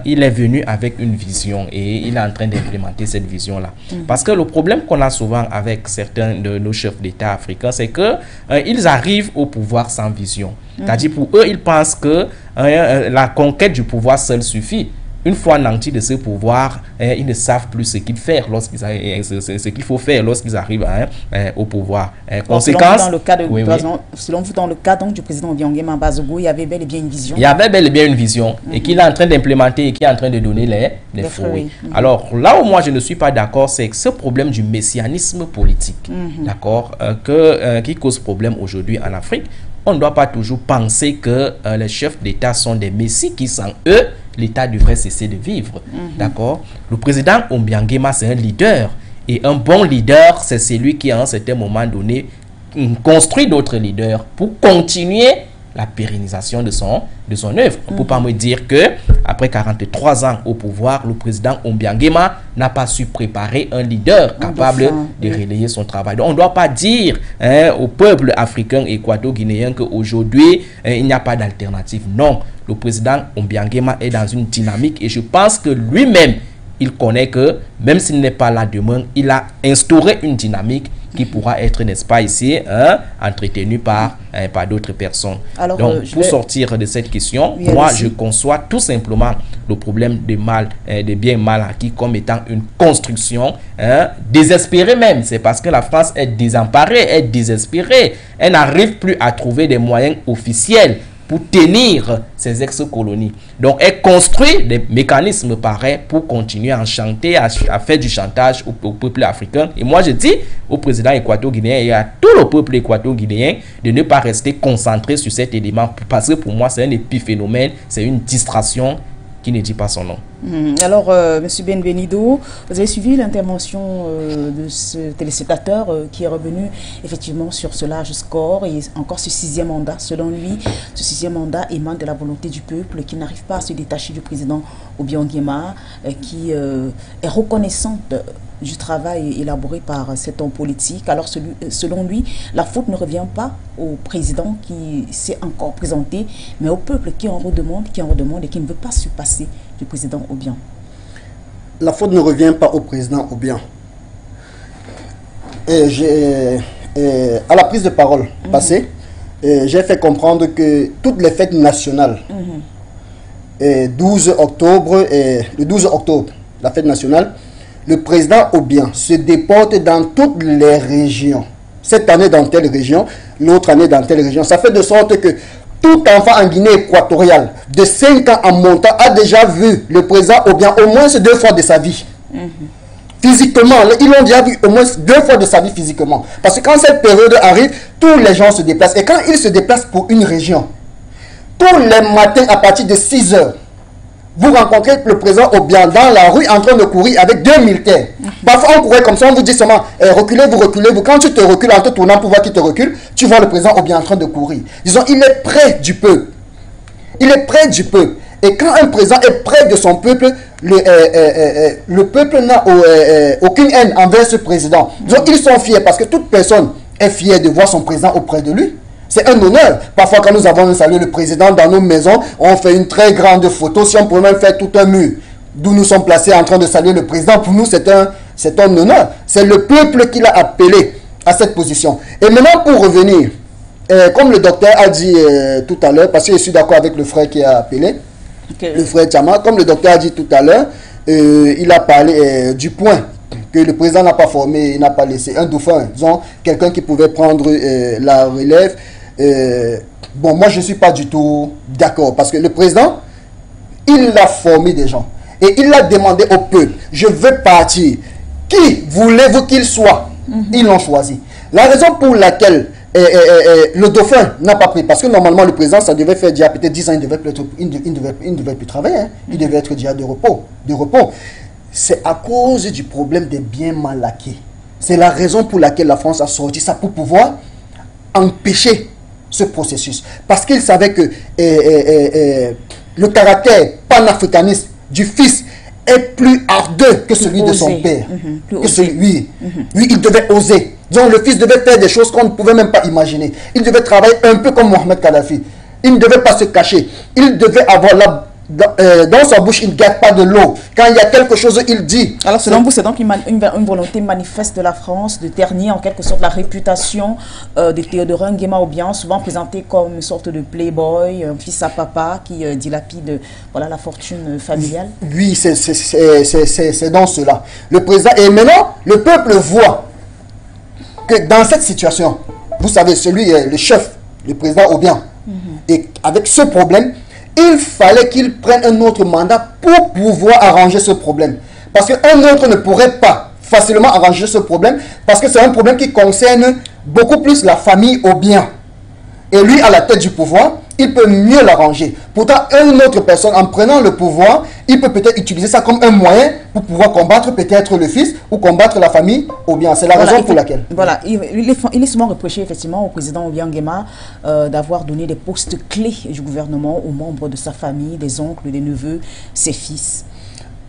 il est venu avec une vision et il est en train d'implémenter cette vision-là. Parce que le problème qu'on a souvent avec certains de nos chefs d'État africains, c'est que ils arrivent au pouvoir sans vision. C'est-à-dire pour eux, ils pensent que la conquête du pouvoir seul suffit. Une fois nantis de ce pouvoir, ils ne savent plus ce qu'il faut faire lorsqu'ils arrivent au pouvoir. Conséquence, selon vous, dans le cas donc, du président Obiangema Bazogo, il y avait bel et bien une vision. Il y avait bel et bien une vision et qu'il est en train d'implémenter et qui est en train de donner les fruits. Alors là où moi je ne suis pas d'accord, c'est que ce problème du messianisme politique, d'accord, qui cause problème aujourd'hui en Afrique. On ne doit pas toujours penser que les chefs d'État sont des messies qui, sans eux, l'État devrait cesser de vivre. D'accord? Le président Obiangema, c'est un leader. Et un bon leader, c'est celui qui, à un certain moment donné, construit d'autres leaders pour continuer la pérennisation de son œuvre. On ne peut pas me dire que après 43 ans au pouvoir, le président Obiangema n'a pas su préparer un leader capable de relayer son travail. Donc, on ne doit pas dire au peuple africain et équato-guinéen qu'aujourd'hui, il n'y a pas d'alternative. Non, le président Obiangema est dans une dynamique et je pense que lui-même, il connaît que même s'il n'est pas là demain, il a instauré une dynamique qui pourra être, n'est-ce pas, ici, entretenue par d'autres personnes. Alors, donc, pour sortir de cette question, moi, je conçois tout simplement le problème des biens mal acquis comme étant une construction désespérée même. C'est parce que la France est désemparée, est désespérée. Elle n'arrive plus à trouver des moyens officiels pour tenir ces ex-colonies. Donc, elle construit des mécanismes pareils pour continuer à chanter, à faire du chantage au peuple africain. Et moi, je dis au président équato-guinéen et à tout le peuple équato-guinéen de ne pas rester concentré sur cet élément parce que pour moi, c'est un épiphénomène, c'est une distraction qui ne dit pas son nom. Alors, M. Benvenido, vous avez suivi l'intervention de ce téléspectateur qui est revenu effectivement sur ce large score et encore ce 6e mandat. Selon lui, ce 6e mandat émane de la volonté du peuple qui n'arrive pas à se détacher du président Obiangema, qui est reconnaissante du travail élaboré par cet homme politique. Alors, selon lui, la faute ne revient pas au président qui s'est encore présenté, mais au peuple qui en redemande et qui ne veut pas se passer du président Obiang. La faute ne revient pas au président Obiang. À la prise de parole passée, j'ai fait comprendre que toutes les fêtes nationales, le 12 octobre, la fête nationale, le président Obiang se déporte dans toutes les régions. Cette année dans telle région, l'autre année dans telle région. Ça fait de sorte que tout enfant en Guinée équatoriale de 5 ans en montant a déjà vu le président Obiang au moins 2 fois de sa vie. Physiquement, ils l'ont déjà vu au moins 2 fois de sa vie physiquement. Parce que quand cette période arrive, tous les gens se déplacent. Et quand ils se déplacent pour une région, tous les matins à partir de 6 heures, vous rencontrez le président Obiang dans la rue en train de courir avec 2 militaires. Parfois on courait comme ça, on vous dit seulement reculez, vous. Quand tu te recules en te tournant pour voir qui te recule, tu vois le président Obiang en train de courir. Disons, il est près du peuple. Il est près du peuple. Et quand un président est près de son peuple, le peuple n'a aucune haine envers ce président. Donc ils sont fiers parce que toute personne est fière de voir son président auprès de lui. C'est un honneur. Parfois, quand nous avons salué le président dans nos maisons, on fait une très grande photo. Si on pouvait même faire tout un mur d'où nous sommes placés en train de saluer le président, pour nous, c'est un honneur. C'est le peuple qui l'a appelé à cette position. Et maintenant, pour revenir, comme le docteur a dit tout à l'heure, parce que je suis d'accord avec le frère qui a appelé, le frère Tchama, comme le docteur a dit tout à l'heure, il a parlé du point que le président n'a pas formé, il n'a pas laissé un dauphin, disons, quelqu'un qui pouvait prendre la relève. Bon, moi, je ne suis pas du tout d'accord, parce que le président, il a formé des gens. Et il a demandé au peuple, je veux partir. Qui voulez-vous qu'il soit? Ils l'ont choisi. La raison pour laquelle le dauphin n'a pas pris, parce que normalement le président, ça devait faire déjà peut-être 10 ans, il ne devait plus travailler, hein. Il devait être déjà de repos. C'est à cause du problème des biens mal acquis. C'est la raison pour laquelle la France a sorti ça, pour pouvoir empêcher ce processus. Parce qu'il savait que le caractère panafricaniste du fils est plus ardeux que celui de son père. Oui, il devait oser. Donc le fils devait faire des choses qu'on ne pouvait même pas imaginer. Il devait travailler un peu comme Mohamed Kadhafi. Il ne devait pas se cacher. Il devait avoir dans sa bouche, il ne garde pas de l'eau. Quand il y a quelque chose, il dit. Alors selon vous, c'est donc une volonté manifeste de la France de ternir en quelque sorte la réputation de Théodore Nguema Obiang, souvent présenté comme une sorte de playboy, un fils à papa qui dilapide la fortune familiale. Oui, c'est dans cela. Le président, et maintenant, le peuple voit que dans cette situation, vous savez, le chef, le président Obiang, et avec ce problème, il fallait qu'il prenne un autre mandat pour pouvoir arranger ce problème. Parce qu'un autre ne pourrait pas facilement arranger ce problème, parce que c'est un problème qui concerne beaucoup plus la famille Obiang. Et lui, à la tête du pouvoir, il peut mieux l'arranger. Pourtant, une autre personne, en prenant le pouvoir, il peut peut-être utiliser ça comme un moyen pour pouvoir combattre peut-être le fils ou combattre la famille Obiang. C'est la raison pour laquelle. Voilà, il est souvent reproché effectivement au président Obiang Nguema d'avoir donné des postes clés du gouvernement aux membres de sa famille, des oncles, des neveux, ses fils.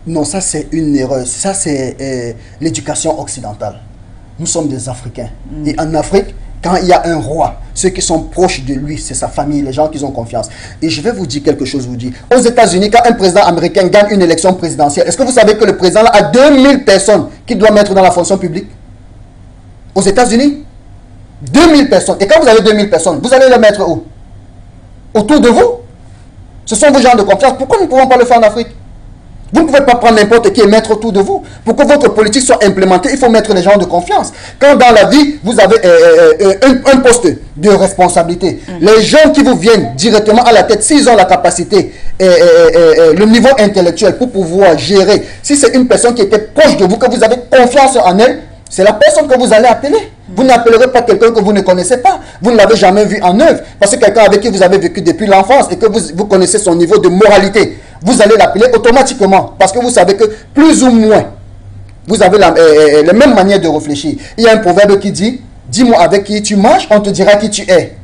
Non, ça c'est une erreur. Ça c'est l'éducation occidentale. Nous sommes des Africains. Et en Afrique, quand il y a un roi, ceux qui sont proches de lui, c'est sa famille, les gens qui ont confiance. Et je vais vous dire quelque chose, aux États-Unis, quand un président américain gagne une élection présidentielle, est-ce que vous savez que le président a 2000 personnes qu'il doit mettre dans la fonction publique? Aux États-Unis, 2000 personnes. Et quand vous avez 2000 personnes, vous allez les mettre où? Autour de vous? Ce sont vos gens de confiance. Pourquoi nous ne pouvons pas le faire en Afrique? Vous ne pouvez pas prendre n'importe qui et mettre autour de vous. Pour que votre politique soit implémentée, il faut mettre les gens de confiance. Quand dans la vie, vous avez un poste de responsabilité, les gens qui vous viennent directement à la tête, s'ils ont la capacité, le niveau intellectuel pour pouvoir gérer, si c'est une personne qui était proche de vous, que vous avez confiance en elle, c'est la personne que vous allez appeler. Vous n'appellerez pas quelqu'un que vous ne connaissez pas. Vous ne l'avez jamais vu en œuvre. Parce que quelqu'un avec qui vous avez vécu depuis l'enfance et que vous connaissez son niveau de moralité, vous allez l'appeler automatiquement. Parce que vous savez que plus ou moins, vous avez les mêmes manières de réfléchir. Il y a un proverbe qui dit, dis-moi avec qui tu marches, on te dira qui tu es.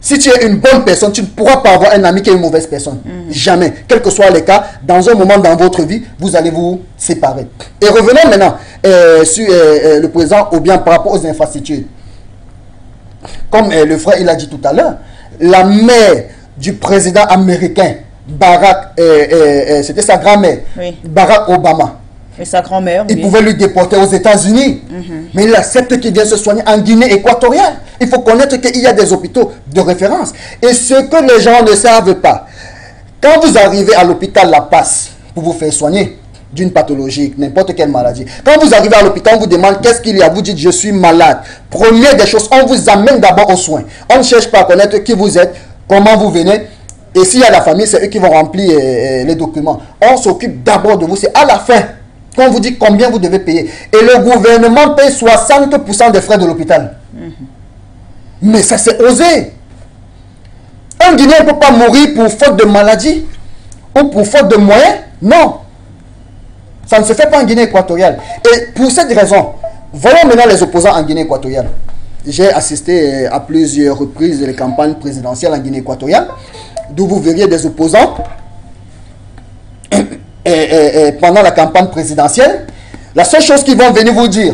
Si tu es une bonne personne, tu ne pourras pas avoir un ami qui est une mauvaise personne. Jamais. Quel que soit les cas, dans un moment dans votre vie, vous allez vous séparer. Et revenons maintenant sur le président Obiang par rapport aux infrastructures. Comme le frère il a dit tout à l'heure, la mère du président américain, Barack, c'était sa grand-mère, Barack Obama. Et sa grand-mère. Il pouvait lui déporter aux États-Unis. Mais il accepte qu'il vienne se soigner en Guinée équatoriale. Il faut connaître qu'il y a des hôpitaux de référence. Et ce que les gens ne savent pas, quand vous arrivez à l'hôpital La Passe pour vous faire soigner d'une pathologie, n'importe quelle maladie, quand vous arrivez à l'hôpital, on vous demande qu'est-ce qu'il y a, vous dites je suis malade. Première des choses, on vous amène d'abord aux soins. On ne cherche pas à connaître qui vous êtes, comment vous venez. Et s'il y a la famille, c'est eux qui vont remplir les documents. On s'occupe d'abord de vous. C'est à la fin qu'on vous dit combien vous devez payer. Et le gouvernement paye 60% des frais de l'hôpital. Mais ça, c'est osé. Un Guinéen ne peut pas mourir pour faute de maladie ou pour faute de moyens. Non. Ça ne se fait pas en Guinée équatoriale. Et pour cette raison, voyons maintenant les opposants en Guinée équatoriale. J'ai assisté à plusieurs reprises les campagnes présidentielles en Guinée équatoriale, d'où vous verriez des opposants pendant la campagne présidentielle. La seule chose qu'ils vont venir vous dire,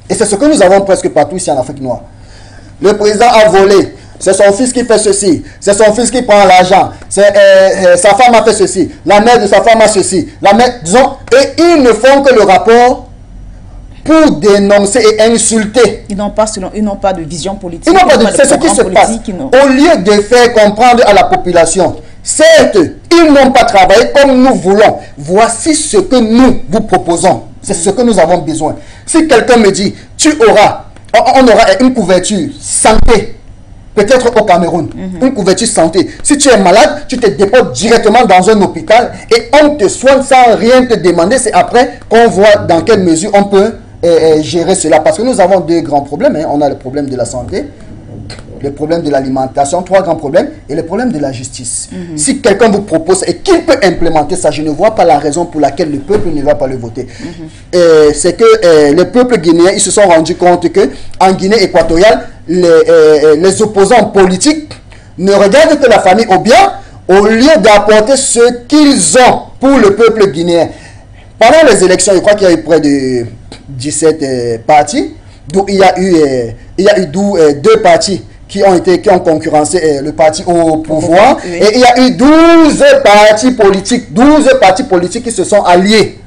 et c'est ce que nous avons presque partout ici en Afrique noire, le président a volé c'est son fils qui fait ceci, c'est son fils qui prend l'argent, sa femme a fait ceci, la mère de sa femme a ceci, la mère, disons, et ils ne font que le rapport pour dénoncer et insulter. Ils n'ont pas de vision politique. Ils n'ont pas de, c'est ce qui se passe. Au lieu de faire comprendre à la population, certes, ils n'ont pas travaillé comme nous voulons. Voici ce que nous vous proposons. C'est ce que nous avons besoin. Si quelqu'un me dit, on aura une couverture santé, peut-être au Cameroun, une couverture santé. Si tu es malade, tu te déposes directement dans un hôpital et on te soigne sans rien te demander. C'est après qu'on voit dans quelle mesure on peut gérer cela. Parce que nous avons deux grands problèmes. On a le problème de la santé, le problème de l'alimentation, 3 grands problèmes, et le problème de la justice. Si quelqu'un vous propose et qu'il peut implémenter ça, je ne vois pas la raison pour laquelle le peuple ne va pas le voter. C'est que le peuple guinéen, ils se sont rendus compte que en Guinée équatoriale, les opposants politiques ne regardent que la famille au bien, au lieu d'apporter ce qu'ils ont pour le peuple guinéen. Pendant les élections, je crois qu'il y a eu près de 17 partis, d'où il y a eu 2 partis qui ont concurrencé le parti au pouvoir. Et il y a eu 12 partis politiques qui se sont alliés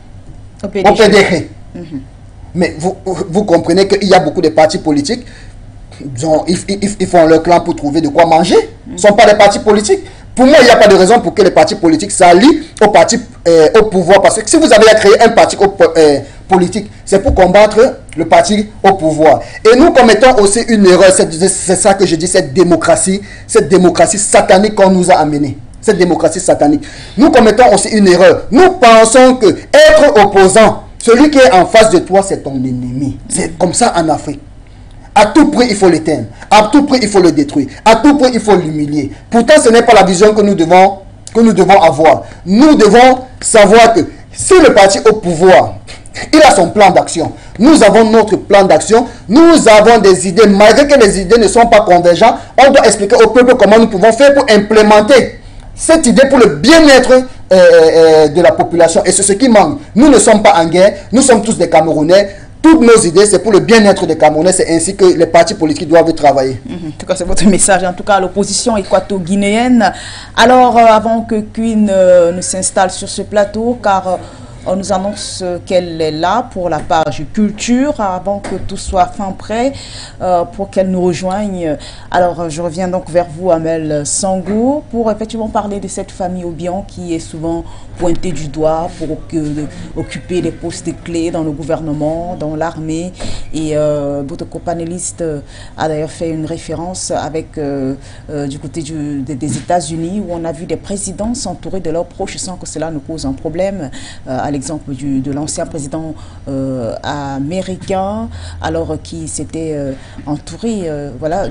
au PDG. Mais vous comprenez qu'il y a beaucoup de partis politiques, ils font leur clan pour trouver de quoi manger. Ce ne sont pas des partis politiques. Pour moi, il n'y a pas de raison pour que les partis politiques s'allient au parti au pouvoir. Parce que si vous avez créé un parti politique, c'est pour combattre le parti au pouvoir. Et nous commettons aussi une erreur, c'est ça que je dis, cette démocratie satanique qu'on nous a amenée. Cette démocratie satanique. Nous commettons aussi une erreur. Nous pensons que être opposant, celui qui est en face de toi, c'est ton ennemi. C'est comme ça en Afrique. À tout prix, il faut l'éteindre. À tout prix, il faut le détruire. À tout prix, il faut l'humilier. Pourtant, ce n'est pas la vision que nous devons avoir. Nous devons savoir que si le parti au pouvoir, il a son plan d'action. Nous avons notre plan d'action. Nous avons des idées. Malgré que les idées ne sont pas convergentes, on doit expliquer au peuple comment nous pouvons faire pour implémenter cette idée pour le bien-être de la population. Et c'est ce qui manque. Nous ne sommes pas en guerre. Nous sommes tous des Camerounais. Toutes nos idées, c'est pour le bien-être des Camerounais. C'est ainsi que les partis politiques doivent travailler. En tout cas, c'est votre message. En tout cas, l'opposition équato-guinéenne. Alors, avant que Queen ne s'installe sur ce plateau, car on nous annonce qu'elle est là pour la page culture, avant que tout soit fin prêt pour qu'elle nous rejoigne. Alors, je reviens donc vers vous, Amel Sango, pour effectivement parler de cette famille Obiang qui est souvent pointée du doigt pour occuper les postes clés dans le gouvernement, dans l'armée. Et votre copanéliste a d'ailleurs fait une référence avec du côté des États-Unis, où on a vu des présidents s'entourer de leurs proches sans que cela ne cause un problème. À l'exemple de l'ancien président américain, alors qui s'était entouré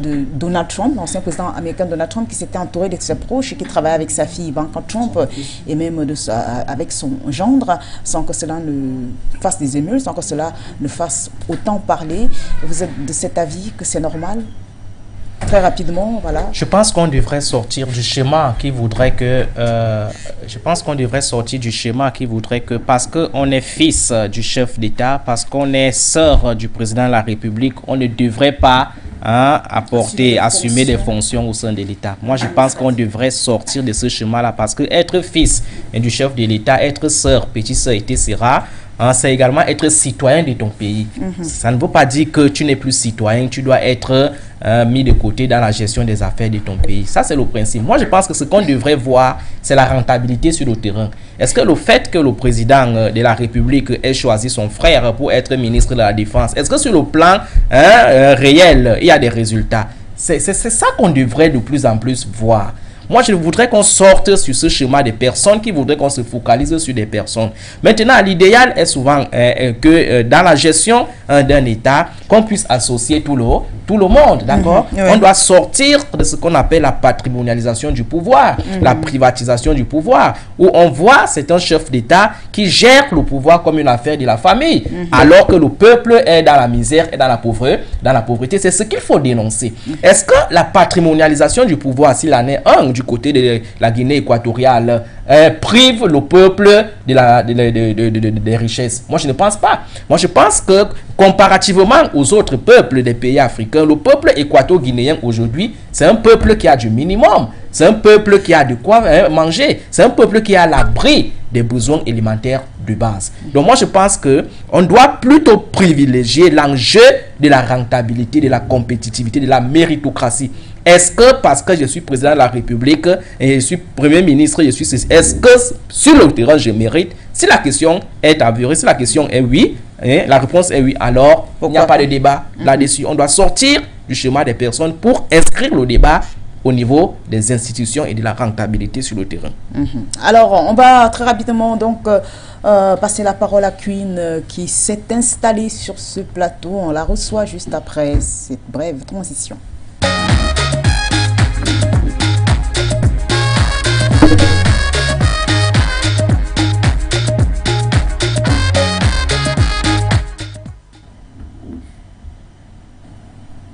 de Donald Trump, l'ancien président américain Donald Trump, qui s'était entouré de ses proches et qui travaillait avec sa fille Ivanka Trump et même avec son gendre, sans que cela ne fasse des émeutes, sans que cela ne fasse autant parler. Vous êtes de cet avis que c'est normal? Très rapidement, voilà. Je pense qu'on devrait sortir du schéma qui voudrait que... parce qu'on est fils du chef d'État, parce qu'on est sœur du président de la République, on ne devrait pas assumer des fonctions au sein de l'État. Moi, je pense qu'on devrait sortir de ce schéma-là, parce que être fils du chef de l'État, être sœur, petite sœur, etc., c'est également être citoyen de ton pays. Ça ne veut pas dire que tu n'es plus citoyen, tu dois être mis de côté dans la gestion des affaires de ton pays. Ça, c'est le principe. Moi, je pense que ce qu'on devrait voir, c'est la rentabilité sur le terrain. Est-ce que le fait que le président de la République ait choisi son frère pour être ministre de la Défense, est-ce que sur le plan réel, il y a des résultats? C'est ça qu'on devrait de plus en plus voir. Moi, je voudrais qu'on sorte sur ce schéma des personnes qui voudraient qu'on se focalise sur des personnes. Maintenant, l'idéal est souvent que dans la gestion d'un État, qu'on puisse associer tout le monde, d'accord? On doit sortir de ce qu'on appelle la patrimonialisation du pouvoir, la privatisation du pouvoir, où on voit c'est un chef d'État qui gère le pouvoir comme une affaire de la famille, alors que le peuple est dans la misère et dans la pauvreté. C'est ce qu'il faut dénoncer. Est-ce que la patrimonialisation du pouvoir, s'il en est un, du côté de la Guinée équatoriale, prive le peuple des richesses. Moi, je ne pense pas. Moi, je pense que comparativement aux autres peuples des pays africains, le peuple équato-guinéen aujourd'hui, c'est un peuple qui a du minimum. C'est un peuple qui a de quoi manger. C'est un peuple qui est à l'abri des besoins élémentaires de base. Donc moi, je pense qu'on doit plutôt privilégier l'enjeu de la rentabilité, de la compétitivité, de la méritocratie. Est-ce que parce que je suis président de la République et je suis Premier ministre, est-ce que sur le terrain je mérite? Si la question est avérée, si la question est oui, la réponse est oui, alors il n'y a pas de débat là-dessus. On doit sortir du schéma des personnes pour inscrire le débat au niveau des institutions et de la rentabilité sur le terrain. Alors, on va très rapidement donc passer la parole à Queen qui s'est installée sur ce plateau. On la reçoit juste après cette brève transition.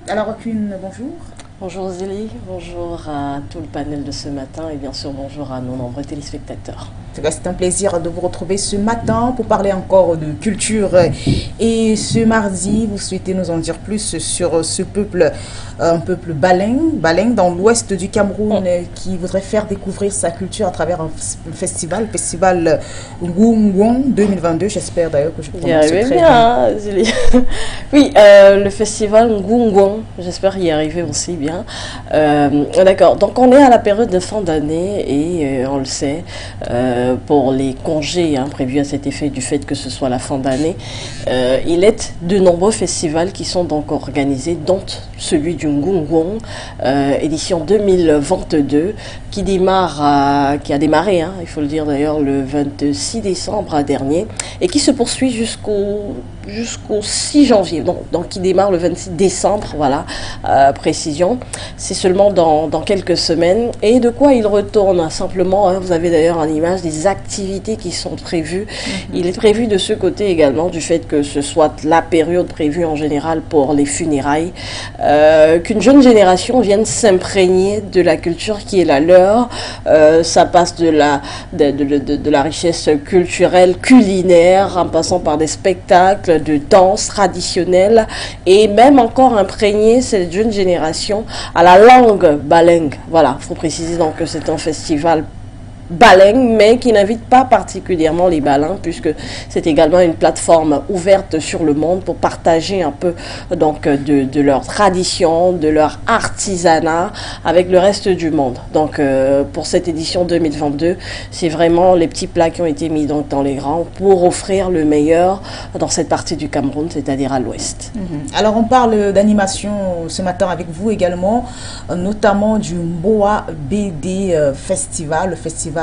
Alors, Queen, bonjour. Bonjour Zélie, bonjour à tout le panel de ce matin et bien sûr bonjour à nos nombreux téléspectateurs. C'est un plaisir de vous retrouver ce matin pour parler encore de culture. Et ce mardi, vous souhaitez nous en dire plus sur ce peuple, un peuple Baleng dans l'ouest du Cameroun, qui voudrait faire découvrir sa culture à travers un festival Ngungwong 2022. J'espère d'ailleurs que je prononce très bien. Oui, le festival Ngungwong, j'espère y arriver aussi bien. D'accord, donc on est à la période de fin d'année et on le sait, pour les congés prévus à cet effet du fait que ce soit la fin d'année, il est de nombreux festivals qui sont donc organisés, dont celui du Ngungwong, édition 2022, qui a démarré, il faut le dire d'ailleurs, le 26 décembre dernier, et qui se poursuit jusqu'au 6 janvier, donc qui démarre le 26 décembre, voilà, précision. C'est seulement dans quelques semaines. Et de quoi il retourne? Simplement, vous avez d'ailleurs en image des activités qui sont prévues. Il est prévu de ce côté également, du fait que ce soit la période prévue en général pour les funérailles, qu'une jeune génération vienne s'imprégner de la culture qui est la leur. Ça passe de la richesse culturelle, culinaire, en passant par des spectacles de danse traditionnelle, et même encore imprégner cette jeune génération à la langue Baleng. Voilà, il faut préciser donc que c'est un festival Baleng, mais qui n'invite pas particulièrement les Balins, puisque c'est également une plateforme ouverte sur le monde pour partager un peu donc de leur tradition, de leur artisanat avec le reste du monde. Donc pour cette édition 2022, c'est vraiment les petits plats qui ont été mis donc dans les grands pour offrir le meilleur dans cette partie du Cameroun, c'est-à-dire à l'ouest. Alors on parle d'animation ce matin avec vous également, notamment du Mboa BD Festival, le festival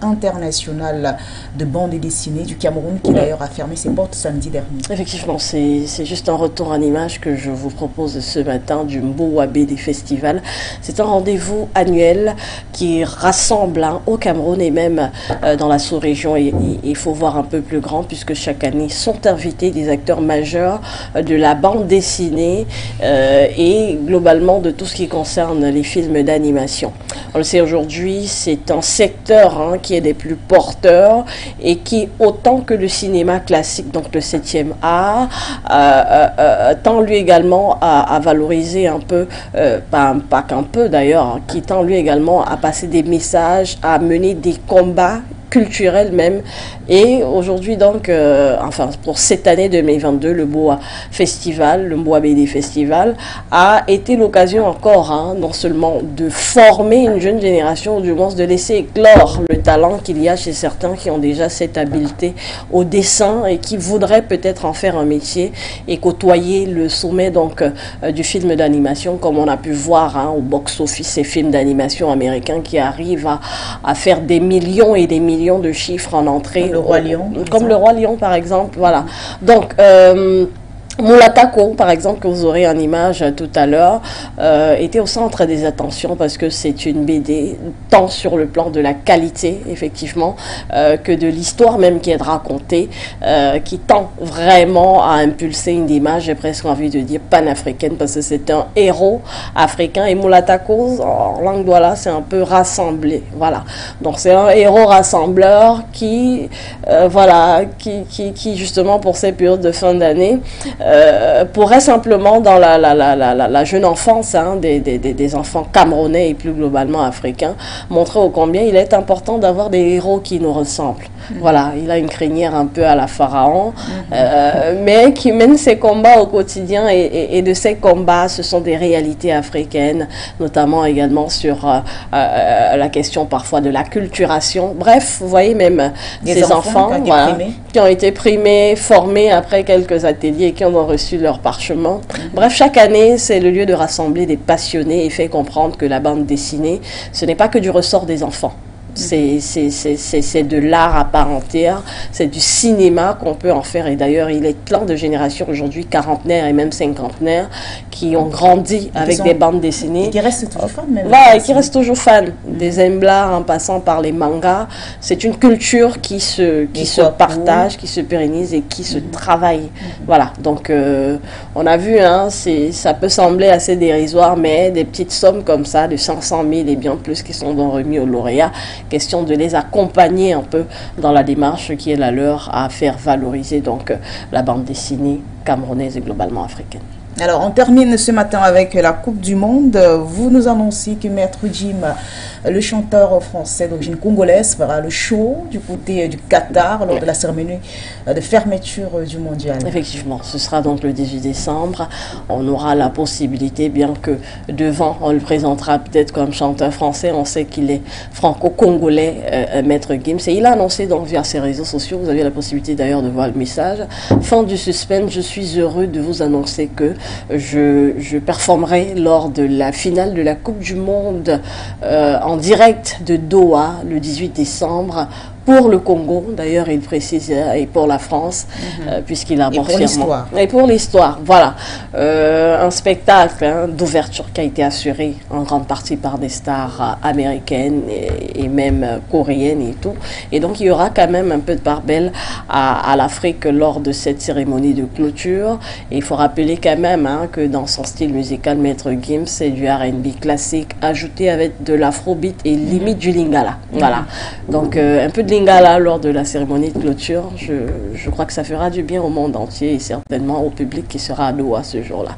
international de bande dessinée du Cameroun, qui d'ailleurs a fermé ses portes samedi dernier. Effectivement, c'est juste un retour en image que je vous propose ce matin du Mboa BD Festival. C'est un rendez-vous annuel qui rassemble au Cameroun et même dans la sous-région. Il faut voir un peu plus grand, puisque chaque année sont invités des acteurs majeurs de la bande dessinée et globalement de tout ce qui concerne les films d'animation. On le sait aujourd'hui, c'est un secteur qui est des plus porteurs et qui, autant que le cinéma classique, donc le 7e art, tend lui également à valoriser un peu, pas qu'un peu d'ailleurs, qui tend lui également à passer des messages, à mener des combats culturel même. Et aujourd'hui donc, enfin pour cette année 2022, le Mboa Festival, le Mboa BD Festival a été l'occasion encore non seulement de former une jeune génération, ou du moins de laisser éclore le talent qu'il y a chez certains qui ont déjà cette habileté au dessin et qui voudraient peut-être en faire un métier et côtoyer le sommet donc du film d'animation, comme on a pu voir au box-office, ces films d'animation américains qui arrivent à faire des millions et des millions de chiffres en entrée. Le Roi Lion. Comme le Roi Lion, par exemple. Voilà. Donc, Mulatako, par exemple, que vous aurez en image tout à l'heure, était au centre des attentions parce que c'est une BD tant sur le plan de la qualité, effectivement, que de l'histoire même qui est racontée, qui tend vraiment à impulser une image, j'ai presque envie de dire panafricaine, parce que c'est un héros africain. Et Mulatako, en langue douala, c'est un peu rassemblé. Voilà. Donc c'est un héros rassembleur qui, qui justement pour ces périodes de fin d'année, pourrait simplement dans la jeune enfance des enfants camerounais et plus globalement africains, montrer au combien il est important d'avoir des héros qui nous ressemblent. Voilà, il a une crinière un peu à la pharaon, mais qui mène ses combats au quotidien et de ces combats, ce sont des réalités africaines, notamment également sur la question parfois de la culturation. Bref, vous voyez même ces enfants qui ont été primés, formés après quelques ateliers et qui ont reçu leur parchemin. Bref, chaque année, c'est le lieu de rassembler des passionnés et fait comprendre que la bande dessinée, ce n'est pas que du ressort des enfants. C'est de l'art à part entière, c'est du cinéma qu'on peut en faire. Et d'ailleurs, il est plein de générations aujourd'hui, quarantenaires et même cinquantenaires, qui ont grandi avec des bandes dessinées. Et qui restent toujours fans même. Voilà, et qui restent toujours fans. Des emblas en passant par les mangas. C'est une culture qui se partage, qui se pérennise et qui se travaille. Voilà, donc on a vu, ça peut sembler assez dérisoire, mais des petites sommes comme ça, de 500 000 et bien plus qui sont donc remis aux lauréats. Question de les accompagner un peu dans la démarche qui est la leur à faire valoriser donc la bande dessinée camerounaise et globalement africaine. Alors, on termine ce matin avec la Coupe du Monde. Vous nous annoncez que Maître Jim, le chanteur français d'origine congolaise, fera le show du côté du Qatar lors de la cérémonie de fermeture du mondial. Effectivement, ce sera donc le 18 décembre. On aura la possibilité, bien que devant, on le présentera peut-être comme chanteur français. On sait qu'il est franco-congolais, Maître Gims. Et il a annoncé donc via ses réseaux sociaux, vous avez la possibilité d'ailleurs de voir le message. Fin du suspense, je suis heureux de vous annoncer que je performerai lors de la finale de la Coupe du Monde en direct de Doha le 18 décembre pour le Congo, d'ailleurs il précise, et pour la France, puisqu'il a et pour l'histoire, voilà. Un spectacle d'ouverture qui a été assuré en grande partie par des stars américaines et même coréennes et tout. Et donc il y aura quand même un peu de part belle à l'Afrique lors de cette cérémonie de clôture. Et il faut rappeler quand même que dans son style musical, Maître Gims, c'est du R&B classique ajouté avec de l'afrobeat et limite du lingala. Voilà. Donc un peu de lingala lors de la cérémonie de clôture, je crois que ça fera du bien au monde entier et certainement au public qui sera à Doha ce jour-là.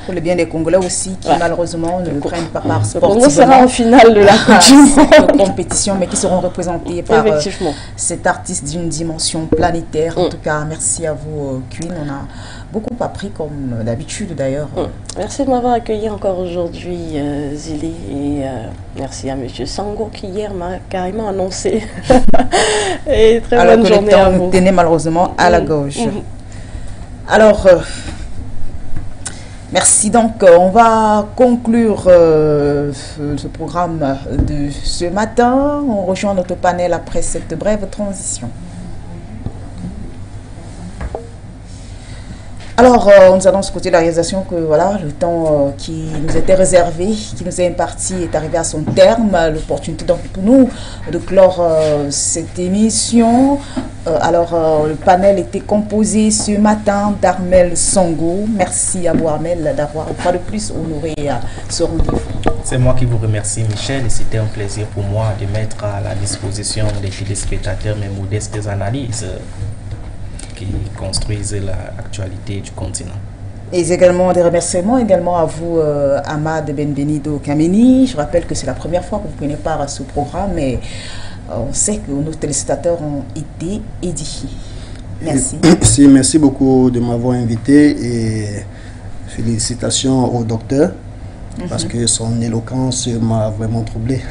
Pour le bien des Congolais aussi qui malheureusement ne prennent pas part sportivement. Le Congo sera en finale de la Coupe du Monde. Compétition, mais qui seront représentés par cet artiste d'une dimension planétaire. En tout cas, merci à vous, Queen. On a beaucoup appris comme d'habitude d'ailleurs. Merci de m'avoir accueilli encore aujourd'hui, Zili, et merci à Monsieur Sango qui hier m'a carrément annoncé. Et très bonne journée à vous. Nous tenait malheureusement à la gauche. Alors, merci. Donc, on va conclure ce programme de ce matin. On rejoint notre panel après cette brève transition. Alors, on nous annonce côté de la réalisation que voilà, le temps qui nous était réservé, qui nous est imparti, est arrivé à son terme. L'opportunité donc pour nous de clore cette émission. Le panel était composé ce matin d'Armel Sango. Merci à vous, Armel, d'avoir une fois de plus honoré ce rendez-vous. C'est moi qui vous remercie, Michel, et c'était un plaisir pour moi de mettre à la disposition des téléspectateurs mes modestes analyses qui construisent l'actualité du continent. Et également des remerciements également à vous, Ahmad Benvenido Kameni. Je rappelle que c'est la première fois que vous prenez part à ce programme, et on sait que nos téléspectateurs ont été édifiés. Merci. Merci beaucoup de m'avoir invité et félicitations au docteur. Parce que son éloquence m'a vraiment troublé.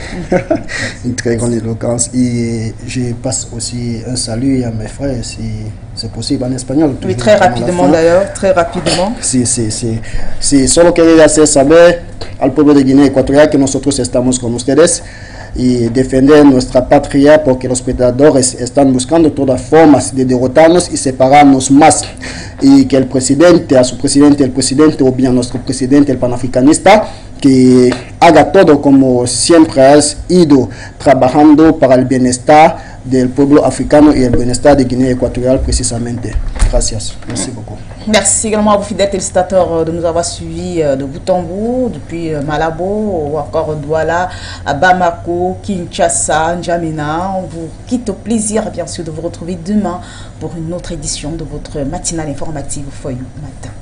Une très grande éloquence. Et je passe aussi un salut à mes frères, si c'est possible, en espagnol. Oui, très rapidement d'ailleurs, très rapidement. Sí, solo quería hacer saber al pueblo de Guinea Ecuatorial que nosotros estamos con ustedes. y defender nuestra patria, porque los predadores están buscando todas formas de derrotarnos y separarnos más. Y que el presidente, a su presidente, el presidente o bien nuestro presidente, el panafricanista, que haga todo como siempre has ido, trabajando para el bienestar del pueblo africano y el bienestar de Guinée équatoriale précisément. Gracias. Merci beaucoup. Merci également à vous, fidèles téléspectateurs, de nous avoir suivis de bout en bout, depuis Malabo ou encore Douala, à Bamako, Kinshasa, N'Djamena. On vous quitte au plaisir, bien sûr, de vous retrouver demain pour une autre édition de votre matinale informative Foyou Matin.